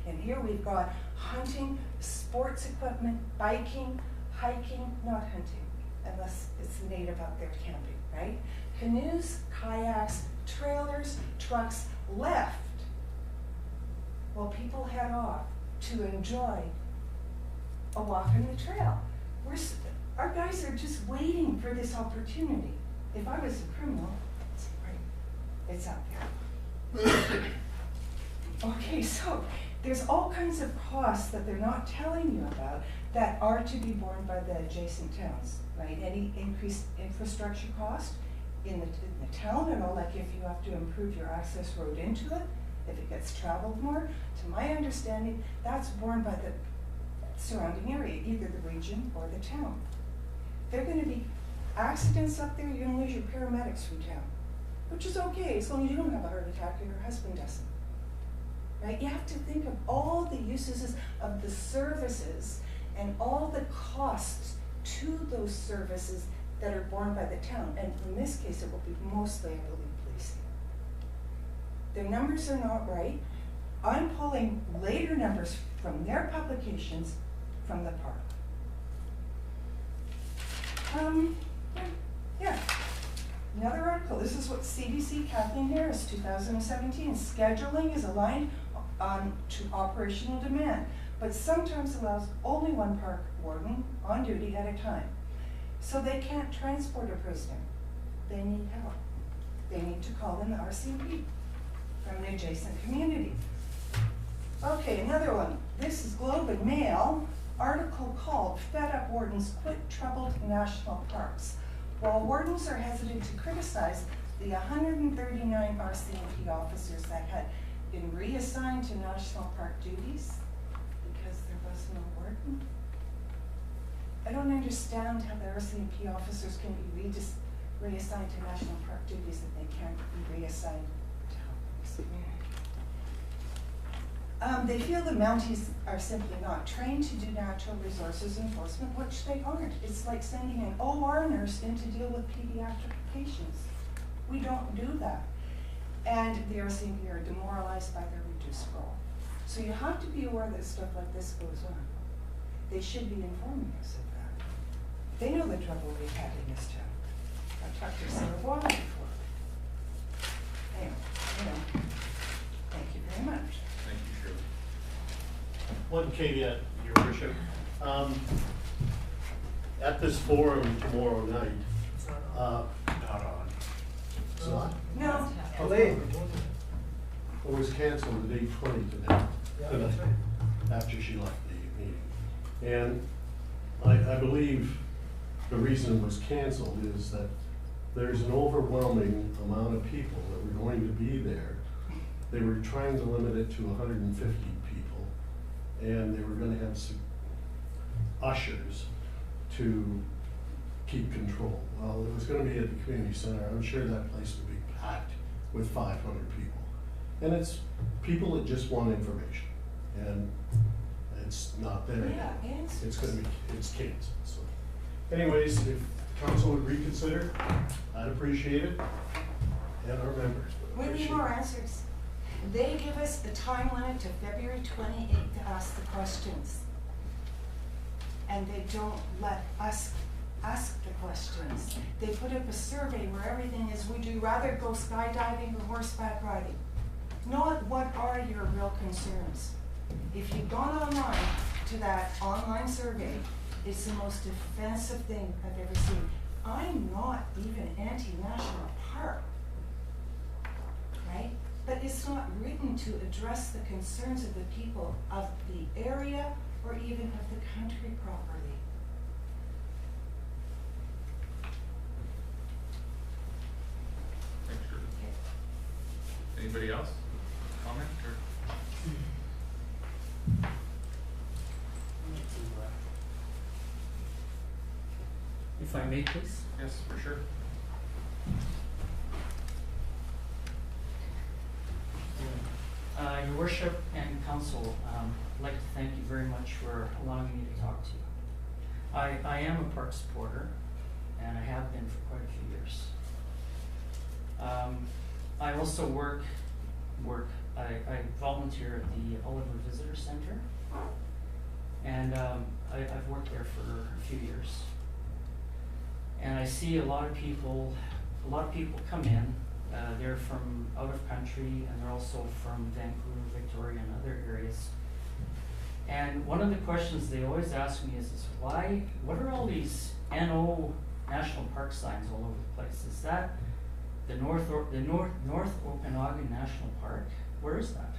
And here we've got hunting, sports equipment, biking, hiking, not hunting, unless it's native out there camping, right? Canoes, kayaks, trailers, trucks left while people head off to enjoy a walk on the trail. Our guys are just waiting for this opportunity. If I was a criminal, it's out there. Okay, so there's all kinds of costs that they're not telling you about that are to be borne by the adjacent towns, right? Any increased infrastructure cost in the town, and all, like if you have to improve your access road into it, if it gets traveled more, to my understanding, that's borne by the surrounding area, either the region or the town. There are going to be accidents up there, you're going to lose your paramedics from town, which is okay, as long as you don't have a heart attack or your husband doesn't. Right? You have to think of all the uses of the services and all the costs to those services that are borne by the town. And in this case, it will be mostly, I believe, policing. Their numbers are not right. I'm pulling later numbers from their publications from the park. Yeah. Another article, this is what CBC Kathleen Harris, 2017. Scheduling is aligned to operational demand, but sometimes allows only one park warden on duty at a time. So they can't transport a prisoner. They need help. They need to call in the RCMP from the adjacent community. Okay, another one. This is Globe and Mail. Article called Fed Up Wardens Quit Troubled National Parks. While wardens are hesitant to criticize the 139 RCMP officers that had been reassigned to national park duties because there was no warden. I don't understand how the RCMP officers can be reassigned to national park duties if they can't be reassigned to help this community. They feel the Mounties are simply not trained to do natural resources enforcement, which they aren't. It's like sending an OR nurse in to deal with pediatric patients. We don't do that. And the RCMP are demoralized by their reduced role. So you have to be aware that stuff like this goes on. They should be informing us of that. They know the trouble we've had in this town. I've talked to Sarah Boyle before. Anyway, thank you very much. Thank you, Shirley. One caveat, Your Worship. At this forum tomorrow night, Not on. it's not, No. Delayed. it was canceled at 8:20 today, after she left the meeting. And I believe the reason it was canceled is that there's an overwhelming amount of people that were going to be there. They were trying to limit it to 150 people, and they were gonna have some ushers to keep control. Well, it was gonna be at the community center. I'm sure that place would be packed with 500 people. And it's people that just want information, and it's not there Yeah, yet. answers. It's gonna be, it's canceled, so. anyways, if council would reconsider, I'd appreciate it, and our members would We need appreciate more it. answers. They give us the time limit to February 28th to ask the questions. And they don't let us ask the questions. They put up a survey where everything is, would you rather go skydiving or horseback riding? Not what are your real concerns. If you've gone online to that online survey, it's the most offensive thing I've ever seen. I'm not even anti-national park, right? But it's not written to address the concerns of the people of the area or even of the country properly. Thanks, Shirley. Anybody else? Comment or? If I may, please. Yes, for sure. Your worship and council, I'd like to thank you very much for allowing me to talk to you. I am a park supporter, and I have been for quite a few years. I also I volunteer at the Oliver Visitor Center, and I've worked there for a few years. And I see a lot of people come in. They're from out of country, and they're also from Vancouver, Victoria, and other areas. And one of the questions they always ask me is what are all these NO national park signs all over the place? Is that the North Okanagan National Park? Where is that?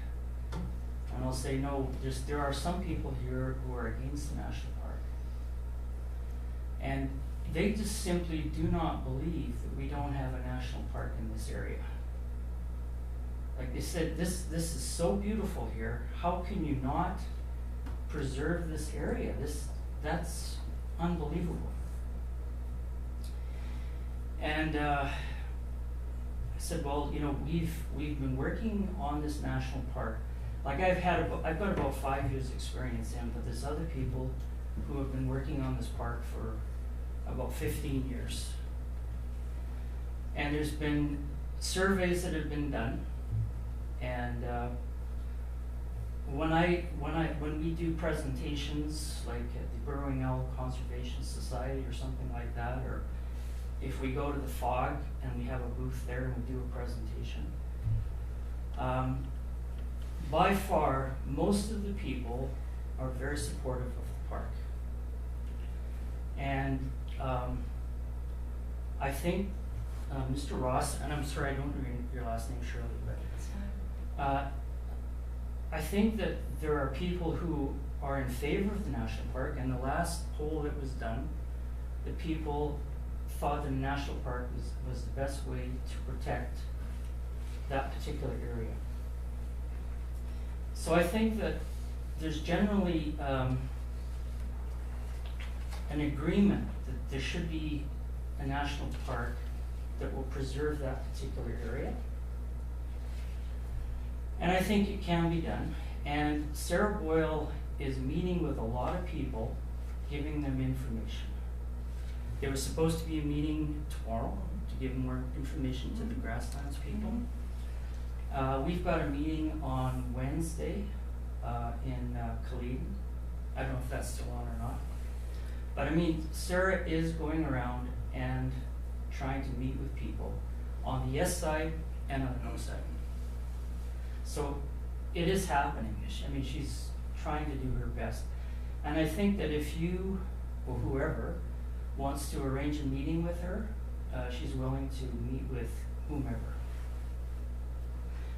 And I'll say, no, there are some people here who are against the national park. And they just simply do not believe that we don't have a national park in this area. Like they said, this is so beautiful here. How can you not preserve this area? That's unbelievable. And I said, well, we've been working on this national park. Like I've got about 5 years experience in, but there's other people who have been working on this park for about 15 years. And there's been surveys that have been done, and when we do presentations like at the Burrowing Owl Conservation Society or something like that, or if we go to the FOG and we have a booth there and we do a presentation, by far most of the people are very supportive of the park. And I think Mr. Ross, and I'm sorry I don't know your last name, Shirley, but I think that there are people who are in favor of the national park, and the last poll that was done, the people thought the national park was the best way to protect that particular area. So I think that there's generally an agreement that there should be a national park that will preserve that particular area. And I think it can be done. And Sarah Boyle is meeting with a lot of people, giving them information. There was supposed to be a meeting tomorrow to give more information to the Grasslands people. We've got a meeting on Wednesday in Culloden. I don't know if that's still on or not. But I mean, Sarah is going around and trying to meet with people on the yes side and on the no side. So it is happening. I mean, she's trying to do her best. And I think that if you, or whoever, wants to arrange a meeting with her, she's willing to meet with whomever.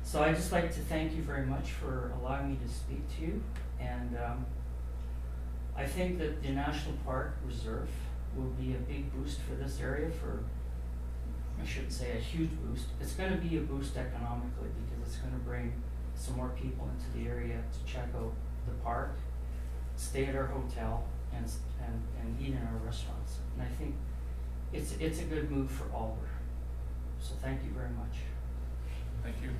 So I'd just like to thank you very much for allowing me to speak to you. And I think that the National Park Reserve will be a big boost for this area I shouldn't say a huge boost. It's going to be a boost economically because it's going to bring some more people into the area to check out the park, stay at our hotel, and eat in our restaurants. And I think it's a good move for Alder. So thank you very much. Thank you.